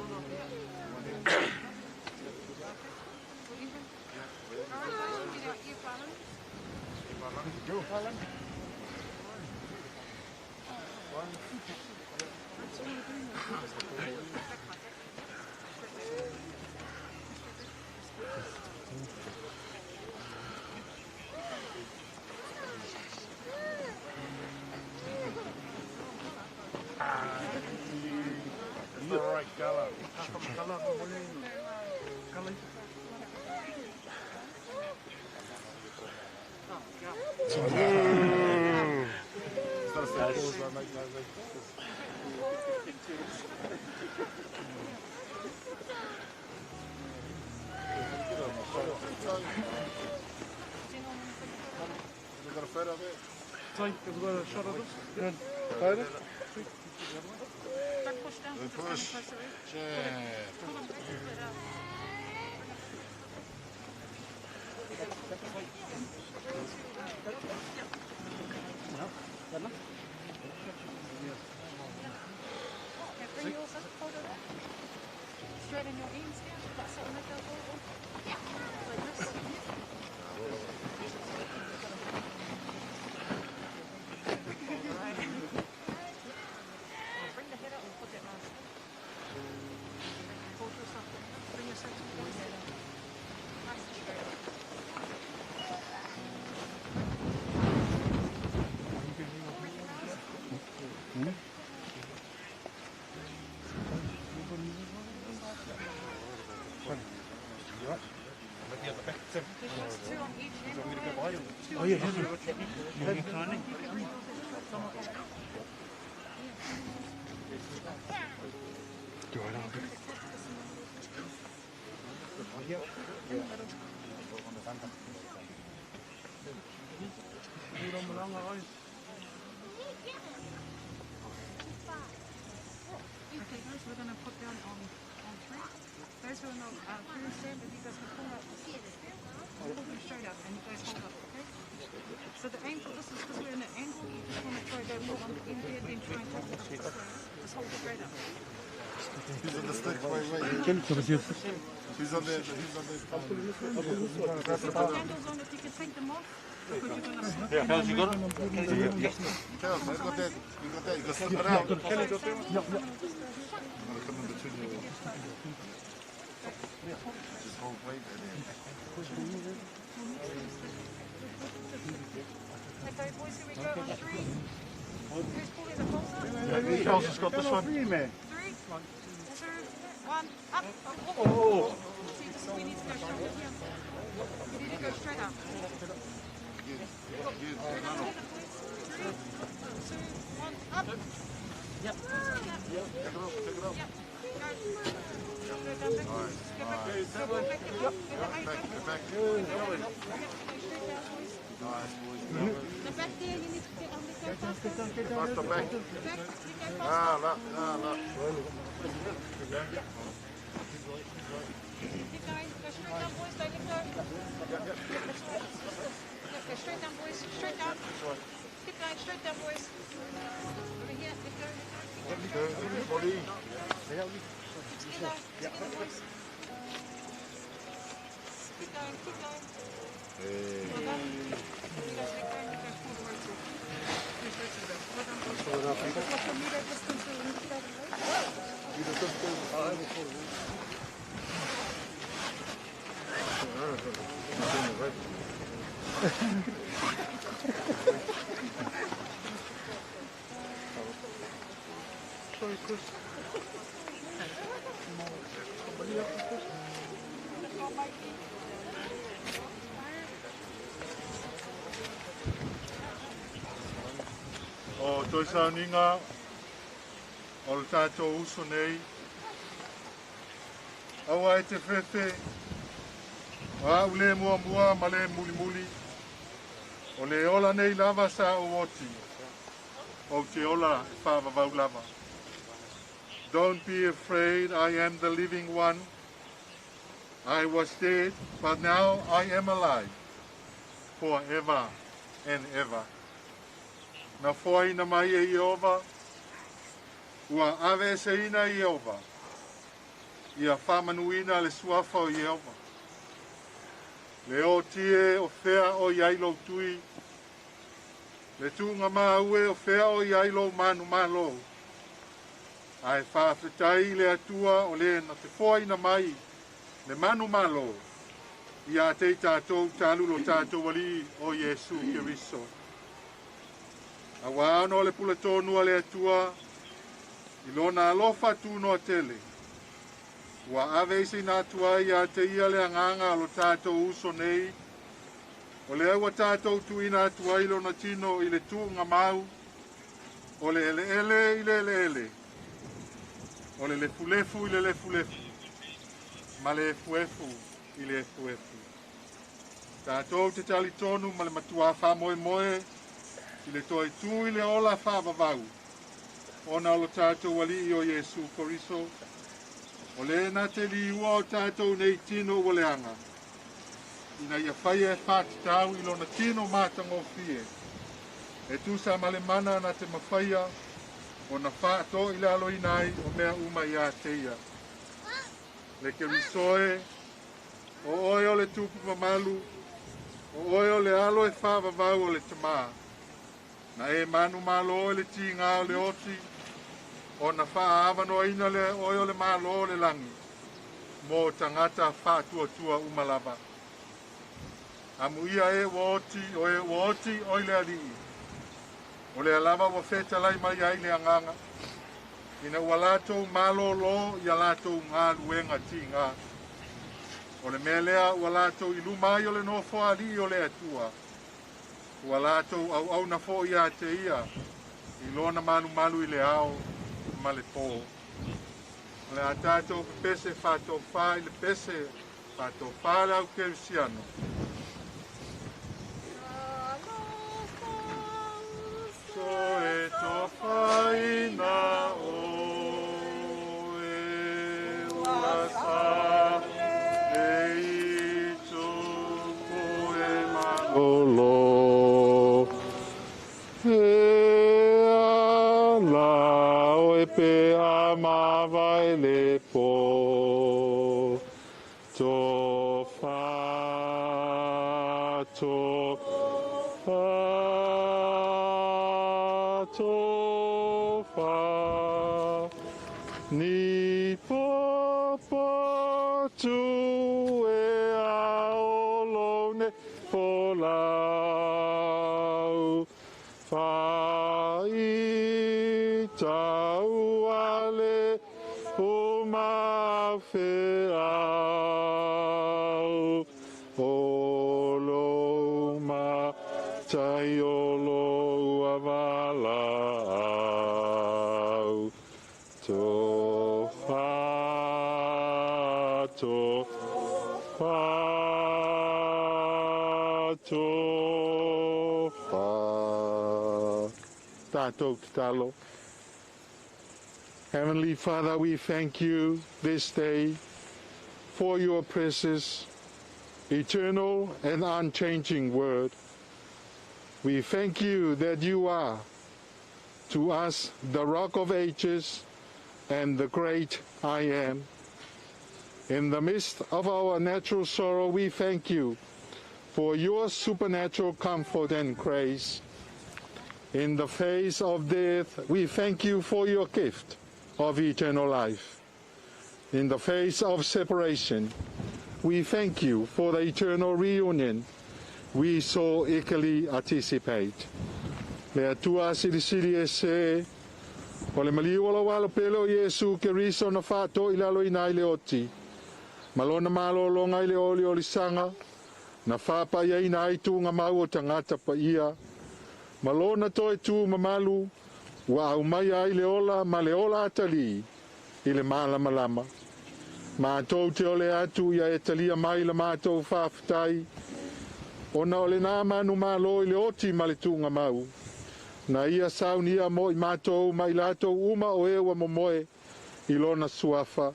Speaker 1: All right, Gala.
Speaker 2: Got a photo of it?
Speaker 1: Have we got a shot of this? Good. Photo?
Speaker 2: Push.
Speaker 5: Bring yours up, hold it up. Straighten your ends down. That's it, make that forward. Like this. Bring the head up and put that mask. Hold yourself. Bring yourself to the head up. Nice and straight. Two on each hand.
Speaker 1: Oh, yeah. Head tiny. Do I know?
Speaker 5: going to put down on 3. Those who are not through stand, if you guys can pull up, pull them straight up and you guys hold up, okay? So the aim for this is because we're in an angle, you just want to try to go more on the end there, then try and take it up this way. Just hold it straight up.
Speaker 1: Who's on the stick? Wait. Who's on there?
Speaker 5: Candles on, if you can take them off, because you're going to...
Speaker 1: Yeah, how's you got it? Yes. Charles, I got that. You got that. You got slip it out. Kelly got that one? No. I'm going to come in between you. Just hold weight there.
Speaker 5: Okay, boys, here we go on 3. Who's pulling the poles up?
Speaker 1: Charles has got this one.
Speaker 5: 3, 2, 1, up. Oh. See, this is we need to go straight up here. We need to go straight up. 3, 2, 1, up. Yep. Take it up. Yep. The back there, you need to get on the back.
Speaker 1: The back.
Speaker 5: Keep going. Go straight down, boys. Don't let go. Go straight down, boys. Straight down. Keep going. Straight down, boys. Over here. Let go. Together, boys. Keep going. Well done. You guys let go and you guys pull the rope through. Well done, boys. What's your meter distance so we need to go to the rope?
Speaker 7: O toi sauninga o le tātou uso nei. Awa e te whewhe, a ule mua ma le muli muli, o le ola nei lava sa o oti, o te ola e whāwawau lava. Don't be afraid, I am the living one. I was dead, but now I am alive, forever and ever. Na foi na mai e Iova, ua ave se ina Iova, ia whamanuina le suafa o Iova. Le o tie o whea o iailo tui, le tūnga maue o whea o iailo manu malo. Ai whawhetai le atua o le na te foi na mai, le manu malo, ia te tātou tālulo tātou wali o Yesu Kiriso. A wāno le pula tōnua le atua, i lona alofa tūno a tele. Ua ave isi nā tua i a te ia le anganga lo tātou uso nei, o le aua tātou tu i nā tua i lona tino i le tūnga mau, o le ele ele i le ele ele, o le lefulefu i le lefulefu, ma le efuefu i le efuefu. Tātou te tali tonu ma le matua wha moe moe, i le toi tu i le ola whāwawau, ona o lo tātou wali i o Yesu Koriso, o le na te li ua o tātou nei tino o le anga, ina ia whaia e whātitau i lona tino mātango fie, e tu sa male mana na te mawhaia, o na whāto i le alo inai o mea uma i a teia. Le ke risoe, o oe o le tupu mamalu, o oe o le alo e whāwawau o le tamaa, na e manu malo le tinga o le oti, o na wha awano ina le oe o le malo o le langi, mo tangata wha tua tua umalava. Amu ia e woti o le alii, o le alava wa feta lai mai ai le anganga, ina ua lātou malo lo ia lātou ngā luenga tinga, o le melea ua lātou i lumai o le nofo ali o le atua, ua lātou au na fo ia te ia, i lona malu i le ao, ma le pō. Le a tātou pese whātou whā i le pese whātou whā le au kerisiano. So e tō whaina o e e pe a mawai le po. To fa, to fa, to fa. Ni po po tu e a olone po lau. Fa i tau ale o ma fe au. O lo ma tai o lo avalau. To fa, to fa, to fa. Tātou te talo. Heavenly Father, we thank you this day for your precious, eternal and unchanging word. We thank you that you are to us the rock of ages and the great I am. In the midst of our natural sorrow, we thank you for your supernatural comfort and grace. In the face of death, we thank you for your gift of eternal life. In the face of separation, we thank you for the eternal reunion we so eagerly anticipate. Le atua sirisiri e se, o le maliwala wala pelo Yesu ke riso na fato ilalo ina ile oti. Malona malo longa ile oli oli sanga, na fapa ia ina itu nga mau o tangata pa ia. Malona toe tu mamalu, wa au mai ai le ola ma le ola atali, ile mala malama. Ma tau te ole atu ia e talia mai la mātou whaafitai. Ona ole nā manu malo ile oti ma le tunga mau. Na ia saunia mo I mātou mai lātou uma o ewa momoe I lona suafa.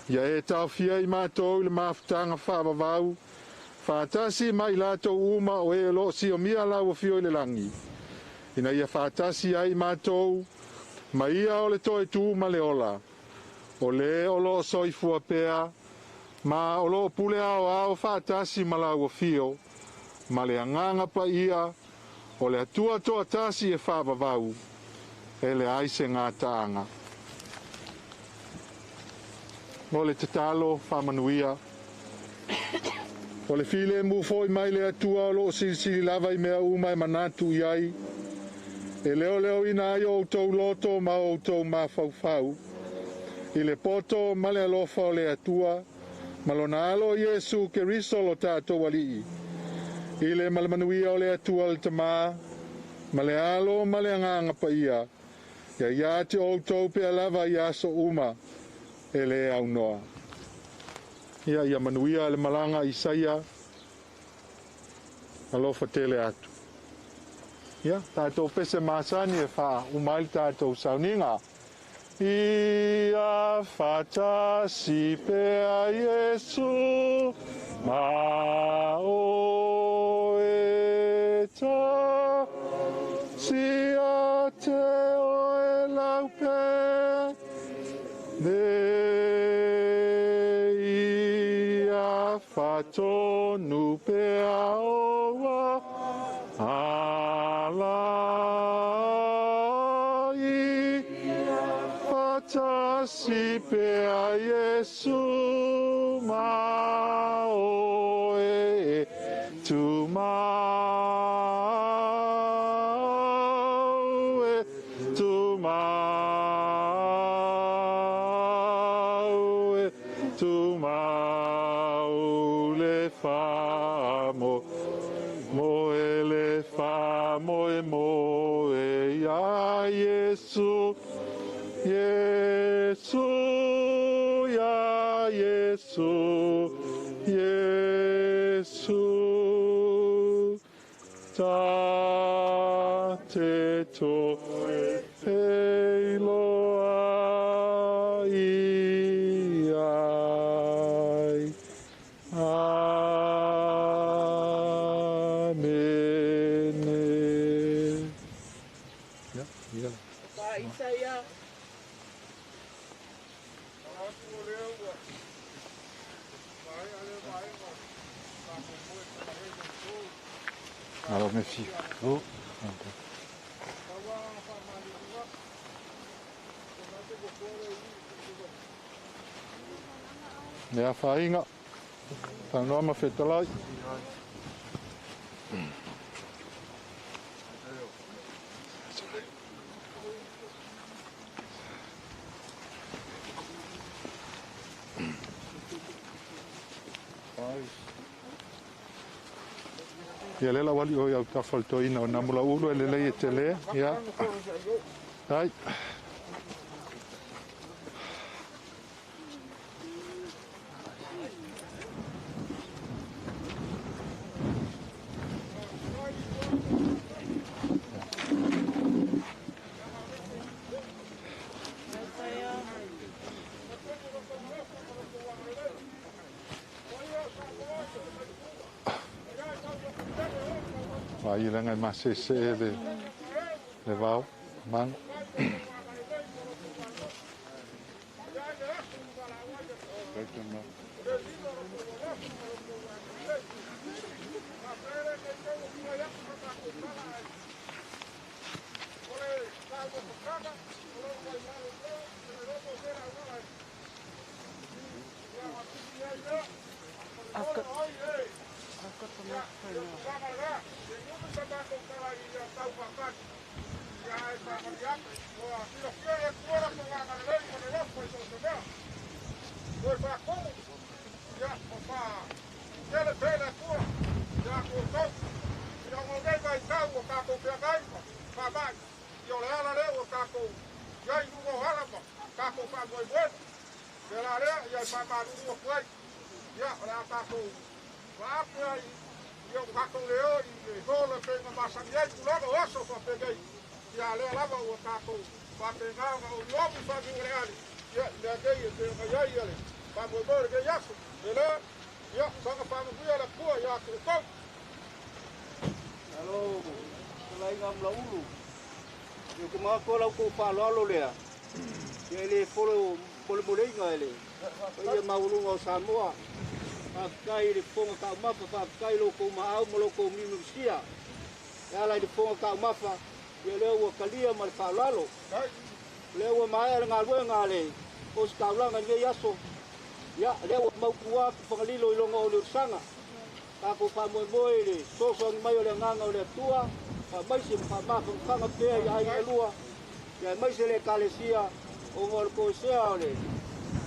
Speaker 7: Ia e tau fia I mātou ile mawhitanga whaavavau. Whaatasi mai lātou uma o e lo si o mia lau o fio ile langi. Ina ia whaatasi ai mātou, ma ia o le toe tū ma le ola. O le o lo soifua pea, ma o lo pule ao ao whaatasi ma lau o fio, ma le anganga pa ia, o le atua toa tasi e whaavavau, e le aise ngā taanga. O le tatalo whamanuia, o le file mu foi mai le atua o lo silisili lava I mea uma e manatu iai, e leo leo ina ai o tau loto ma o tau ma fau. I le poto ma le alofa o le atua, ma lo na alo Yesu ke riso lo tātou walii. I le malamanuia o le atua le tama, ma le alo ma le anganga pa ia, ia te o tau pe alava I aso uma, e le au noa. Ia manuia le malanga Isaia, alofa tele atu. Ia, tātou pese māsani e wha umaili tātou sauninga. Ia whatasi pea Yesu, ma o e ta, si a te o e lau pe, de ia whatonu pea o wa, alai fatasi pea Yesu ma o e tu mau e tu mau e tu mau le famo mo ele fa mo e ya Yesu Yesu ya Yesu Yesu ta te to e loa I ai Amen. Yeah.
Speaker 4: Pa Isaia,
Speaker 7: Alors merci. Oh. Nea whainga. Whanoa ma whetalai. Ia lela wali o iau tawhaltoina o namula ulu e lelei e te lea. Ia. Ai. Vai langa ma se le vau man.
Speaker 3: I've got the microphone now.
Speaker 1: Io faccio le ore, solo per una massaggiata, non lo so perché ya le lava o taco, fa pegar o lobo fa de reali. Ya le dei de ya ya le. Fa mo bor que ya su. Le ya só que fa mo ya la pua ya que to.
Speaker 11: Alo, lai ngam la ulu. Yo ko ma ko la ko fa lo le. Ele folo pole ele. Ele ma ulu ngo Samoa. Kai le ponga ka mapa fa kai lo ko ma au mo lo ko mi sia. Ya la le ponga ka mapa. Ye le wo kalia mal fa lalo. Le wo ma era ngal wo ngale. Os ka la ngal yaso. Ya le wo mau kuwa fa lilo lo ngo le sanga. Ka ko fa mo le so so mai le nganga le tua. Fa mai se fa ma fa nga pe ya ai lua. Ya mai se le kalesia o ngol ko se ale.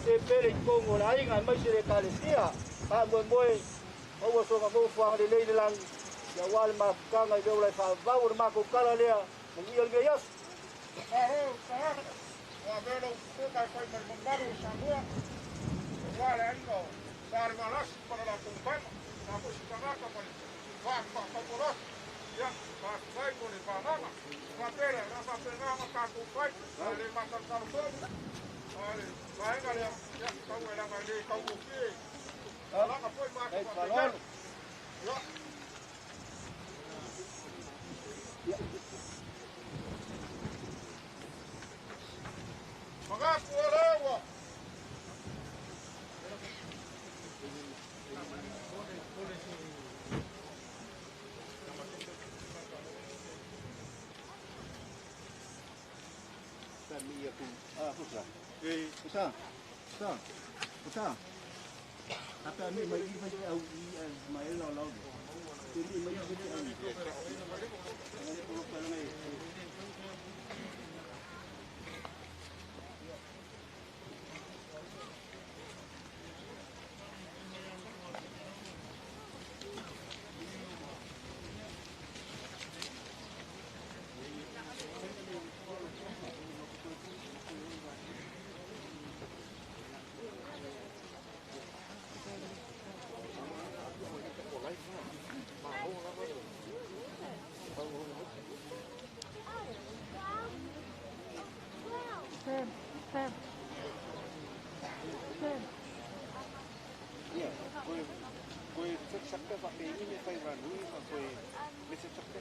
Speaker 11: Se pere ko ngol ai nga mai se le kalesia. Fa mo o wo so nga mo fa le le lang. Ya wal ma ka nga de le fa va o ma ko kala le. Mengi el gayas.
Speaker 1: O vero ko ka fa mo maro Samoa. Wale aingo. Dar malas para la compañía. Na ko si ka ka pa pa ya pa vai mo le Panama. Va pera, na pa pera ma ka ko fa. Le ma ka ka ko. Vale, vai ga ya ka mo la ma le ka ko ki. La ka foi ma ka. Ya. Maga kuolewa.
Speaker 11: Mia ku pusa. Pusa. Apa ni mai ni au mai lo. Ini mai ni au.
Speaker 3: Sam.
Speaker 11: Ya, koi sakta pak ini ni fai ranu, koi mesti sakta.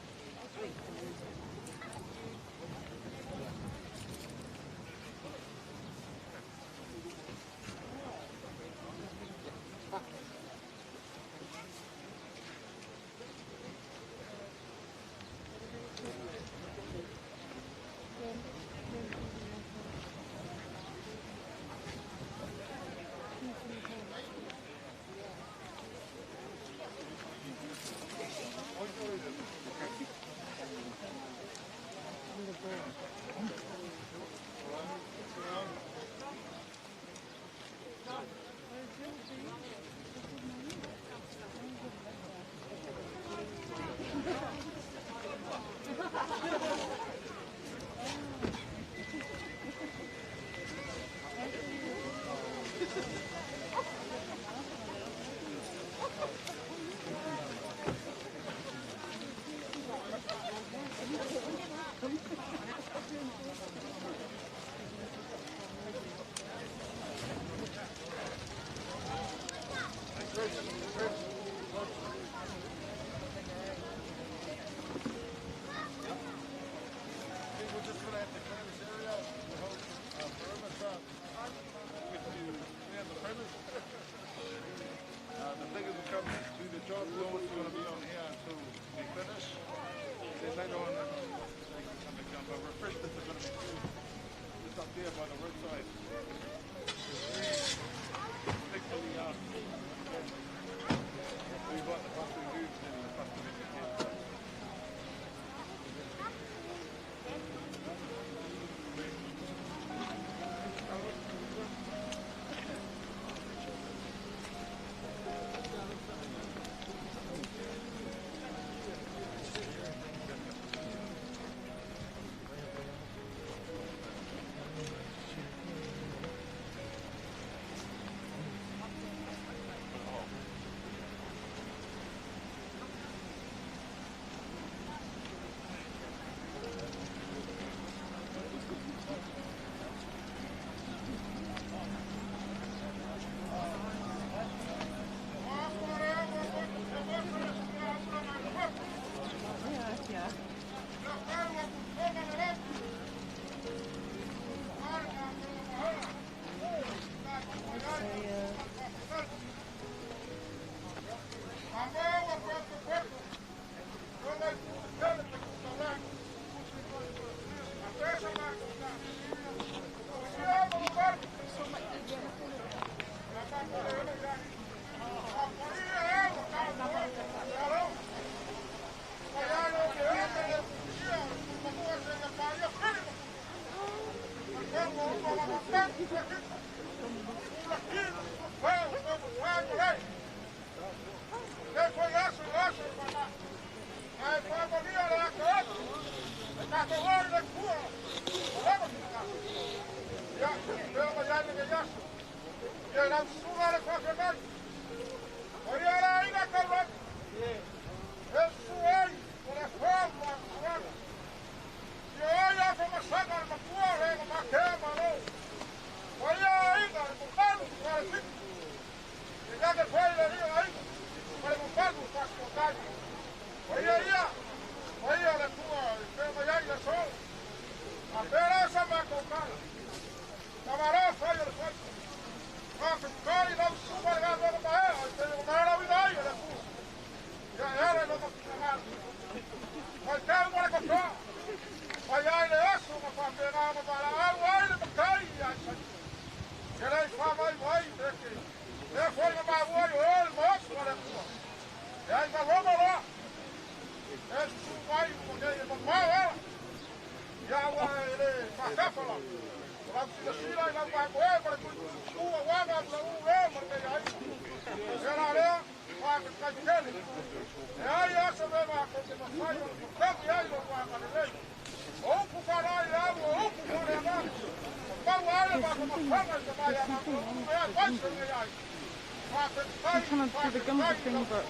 Speaker 5: I'm trying to do the gumbo thing, but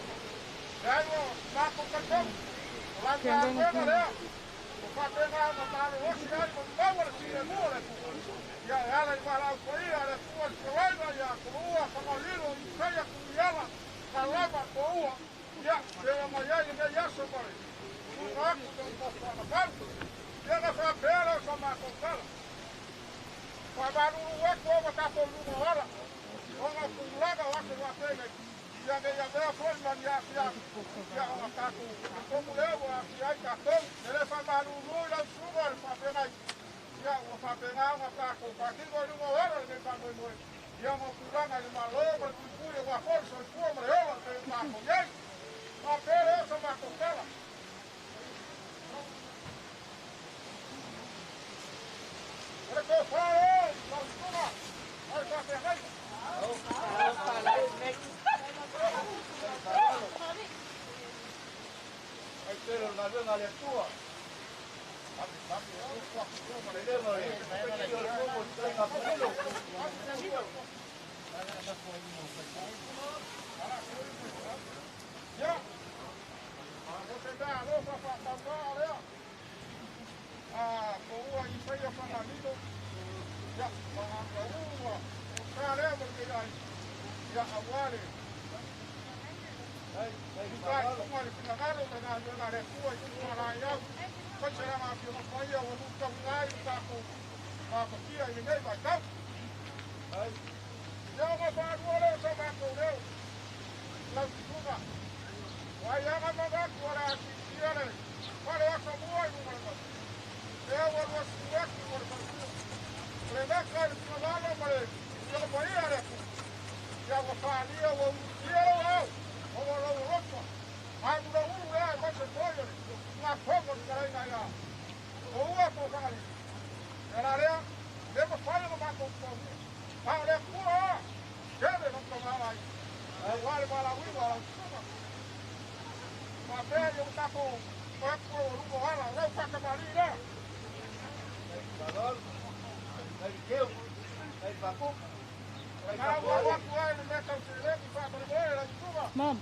Speaker 5: Mom.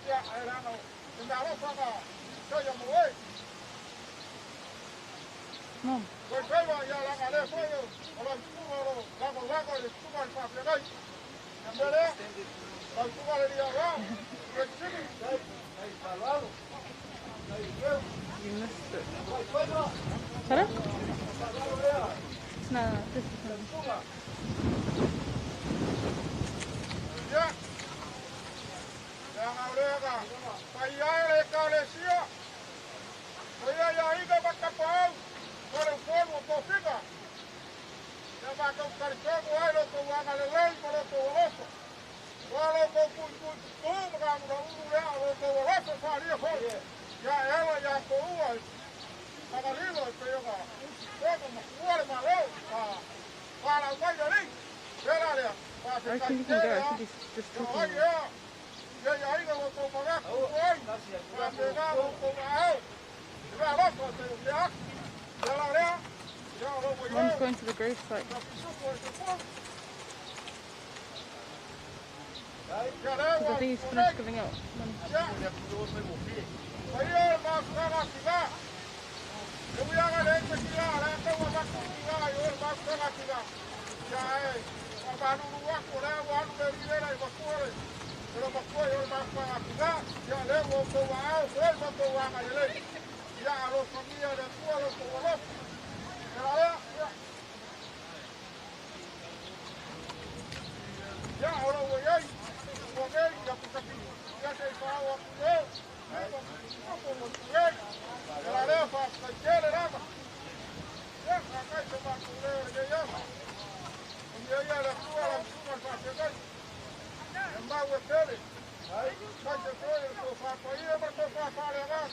Speaker 1: Ya, era no. Ina ro fanga. Yo ya mo e.
Speaker 4: No.
Speaker 1: Pues va ya la gale fuego. Ola tuvo la go le tuvo al pa dai. Ambele. La tuvo le dia va. Pues chiqui. Ahí salado. Ahí veo.
Speaker 4: You missed it.
Speaker 1: Fuego.
Speaker 4: Pardon? No, this is not.
Speaker 1: Ya. Yang aurega. Payale calesio. Oya ya iga bakapau. Para o fogo tofiga. Ya va con cartón o algo con una ley por otro ojo. Wala ko kun ga mo ule o ko ojo faria ho. Ya ela ya ko ua. Pagalilo pero ga. Como muere malo. Para o baile ali. Era
Speaker 4: I think you can go. I think he's just talking.
Speaker 1: Ya ya iga o ko paga. Oi. Ya pega o ko ao. Ya lo ko te ya.
Speaker 4: Mom's going to the grave site. Because I think he's finished giving out.
Speaker 1: Ya, ahora voy ahí, ya pues aquí, ya se pago a cuidar, ya la defa, la quiere nada, ya, acá se va a cuidar, ya, ya la suba, para que vean, en más de tele, más de tele, para ir a ver para llegar,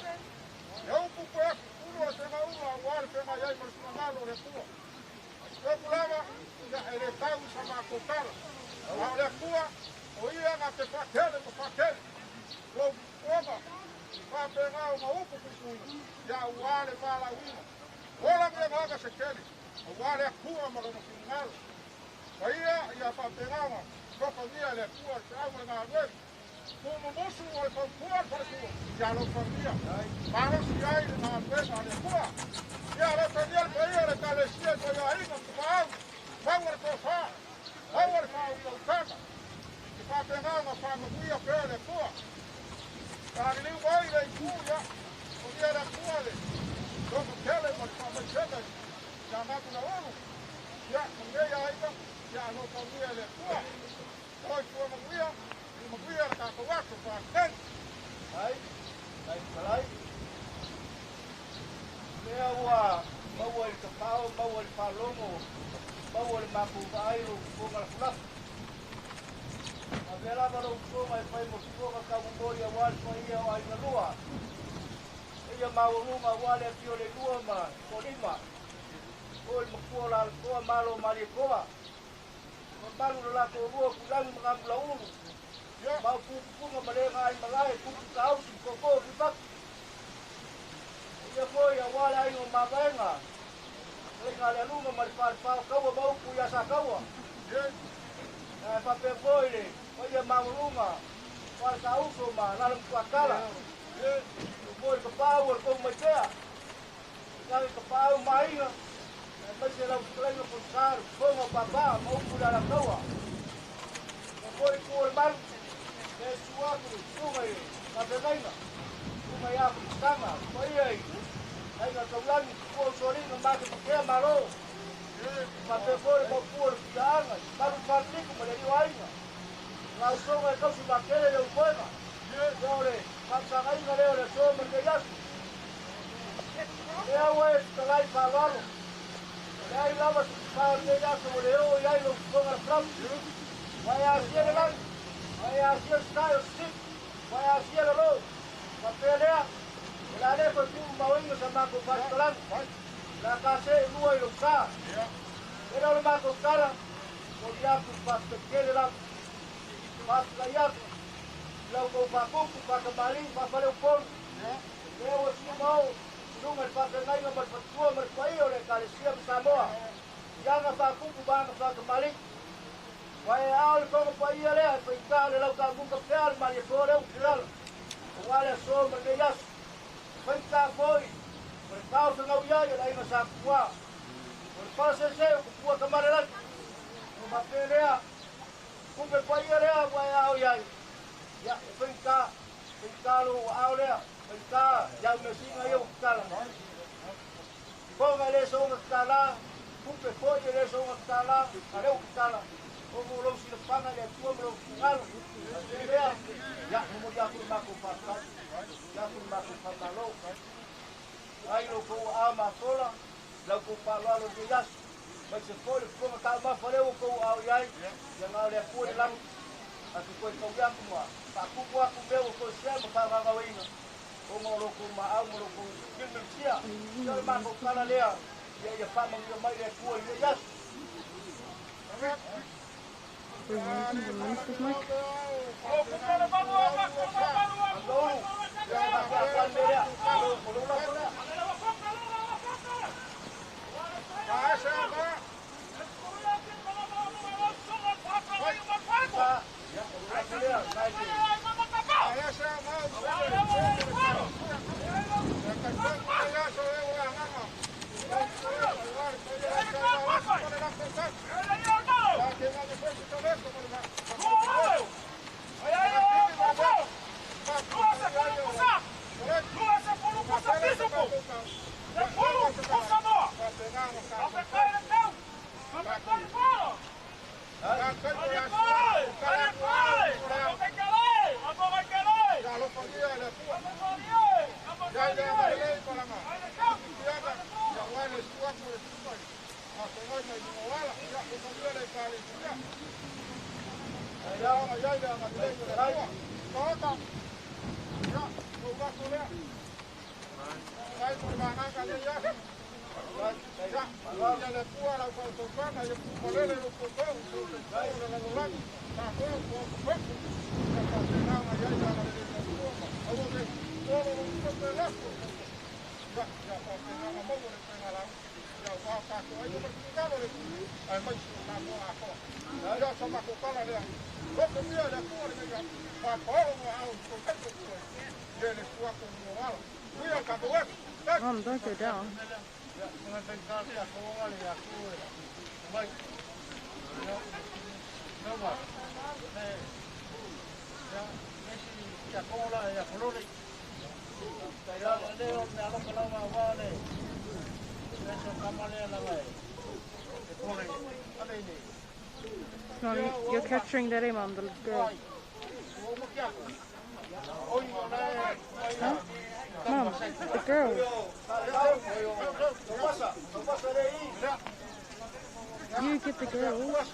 Speaker 1: ya un poco es, uno se va uno a guardar, se va allá y por su mano de púa, yo culaba, ya el estado se va a cortar. Ahora Cuba, oían a que faquele, lo coma, para pegar uma upa com ya o ar para la uva. Olha que vaga se quer, o ar é Cuba, mas no final. Aí ia para pegar uma, só fazia ele Cuba, água na água. Como moço, o Cuba para Cuba, já não fazia. Para se aí na água, na Cuba. Já não fazia, ele calecia, foi aí, mas Cuba, vamos tocar. Agora para o cama, e para pegar uma família pela tua, para ali o baile em Cuba, o dia da Cuba, como aquele, mas para aquele, já não na hora, já com meia ainda, já não fazia ele Cuba, hoje foi uma guia da Cacoaco para aquele, aí, mau el capao, mau el palomo, mau el mapubairo, como el flap. A vela para o como el pai moscova, cabuboia, wal, paia, ai na lua. Ella mau luma, wal, e pio le lua, ma, colima. O el macuola, coa, malo, malicoa. Malu la ko rua, kulang, mga mulaulu. Mau pupunga, malenga, ai malai, pupukau, koko, ribak. Ia foi a wala ai o mavenga. Lenga le luma mal par kaua mau ku ya sakaua. Pa pe foi o ia mauluma. Par kauso ma na ku akala. Foi ka power ko matea. Kai ka pau mai na. Mai se la lenga por sar, como papá mau ku la kaua. Foi ku o mar. Que suaku, sumai, ka venga. Sumai a tama, foi aí. Aí nós falamos com o sorinho, mas que é malo. Mas depois o puro que dá, mas o partido como ele vai. Lá o som é como se baqueira de um poema. Olha, mas a rainha leu o som que já. Eu estou lá e falando. Aí lá mas para que já sobre eu e aí o som é próprio. Vai assim lá. Vai assim está o stick. Vai assim lá. Papelea. La le por un mawingo sama ko pastolan. La case lua y sa. Era lo más costara. Podía ku pasto quiere la. Pasta ya. La ko pa ku pa kembali pa pale upon. Leo si mau. Nung el pa ngai no mas patua mas pai ole kale siap Samoa. Yang pa ku ba pa kembali. Vai al ko pa ia le pa kale la ka ku ka pel mali fore u
Speaker 11: wale so ma le yas pai ka foi por causa ngau ya ya ina sa kwa por pase se kwa kamarela no mapelea kumbe kwa rea kwa au ya ya pai ka lo au le pai ka ya me singa yo kala ponga le so kala kumbe foi le so kala ale kala como lo si pana le tuo lo kala ya como ya ku ma ku pa ya ku ma ku pa malo ai lo ko ama sola la ku pa lo de yas mas se for como tá ma fare o ko au yai ya na le fu le lang a ku ko ko ya ku ma pa ku me o ko se ma pa ga wina o mo lo ku ma au mo lo ku bil bil sia ya ma ko kala le ya pa ma yo mai le fu le yas
Speaker 5: Mom, don't go down. Mom, you're capturing that Mom, the girl. Huh? Mom, the girl. You get the girl.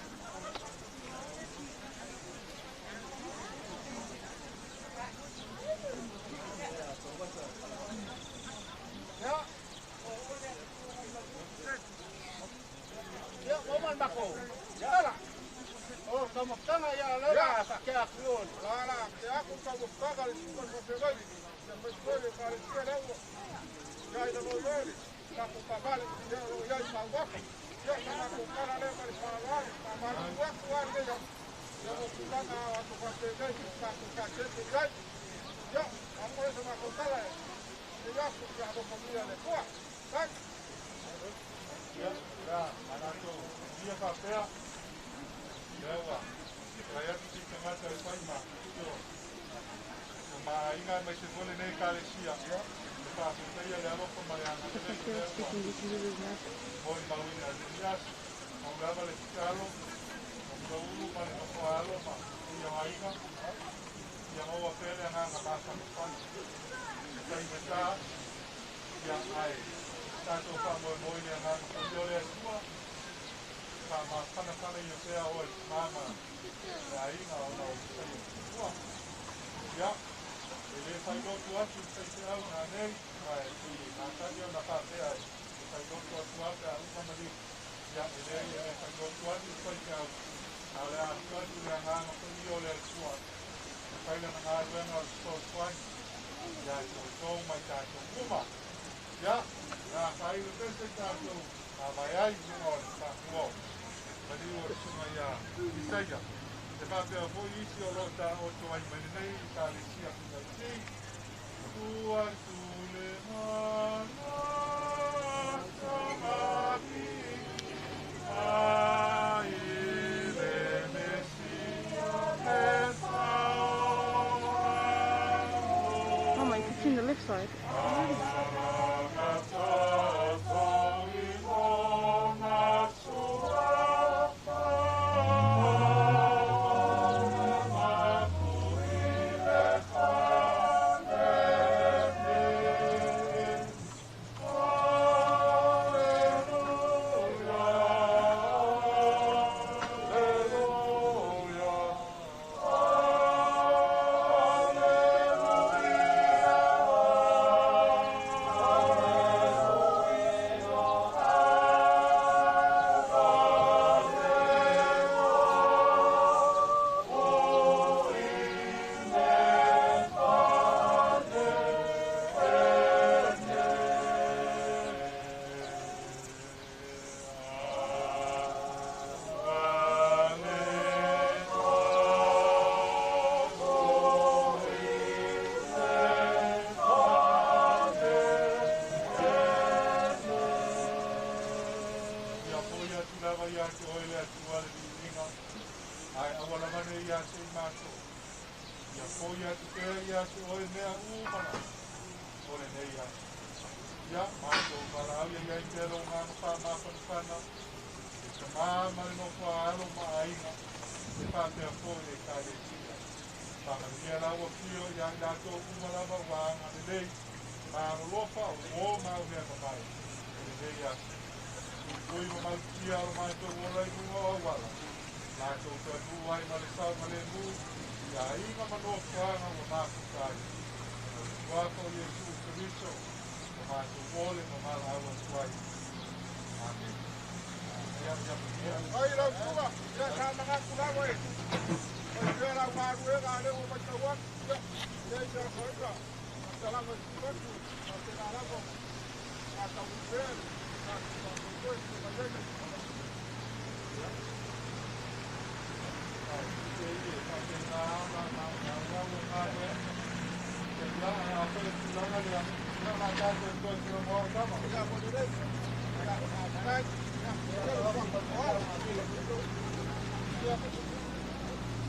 Speaker 3: Mama, you can see the left side.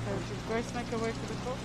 Speaker 3: So did Grace make her way to the top?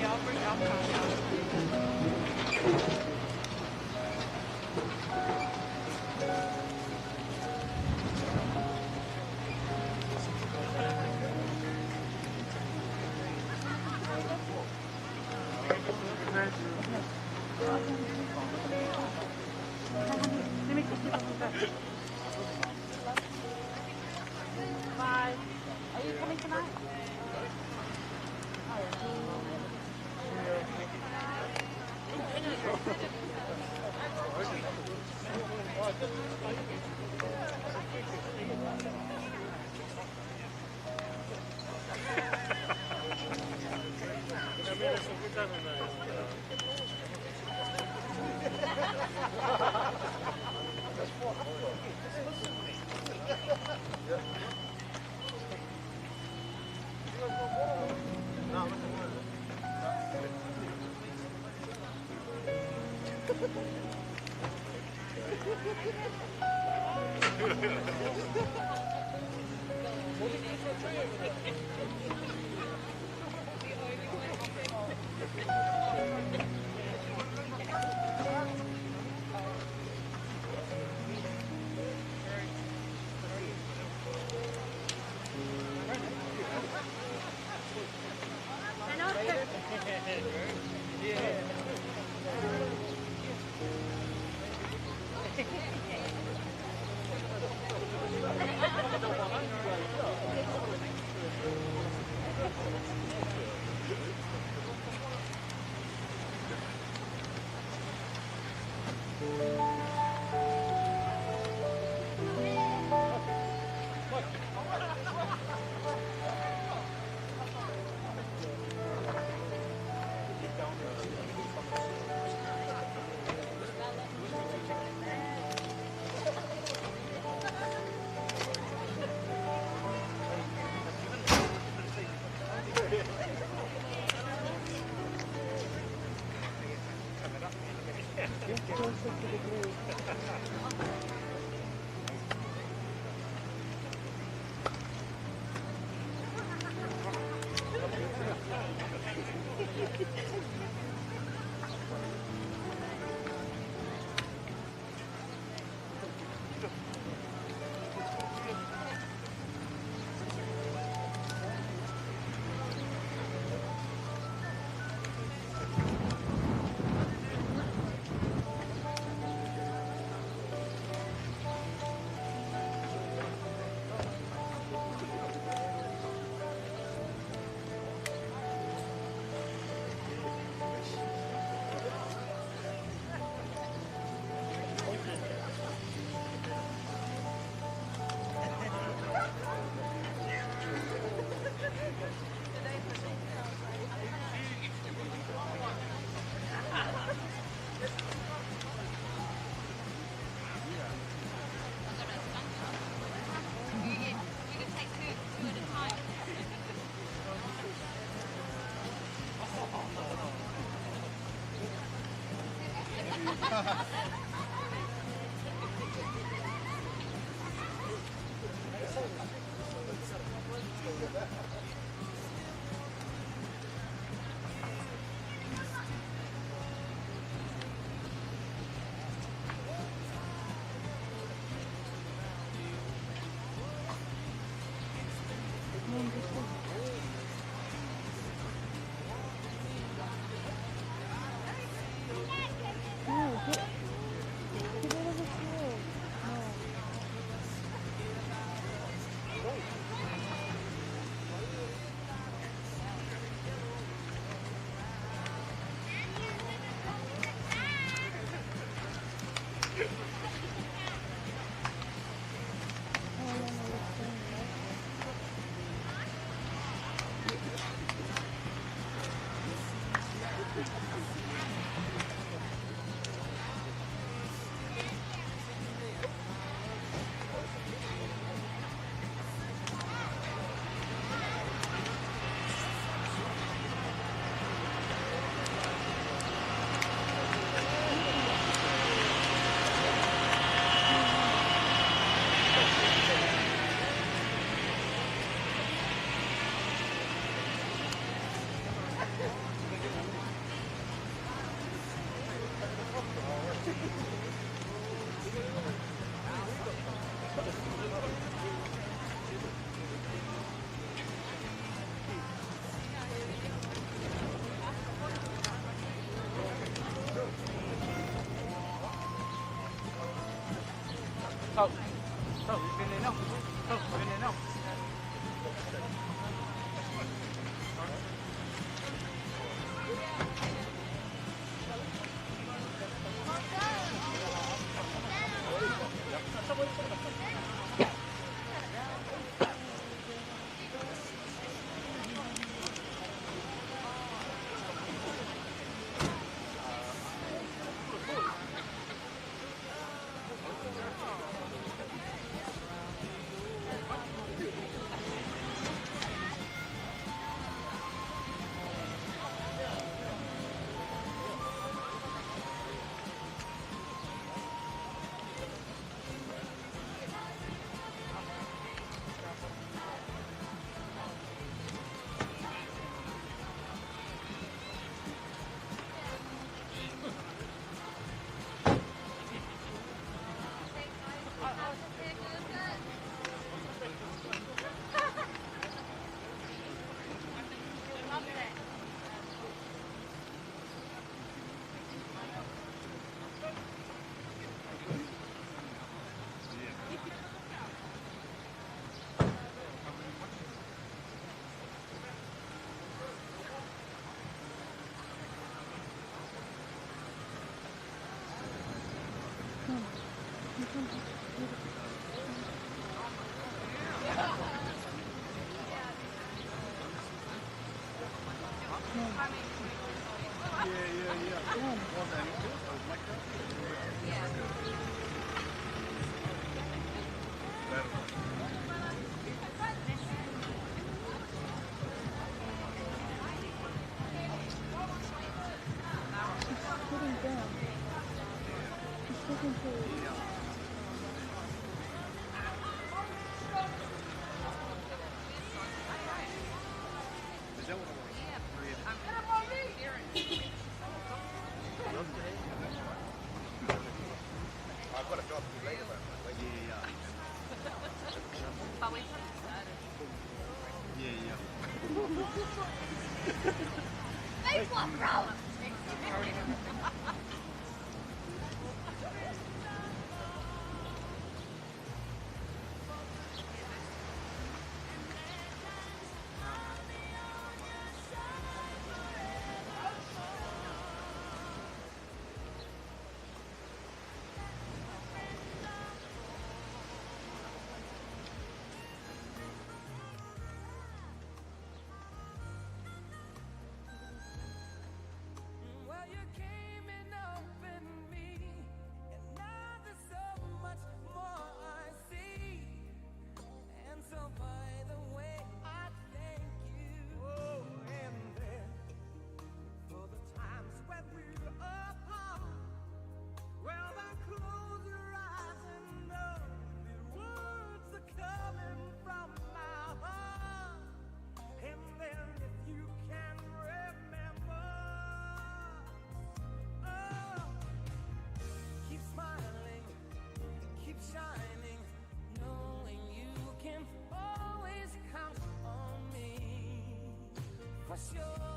Speaker 5: Yeah, I'll bring alcohol.
Speaker 4: Bye. Are you coming tonight?
Speaker 6: Well, you came and opened me, and now there's so much more I see. And so, by the way, I thank you. Oh, and then for the times when we were apart. Well, then close your eyes and know the words are coming from my heart. And then if you can remember, oh, keep smiling, keep shining, knowing you can always count on me. For sure.